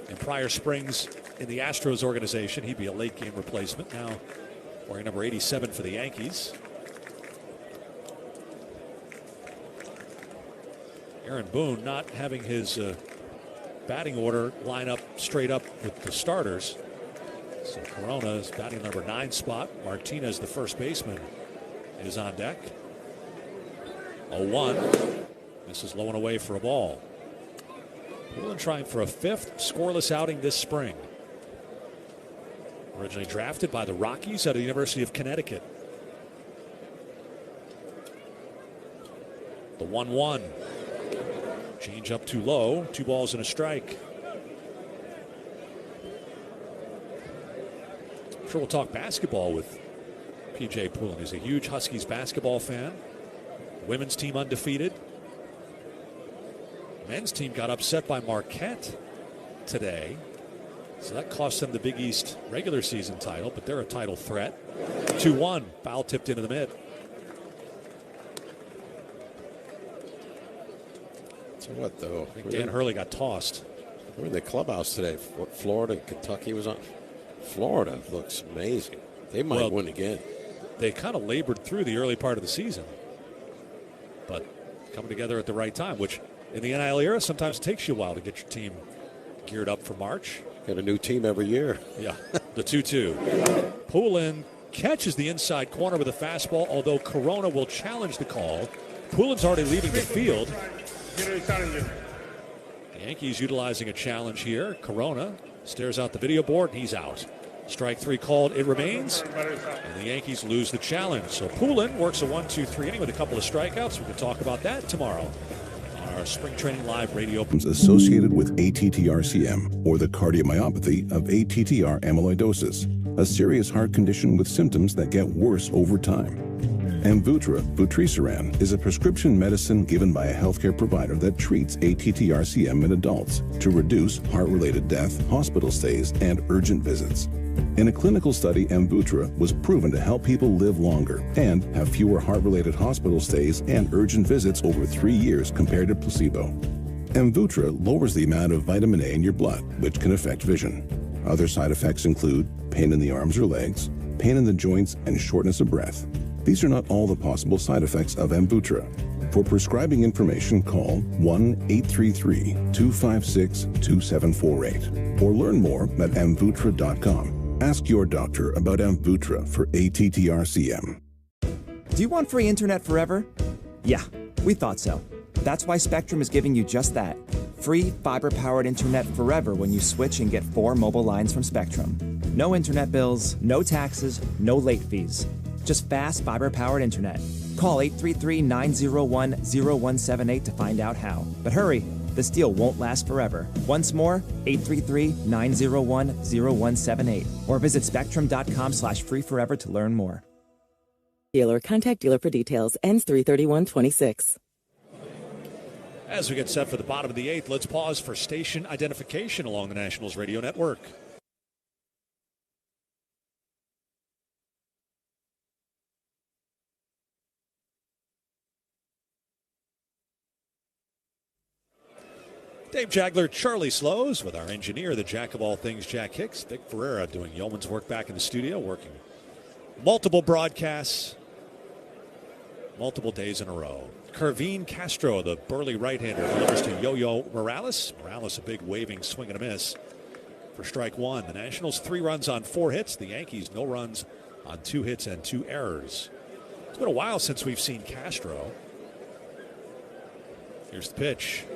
[SPEAKER 1] in prior springs in the Astros organization. He'd be a late game replacement. Now wearing number 87 for the Yankees. Aaron Boone not having his batting order line up straight up with the starters. So Corona is batting number 9 spot. Martinez, the first baseman, is on deck. 0-1. This is low and away for a ball. Poulin trying for a 5th scoreless outing this spring. Originally drafted by the Rockies out of the University of Connecticut. The 1-1. Change up too low. 2 balls and a strike. I'm sure we'll talk basketball with P.J. Poulin. He's a huge Huskies basketball fan. Women's team undefeated. Men's team got upset by Marquette today. So that cost them the Big East regular season title, but they're a title threat. 2-1. Foul tipped into the mid.
[SPEAKER 5] So what, though?
[SPEAKER 1] I think Dan Hurley got tossed.
[SPEAKER 5] We're in the clubhouse today. Florida and Kentucky was on. Florida looks amazing. They might win again.
[SPEAKER 1] They kind of labored through the early part of the season, but coming together at the right time, which in the NIL era sometimes takes you a while to get your team geared up for March.
[SPEAKER 5] Got a new team every year.
[SPEAKER 1] Yeah, the 2-2. Poulin catches the inside corner with a fastball, although Corona will challenge the call. Poulin's already leaving the field. The Yankees utilizing a challenge here. Corona stares out the video board, and he's out. Strike 3 called, it remains, and the Yankees lose the challenge. So Poulin works a 1-2-3 inning with a couple of strikeouts. We can talk about that tomorrow on our Spring Training Live radio.
[SPEAKER 3] Associated with ATTR-CM, or the cardiomyopathy of ATTR amyloidosis, a serious heart condition with symptoms that get worse over time. Amvuttra vutrisiran is a prescription medicine given by a healthcare provider that treats ATTR-CM in adults to reduce heart-related death, hospital stays, and urgent visits. In a clinical study, Amvuttra was proven to help people live longer and have fewer heart-related hospital stays and urgent visits over 3 years compared to placebo. Amvuttra lowers the amount of vitamin A in your blood, which can affect vision. Other side effects include pain in the arms or legs, pain in the joints, and shortness of breath. These are not all the possible side effects of Amvuttra. For prescribing information, call 1-833-256-2748 or learn more at amvuttra.com. Ask your doctor about Amvuttra for ATTR-CM.
[SPEAKER 4] Do you want free internet forever? Yeah, we thought so. That's why Spectrum is giving you just that. Free fiber-powered internet forever when you switch and get 4 mobile lines from Spectrum. No internet bills, no taxes, no late fees. Just fast fiber-powered internet. Call 833-901-0178 to find out how. But hurry, this deal won't last forever. Once more, 833-901-0178. Or visit spectrum.com/free-forever to learn more.
[SPEAKER 2] Dealer, contact dealer for details. Ends 3/31/26.
[SPEAKER 1] As we get set for the bottom of the 8th, let's pause for station identification along the Nationals radio network. Dave Jagler, Charlie Slows, with our engineer, the jack of all things, Jack Hicks. Vic Ferreira doing yeoman's work back in the studio, working multiple broadcasts, multiple days in a row. Kervin Castro, the burly right-hander, delivers to Yo-Yo Morales. Morales, a big waving swing and a miss for strike 1. The Nationals 3 runs on 4 hits. The Yankees no runs on 2 hits and 2 errors. It's been a while since we've seen Castro. Here's the pitch.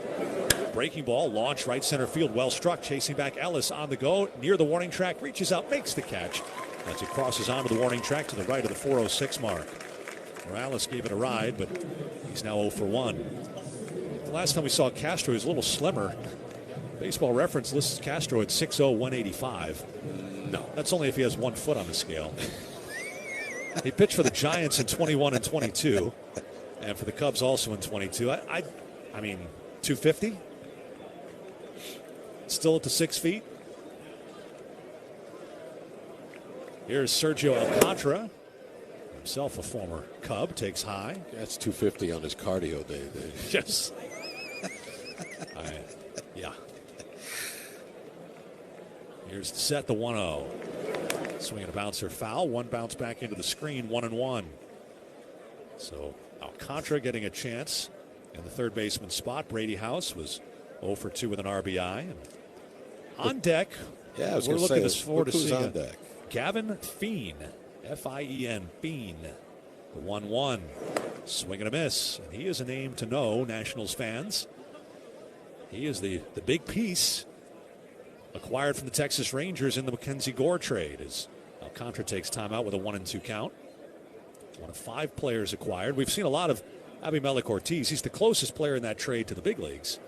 [SPEAKER 1] Breaking ball, launch right center field, well struck, chasing back Ellis on the go, near the warning track, reaches out, makes the catch as he crosses onto the warning track to the right of the 406 mark. Morales gave it a ride, but he's now 0 for 1. The last time we saw Castro, he was a little slimmer. Baseball Reference lists Castro at 6'0", 185. No, that's only if he has 1 foot on the scale. He pitched for the Giants in 21 and 22, and for the Cubs also in 22. I mean, 250? Still at the 6 feet. Here's Sergio Alcantara, himself a former Cub, takes high.
[SPEAKER 5] That's 250 on his cardio day.
[SPEAKER 1] Yes. Yeah. Here's the set, the 1-0. Swing and a bouncer foul. One bounce back into the screen, 1-1. So Alcantara getting a chance in the third baseman spot. Brady House was 0 for 2 with an RBI. And on deck,
[SPEAKER 5] yeah, I was
[SPEAKER 1] we're looking forward to see
[SPEAKER 5] on deck.
[SPEAKER 1] Gavin Fien, F-I-E-N, Fien, the 1-1. Swing and a miss. And he is a name to know, Nationals fans. He is the big piece acquired from the Texas Rangers in the Mackenzie Gore trade as Alcantara takes time out with a 1-2 count. One of 5 players acquired. We've seen a lot of Abimelec Ortiz. He's the closest player in that trade to the big leagues,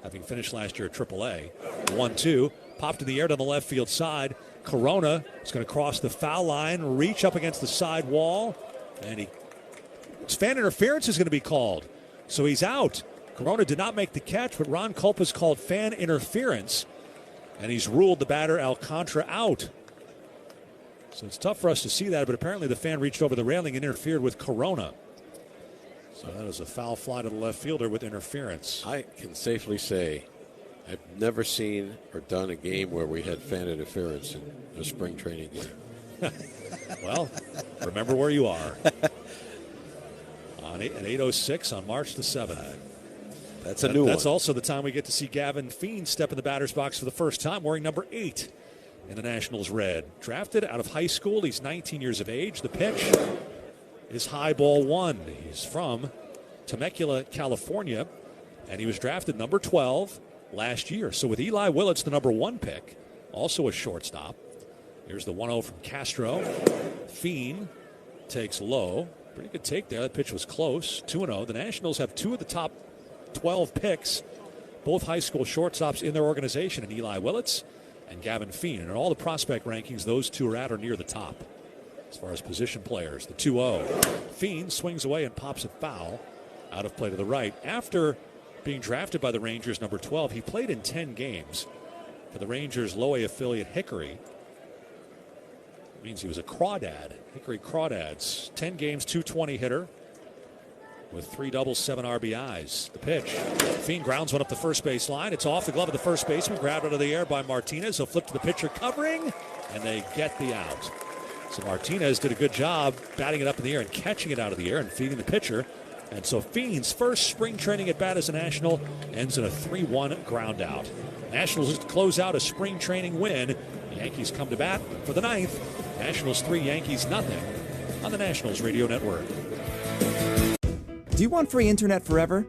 [SPEAKER 1] having finished last year at AAA. 1-2, popped in the air to the left field side. Corona is going to cross the foul line, reach up against the side wall, and fan interference is going to be called. So he's out. Corona did not make the catch, but Ron Culpa's called fan interference, and he's ruled the batter Alcantara out. So it's tough for us to see that, but apparently the fan reached over the railing and interfered with Corona. So that is a foul fly to the left fielder with interference.
[SPEAKER 5] I can safely say I've never seen or done a game where we had fan interference in a spring training game.
[SPEAKER 1] Well, remember where you are. At 8:06 on March the 7th.
[SPEAKER 5] That's a new one.
[SPEAKER 1] That's also the time we get to see Gavin Fien step in the batter's box for the first time, wearing number 8 in the Nationals red. Drafted out of high school, he's 19 years of age. The pitch is high ball 1. He's from Temecula, California, and he was drafted number 12 last year. So with Eli Willits, the number 1 pick, also a shortstop. Here's the 1-0 from Castro. Fien takes low. Pretty good take there. That pitch was close. 2-0. The Nationals have 2 of the top 12 picks, both high school shortstops in their organization, and Eli Willits and Gavin Fien. And in all the prospect rankings, those 2 are at or near the top as far as position players. The 2-0. Fien swings away and pops it foul out of play to the right. After being drafted by the Rangers, number 12, he played in 10 games for the Rangers' low A affiliate Hickory. That means he was a crawdad. Hickory Crawdads. 10 games, 220 hitter with 3 doubles, 7 RBIs. The pitch. Fien grounds one up the first base line. It's off the glove of the first baseman. Grabbed out of the air by Martinez. He'll flip to the pitcher covering, and they get the out. So Martinez did a good job batting it up in the air and catching it out of the air and feeding the pitcher. And so Fien's first spring training at bat as a National ends in a 3-1 ground out. Nationals close out a spring training win. The Yankees come to bat for the 9th. Nationals 3, Yankees nothing on the Nationals Radio Network.
[SPEAKER 4] Do you want free internet forever?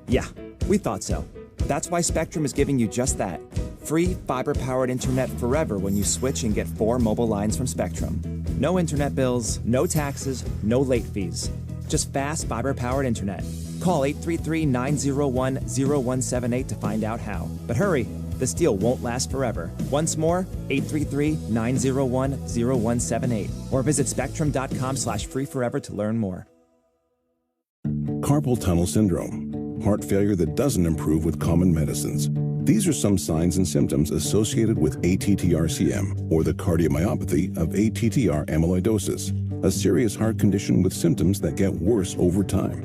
[SPEAKER 4] Yeah, we thought so. That's why Spectrum is giving you just that. Free fiber-powered internet forever when you switch and get 4 mobile lines from Spectrum. No internet bills, no taxes, no late fees. Just fast fiber-powered internet. Call 833-901-0178 to find out how. But hurry, this deal won't last forever. Once more, 833-901-0178. Or visit spectrum.com/freeforever to learn more.
[SPEAKER 3] Carpal tunnel syndrome, heart failure that doesn't improve with common medicines. These are some signs and symptoms associated with ATTR-CM, or the cardiomyopathy of ATTR amyloidosis, a serious heart condition with symptoms that get worse over time.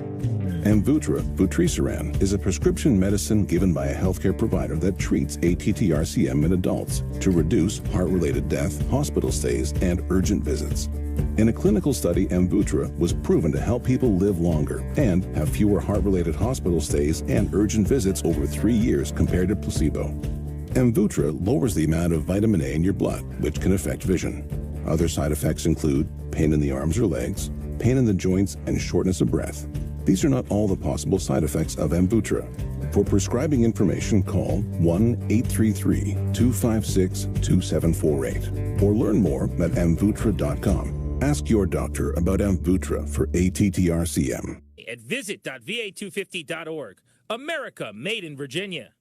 [SPEAKER 3] Amvuttra, vutrisiran, is a prescription medicine given by a healthcare provider that treats ATTR-CM in adults to reduce heart-related death, hospital stays, and urgent visits. In a clinical study, Amvuttra was proven to help people live longer and have fewer heart-related hospital stays and urgent visits over 3 years compared to placebo. Amvuttra lowers the amount of vitamin A in your blood, which can affect vision. Other side effects include pain in the arms or legs, pain in the joints, and shortness of breath. These are not all the possible side effects of Amvuttra. For prescribing information, call 1-833-256-2748 or learn more at amvuttra.com. Ask your doctor about Amvuttra for ATTR-CM.
[SPEAKER 16] At visit.va250.org. America made in Virginia.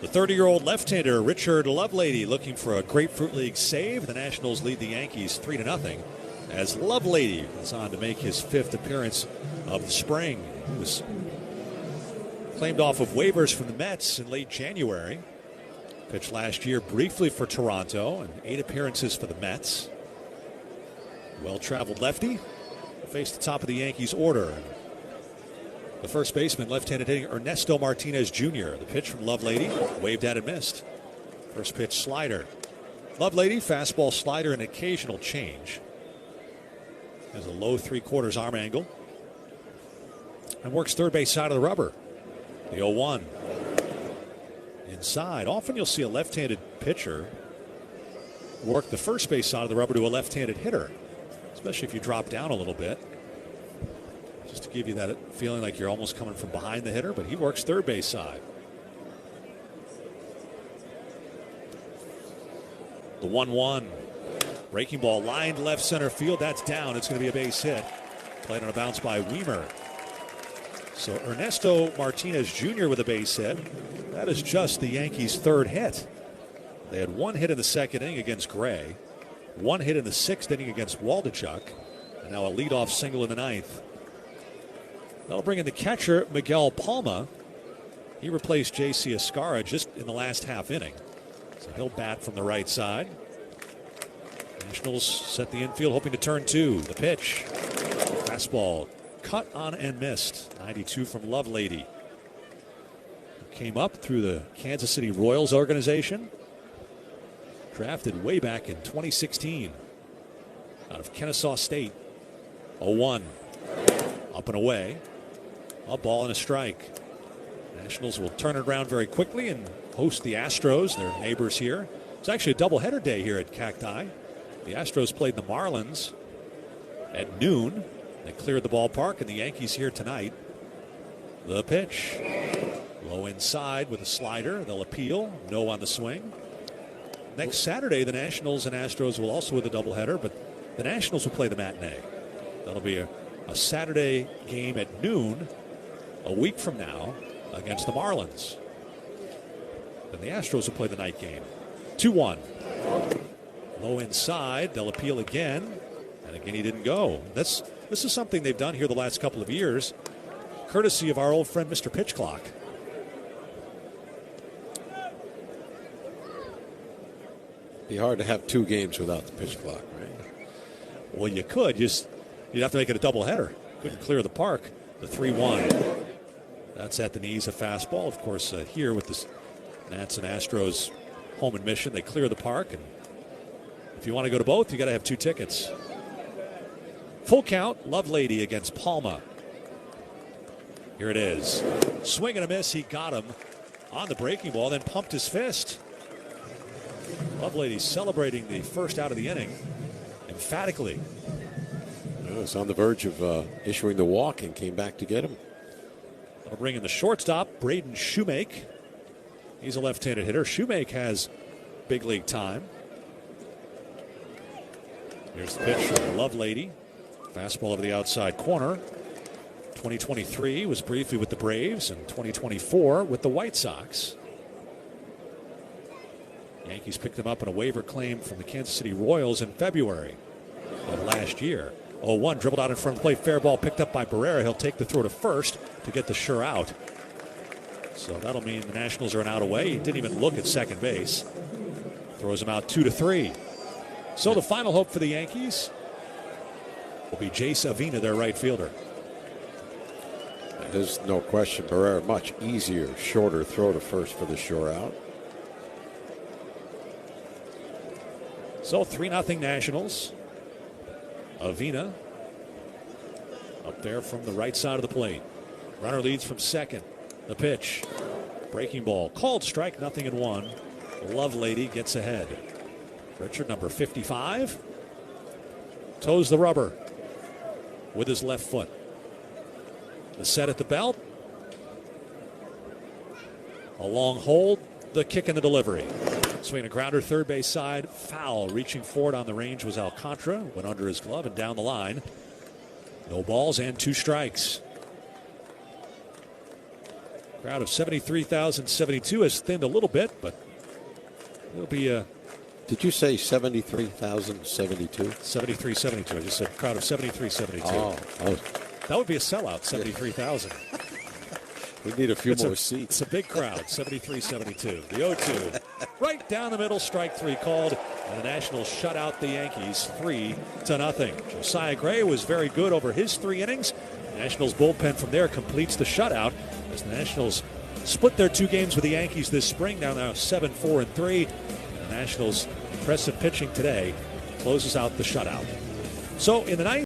[SPEAKER 1] The 30-year-old left-hander Richard Lovelady looking for a Grapefruit League save. The Nationals lead the Yankees 3-0 as Lovelady is on to make his 5th appearance of the spring. He was claimed off of waivers from the Mets in late January. Pitched last year briefly for Toronto and 8 appearances for the Mets. Well-traveled lefty faced the top of the Yankees order. The first baseman, left-handed hitting Ernesto Martinez Jr. The pitch from Lovelady, waved at and missed. First pitch slider. Lovelady, fastball, slider, and occasional change. Has a low 3/4 arm angle. And works third base side of the rubber. The 0-1. Inside. Often you'll see a left-handed pitcher work the first base side of the rubber to a left-handed hitter, especially if you drop down a little bit. Just to give you that feeling like you're almost coming from behind the hitter, but he works third base side. The 1-1. Breaking ball lined left center field. That's down. It's going to be a base hit. Played on a bounce by Weimer. So Ernesto Martinez Jr. with a base hit. That is just the Yankees' third hit. They had one hit in the second inning against Gray, one hit in the sixth inning against Waldachuk, and now a leadoff single in the ninth. That'll bring in the catcher, Miguel Palma. He replaced J.C. Escarra just in the last half inning. So he'll bat from the right side. Nationals set the infield, hoping to turn two. The pitch. Fastball cut on and missed. 92 from Lovelady. Came up through the Kansas City Royals organization. Drafted way back in 2016 out of Kennesaw State. 0-1. Up and away. A ball and a strike. Nationals will turn it around very quickly and host the Astros, their neighbors here. It's actually a doubleheader day here at Cacti. The Astros played the Marlins at noon. They cleared the ballpark, and the Yankees here tonight. The pitch. Low inside with a slider. They'll appeal. No on the swing. Next Saturday, the Nationals and Astros will also with a doubleheader, but the Nationals will play the matinee. That'll be a Saturday game at noon a week from now against the Marlins. Then the Astros will play the night game. 2-1. Low inside. They'll appeal again. And again, he didn't go. This is something they've done here the last couple of years, courtesy of our old friend, Mr. Pitch Clock.
[SPEAKER 5] Be hard to have two games without the pitch clock, right?
[SPEAKER 1] Well, you could. You'd have to make it a doubleheader. Couldn't clear the park. The 3-1. That's at the knees, a fastball. Of course, here with the Nats and Astros home admission, they clear the park. And if you want to go to both, you got to have two tickets. Full count, Lovelady against Palma. Here it is. Swing and a miss. He got him on the breaking ball, then pumped his fist. Lovelady celebrating the first out of the inning emphatically.
[SPEAKER 5] Well, it's on the verge of issuing the walk and came back to get him.
[SPEAKER 1] That'll bring in the shortstop, Braden Shoemake. He's a left-handed hitter. Shoemake has big league time. Here's the pitch from Lovelady. Fastball over the outside corner. 2023 was briefly with the Braves, and 2024 with the White Sox. Yankees picked him up on a waiver claim from the Kansas City Royals in February of last year. 0-1, dribbled out in front of the plate. Fair ball picked up by Barrera. He'll take the throw to first to get the sure out. So that'll mean the Nationals are an out away. He didn't even look at second base. Throws him out 2-3. So the final hope for the Yankees will be Jace Avina, their right fielder.
[SPEAKER 5] There's no question. Barrera, much easier, shorter throw to first for the sure out.
[SPEAKER 1] So 3-0 Nationals. Avina up there from the right side of the plate. Runner leads from second. The pitch. Breaking ball. Called strike, 0-1. Lovelady gets ahead. Richard, number 55, toes the rubber with his left foot. The set at the belt. A long hold. The kick and the delivery. Swing a grounder, third base side, foul. Reaching forward on the range was Alcantara. Went under his glove and down the line. No balls and 2 strikes. Crowd of 73,072 has thinned a little bit, but it'll be a...
[SPEAKER 5] Did you say 73,072?
[SPEAKER 1] 73,72. I just said crowd of 73,72.
[SPEAKER 5] Oh.
[SPEAKER 1] That would be a sellout, 73,000.
[SPEAKER 5] We need a few more seats.
[SPEAKER 1] It's a big crowd, 73-72. The 0-2. Right down the middle, strike 3 called. And the Nationals shut out the Yankees 3-0. Josiah Gray was very good over his 3 innings. Nationals bullpen from there completes the shutout as the Nationals split their 2 games with the Yankees this spring. Now 7-4-3. The Nationals' impressive pitching today closes out the shutout. So in the ninth.